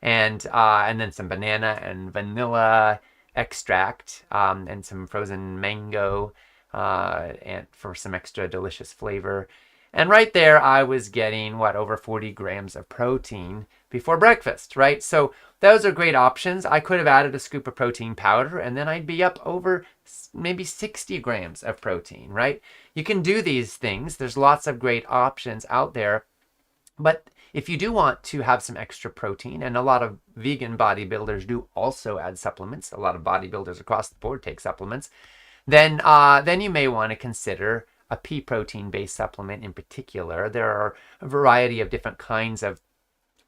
and then some banana and vanilla extract, and some frozen mango, and for some extra delicious flavor. And right there, I was getting, over 40 grams of protein before breakfast, right? So those are great options. I could have added a scoop of protein powder, and then I'd be up over maybe 60 grams of protein, right? You can do these things. There's lots of great options out there. But if you do want to have some extra protein, and a lot of vegan bodybuilders do also add supplements, a lot of bodybuilders across the board take supplements, then you may want to consider a pea protein-based supplement in particular. There are a variety of different kinds of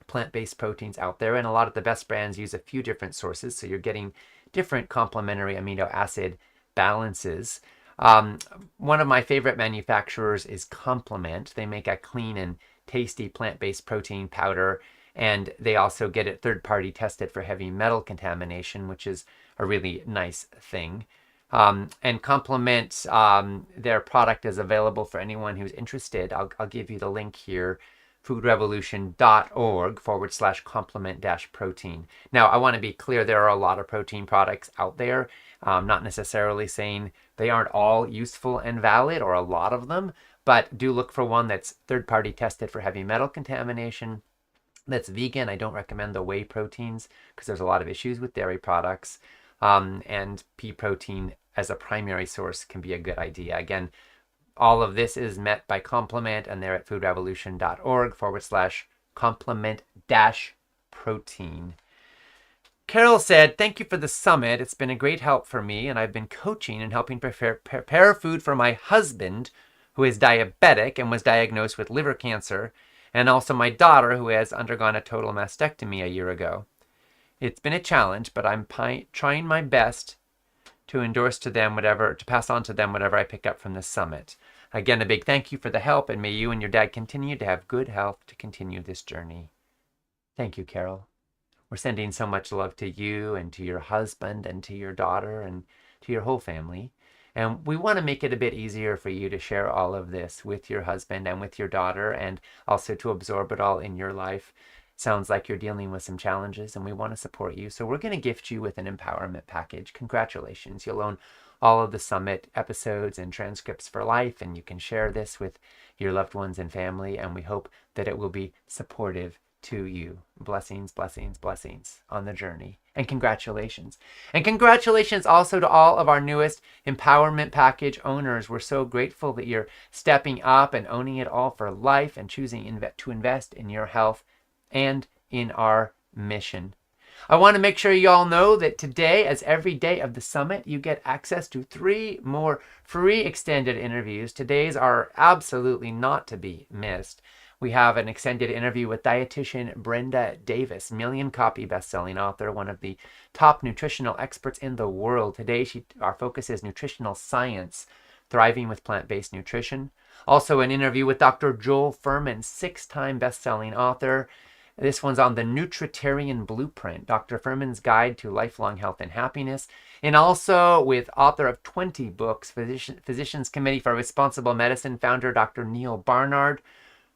plant-based proteins out there, and a lot of the best brands use a few different sources, so you're getting different complementary amino acid balances. One of my favorite manufacturers is Complement. They make a clean and tasty plant-based protein powder, and they also get it third-party tested for heavy metal contamination, which is a really nice thing. And Complement, their product is available for anyone who's interested. I'll give you the link here, foodrevolution.org/complement-protein. Now, I want to be clear, there are a lot of protein products out there. Not necessarily saying they aren't all useful and valid, or a lot of them, but do look for one that's third-party tested for heavy metal contamination, that's vegan. I don't recommend the whey proteins because there's a lot of issues with dairy products. And pea protein as a primary source can be a good idea. Again, all of this is met by Complement, and they're at foodrevolution.org/complement-protein. Carol said, thank you for the summit. It's been a great help for me, and I've been coaching and helping prepare food for my husband, who is diabetic and was diagnosed with liver cancer, and also my daughter, who has undergone a total mastectomy a year ago. It's been a challenge, but I'm trying my best to pass on to them whatever I pick up from this summit. Again, a big thank you for the help, and may you and your dad continue to have good health to continue this journey. Thank you, Carol. We're sending so much love to you and to your husband and to your daughter and to your whole family. And we want to make it a bit easier for you to share all of this with your husband and with your daughter, and also to absorb it all in your life. Sounds like you're dealing with some challenges, and we want to support you. So we're going to gift you with an empowerment package. Congratulations. You'll own all of the summit episodes and transcripts for life, and you can share this with your loved ones and family, and we hope that it will be supportive to you. Blessings, blessings, blessings on the journey. And congratulations. And congratulations also to all of our newest empowerment package owners. We're so grateful that you're stepping up and owning it all for life and choosing to invest in your health and in our mission. I want to make sure you all know that today, as every day of the summit, you get access to 3 more free extended interviews. Today's are absolutely not to be missed. We have an extended interview with dietitian Brenda Davis, million-copy best-selling author, one of the top nutritional experts in the world. Today, our focus is nutritional science, thriving with plant-based nutrition. Also, an interview with Dr. Joel Fuhrman, 6-time best-selling author. This one's on the Nutritarian Blueprint, Dr. Fuhrman's Guide to Lifelong Health and Happiness. And also with author of 20 books, Physicians Committee for Responsible Medicine founder Dr. Neil Barnard.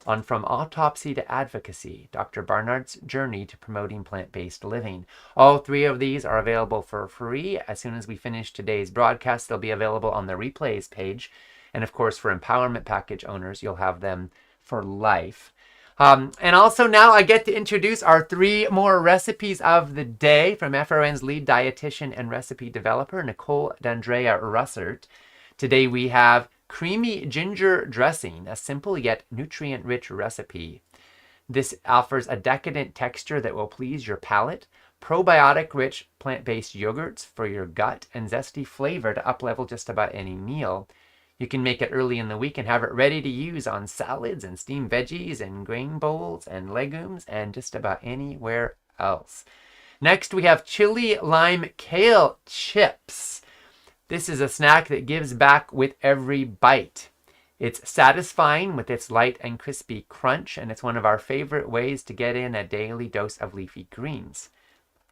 on From Autopsy to Advocacy, Dr. Barnard's Journey to Promoting Plant-Based Living. All 3 of these are available for free. As soon as we finish today's broadcast, they'll be available on the replays page. And of course, for Empowerment Package owners, you'll have them for life. And also now I get to introduce our 3 more recipes of the day from FRN's lead dietitian and recipe developer, Nicole D'Andrea Russert. Today we have creamy ginger dressing, a simple yet nutrient-rich recipe. This offers a decadent texture that will please your palate, probiotic-rich plant-based yogurts for your gut, and zesty flavor to uplevel just about any meal. You can make it early in the week and have it ready to use on salads and steamed veggies and grain bowls and legumes and just about anywhere else. Next, we have chili lime kale chips. This is a snack that gives back with every bite. It's satisfying with its light and crispy crunch, and it's one of our favorite ways to get in a daily dose of leafy greens.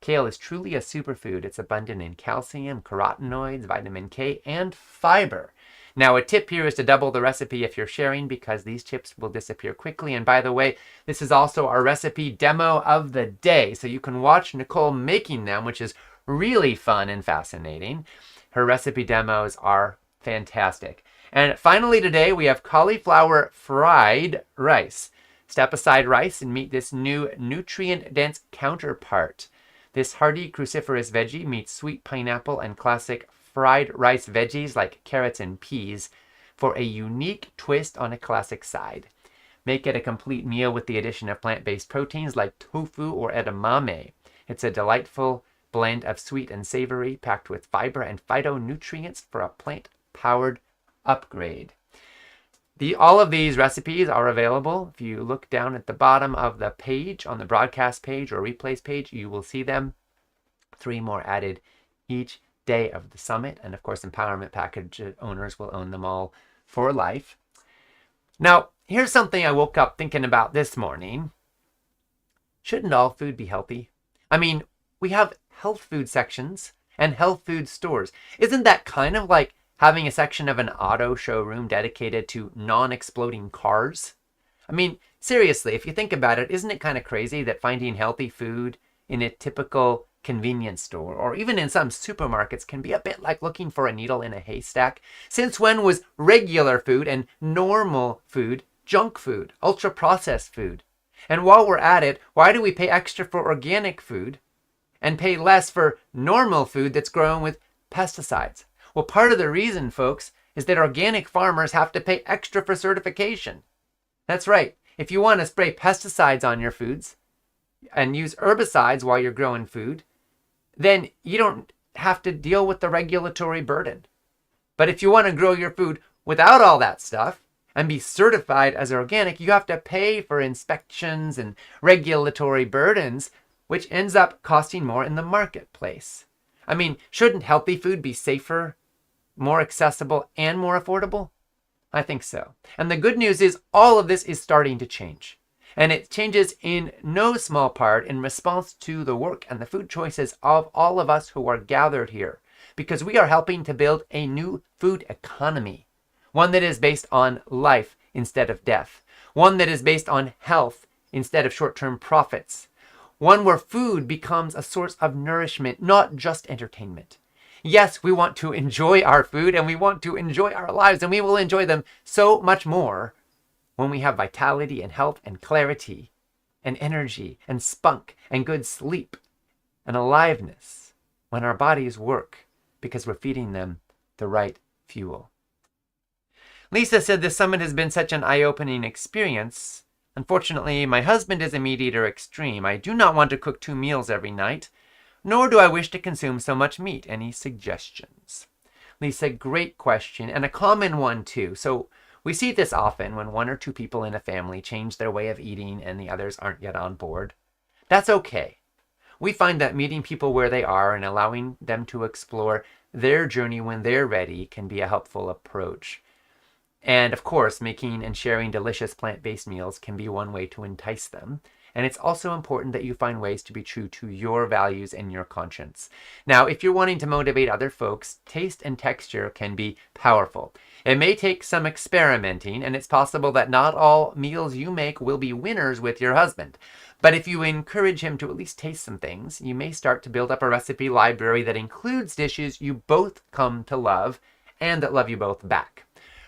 Kale is truly a superfood. It's abundant in calcium, carotenoids, vitamin K, and fiber. Now, a tip here is to double the recipe if you're sharing, because these chips will disappear quickly. And by the way, this is also our recipe demo of the day, so you can watch Nicole making them, which is really fun and fascinating. Her recipe demos are fantastic. And finally today, we have cauliflower fried rice. Step aside rice and meet this new nutrient-dense counterpart. This hearty cruciferous veggie meets sweet pineapple and classic fried rice veggies like carrots and peas for a unique twist on a classic side. Make it a complete meal with the addition of plant-based proteins like tofu or edamame. It's a delightful blend of sweet and savory, packed with fiber and phytonutrients for a plant-powered upgrade. All of these recipes are available. If you look down at the bottom of the page, on the broadcast page or replays page, you will see them. 3 more added each day of the summit. And of course, Empowerment Package owners will own them all for life. Now, here's something I woke up thinking about this morning. Shouldn't all food be healthy? I mean, we have health food sections and health food stores. Isn't that kind of like having a section of an auto showroom dedicated to non-exploding cars? I mean, seriously, if you think about it, isn't it kind of crazy that finding healthy food in a typical convenience store or even in some supermarkets can be a bit like looking for a needle in a haystack? Since when was regular food and normal food junk food, ultra-processed food? And while we're at it, why do we pay extra for organic food and pay less for normal food that's grown with pesticides? Well, part of the reason, folks, is that organic farmers have to pay extra for certification. That's right. If you want to spray pesticides on your foods and use herbicides while you're growing food, then you don't have to deal with the regulatory burden. But if you want to grow your food without all that stuff and be certified as organic, you have to pay for inspections and regulatory burdens, which ends up costing more in the marketplace. I mean, shouldn't healthy food be safer, more accessible, and more affordable? I think so. And the good news is all of this is starting to change. And it changes in no small part in response to the work and the food choices of all of us who are gathered here, because we are helping to build a new food economy, one that is based on life instead of death, one that is based on health instead of short-term profits, one where food becomes a source of nourishment, not just entertainment. Yes, we want to enjoy our food and we want to enjoy our lives, and we will enjoy them so much more when we have vitality and health and clarity and energy and spunk and good sleep and aliveness, when our bodies work because we're feeding them the right fuel. Lisa said this summit has been such an eye-opening experience. Unfortunately, my husband is a meat eater extreme. I do not want to cook 2 meals every night, nor do I wish to consume so much meat. Any suggestions? Lisa, great question, and a common one too. So we see this often when 1 or 2 people in a family change their way of eating and the others aren't yet on board. That's okay. We find that meeting people where they are and allowing them to explore their journey when they're ready can be a helpful approach. And of course, making and sharing delicious plant-based meals can be one way to entice them. And it's also important that you find ways to be true to your values and your conscience. Now, if you're wanting to motivate other folks, taste and texture can be powerful. It may take some experimenting, and it's possible that not all meals you make will be winners with your husband. But if you encourage him to at least taste some things, you may start to build up a recipe library that includes dishes you both come to love and that love you both back.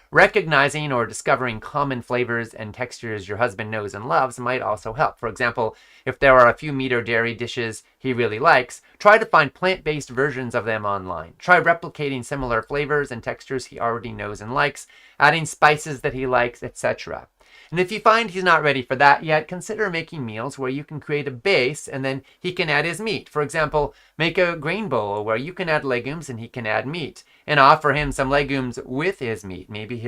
Recognizing or discovering common flavors and textures your husband knows and loves might also help. For example, if there are a few meat or dairy dishes he really likes, try to find plant-based versions of them online. Try replicating similar flavors and textures he already knows and likes, adding spices that he likes, etc. And if you find he's not ready for that yet, consider making meals where you can create a base and then he can add his meat. For example, make a grain bowl where you can add legumes and he can add meat, and offer him some legumes with his meat. Maybe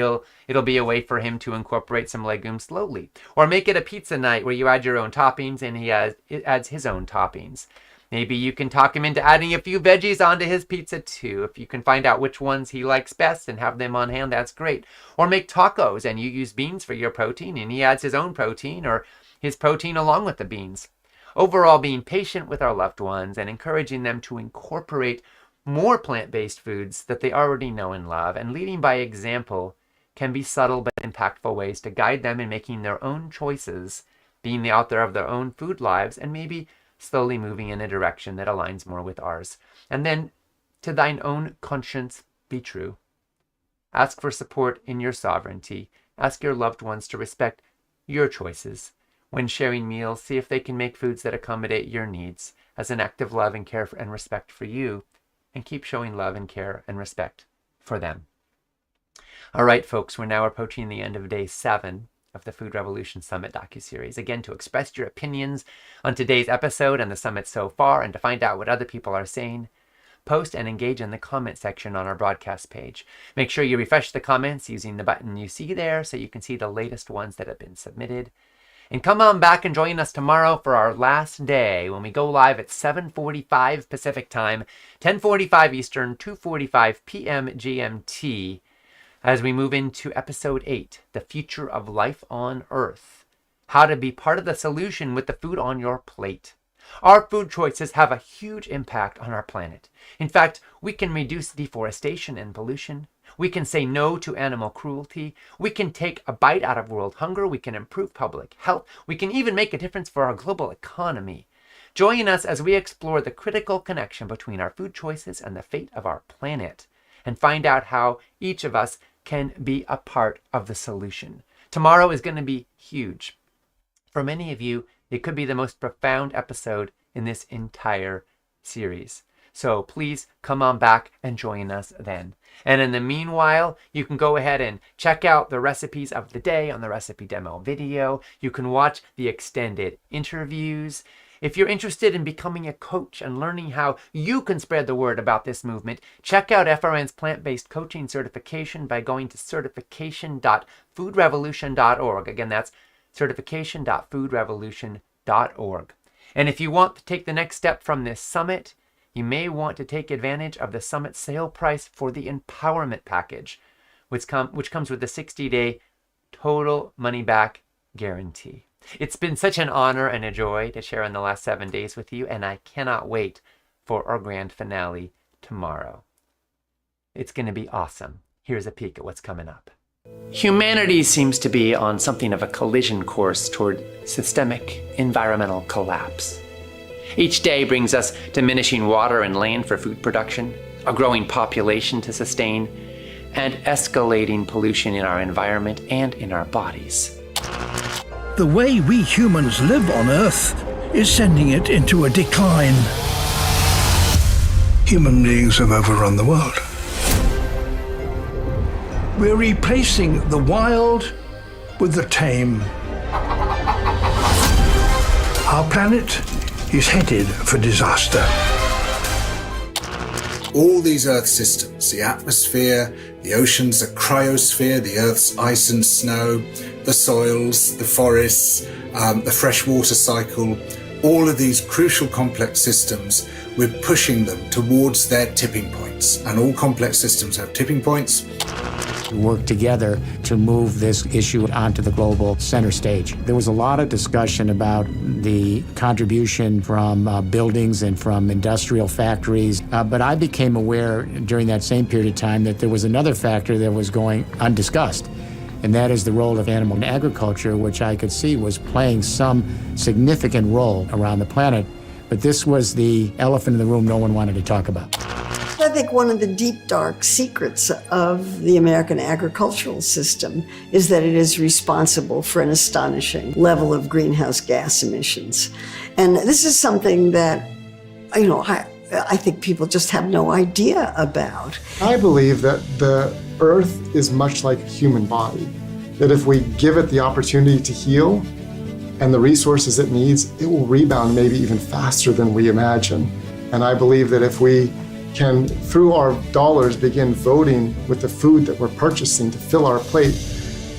it'll be a way for him to incorporate some legumes slowly. Or make it a pizza night where you add your own toppings and he adds his own toppings. Maybe you can talk him into adding a few veggies onto his pizza too. If you can find out which ones he likes best and have them on hand, that's great. Or make tacos and you use beans for your protein and he adds his own protein or his protein along with the beans. Overall, being patient with our loved ones and encouraging them to incorporate more plant-based foods that they already know and love, and leading by example can be subtle but impactful ways to guide them in making their own choices, being the author of their own food lives, and maybe slowly moving in a direction that aligns more with ours. And then, to thine own conscience be true. Ask for support in your sovereignty. Ask your loved ones to respect your choices. When sharing meals, see if they can make foods that accommodate your needs as an act of love and care and respect for you, and keep showing love and care and respect for them. All right, folks, we're now approaching the end of day 7 of the Food Revolution Summit docuseries. Again, to express your opinions on today's episode and the summit so far, and to find out what other people are saying, post and engage in the comment section on our broadcast page. Make sure you refresh the comments using the button you see there so you can see the latest ones that have been submitted. And come on back and join us tomorrow for our last day when we go live at 7:45 Pacific Time, 10:45 Eastern, 2:45 p.m. GMT, as we move into Episode 8, The Future of Life on Earth, how to be part of the solution with the food on your plate. Our food choices have a huge impact on our planet. In fact, we can reduce deforestation and pollution. We can say no to animal cruelty. We can take a bite out of world hunger. We can improve public health. We can even make a difference for our global economy. Join us as we explore the critical connection between our food choices and the fate of our planet, and find out how each of us can be a part of the solution. Tomorrow is going to be huge. For many of you, it could be the most profound episode in this entire series. So please come on back and join us then. And in the meanwhile, you can go ahead and check out the recipes of the day on the recipe demo video. You can watch the extended interviews. If you're interested in becoming a coach and learning how you can spread the word about this movement, check out FRN's plant-based coaching certification by going to certification.foodrevolution.org. Again, that's certification.foodrevolution.org. And if you want to take the next step from this summit, you may want to take advantage of the summit sale price for the empowerment package, which comes with a 60-day total money-back guarantee. It's been such an honor and a joy to share in the last 7 days with you, and I cannot wait for our grand finale tomorrow. It's going to be awesome. Here's a peek at what's coming up. Humanity seems to be on something of a collision course toward systemic environmental collapse. Each day brings us diminishing water and land for food production, a growing population to sustain, and escalating pollution in our environment and in our bodies. The way we humans live on Earth is sending it into a decline. Human beings have overrun the world. We're replacing the wild with the tame. Our planet is headed for disaster. All these Earth systems, the atmosphere, the oceans, the cryosphere, the Earth's ice and snow, the soils, the forests, the freshwater cycle, all of these crucial complex systems, we're pushing them towards their tipping points. And all complex systems have tipping points. work together to move this issue onto the global center stage. There was a lot of discussion about the contribution from buildings and from industrial factories, but I became aware during that same period of time that there was another factor that was going undiscussed, and that is the role of animal agriculture, which I could see was playing some significant role around the planet. But this was the elephant in the room no one wanted to talk about. I think one of the deep, dark secrets of the American agricultural system is that it is responsible for an astonishing level of greenhouse gas emissions. And this is something that, I think people just have no idea about. I believe that the earth is much like a human body, that if we give it the opportunity to heal and the resources it needs, it will rebound maybe even faster than we imagine. And I believe that if we can, through our dollars, begin voting with the food that we're purchasing to fill our plate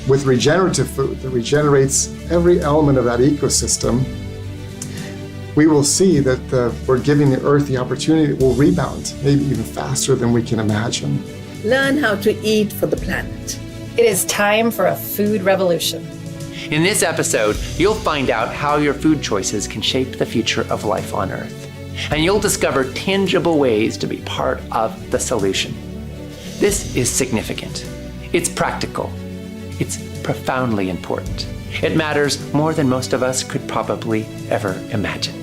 with regenerative food that regenerates every element of that ecosystem, we will see that we're giving the earth the opportunity that will rebound, maybe even faster than we can imagine. Learn how to eat for the planet. It is time for a food revolution. In this episode, you'll find out how your food choices can shape the future of life on Earth. And you'll discover tangible ways to be part of the solution. This is significant. It's practical. It's profoundly important. It matters more than most of us could probably ever imagine.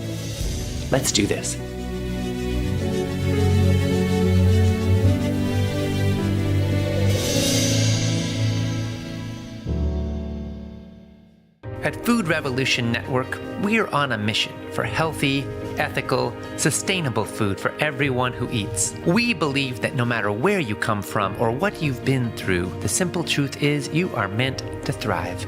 Let's do this. At Food Revolution Network, we're on a mission for healthy, ethical, sustainable food for everyone who eats. We believe that no matter where you come from or what you've been through, the simple truth is you are meant to thrive.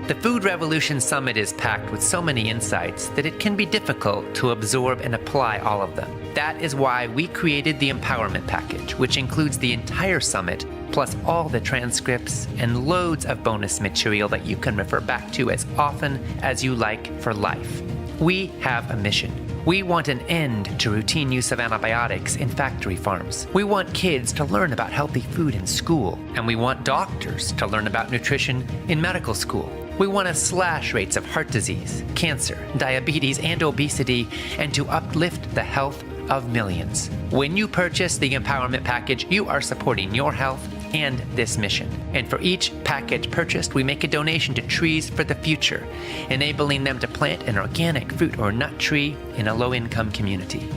The Food Revolution Summit is packed with so many insights that it can be difficult to absorb and apply all of them. That is why we created the Empowerment Package, which includes the entire summit, plus all the transcripts and loads of bonus material that you can refer back to as often as you like for life. We have a mission. We want an end to routine use of antibiotics in factory farms. We want kids to learn about healthy food in school, and we want doctors to learn about nutrition in medical school. We want to slash rates of heart disease, cancer, diabetes, and obesity, and to uplift the health of millions. When you purchase the Empowerment Package, you are supporting your health and this mission. And for each package purchased, we make a donation to Trees for the Future, enabling them to plant an organic fruit or nut tree in a low-income community.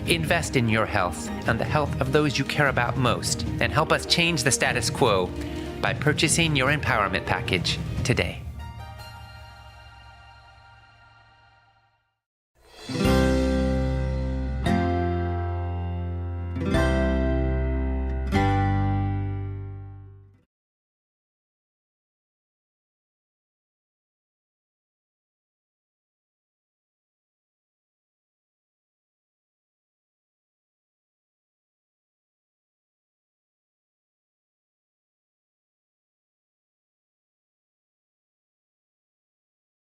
Invest in your health and the health of those you care about most, and help us change the status quo by purchasing your Empowerment Package today.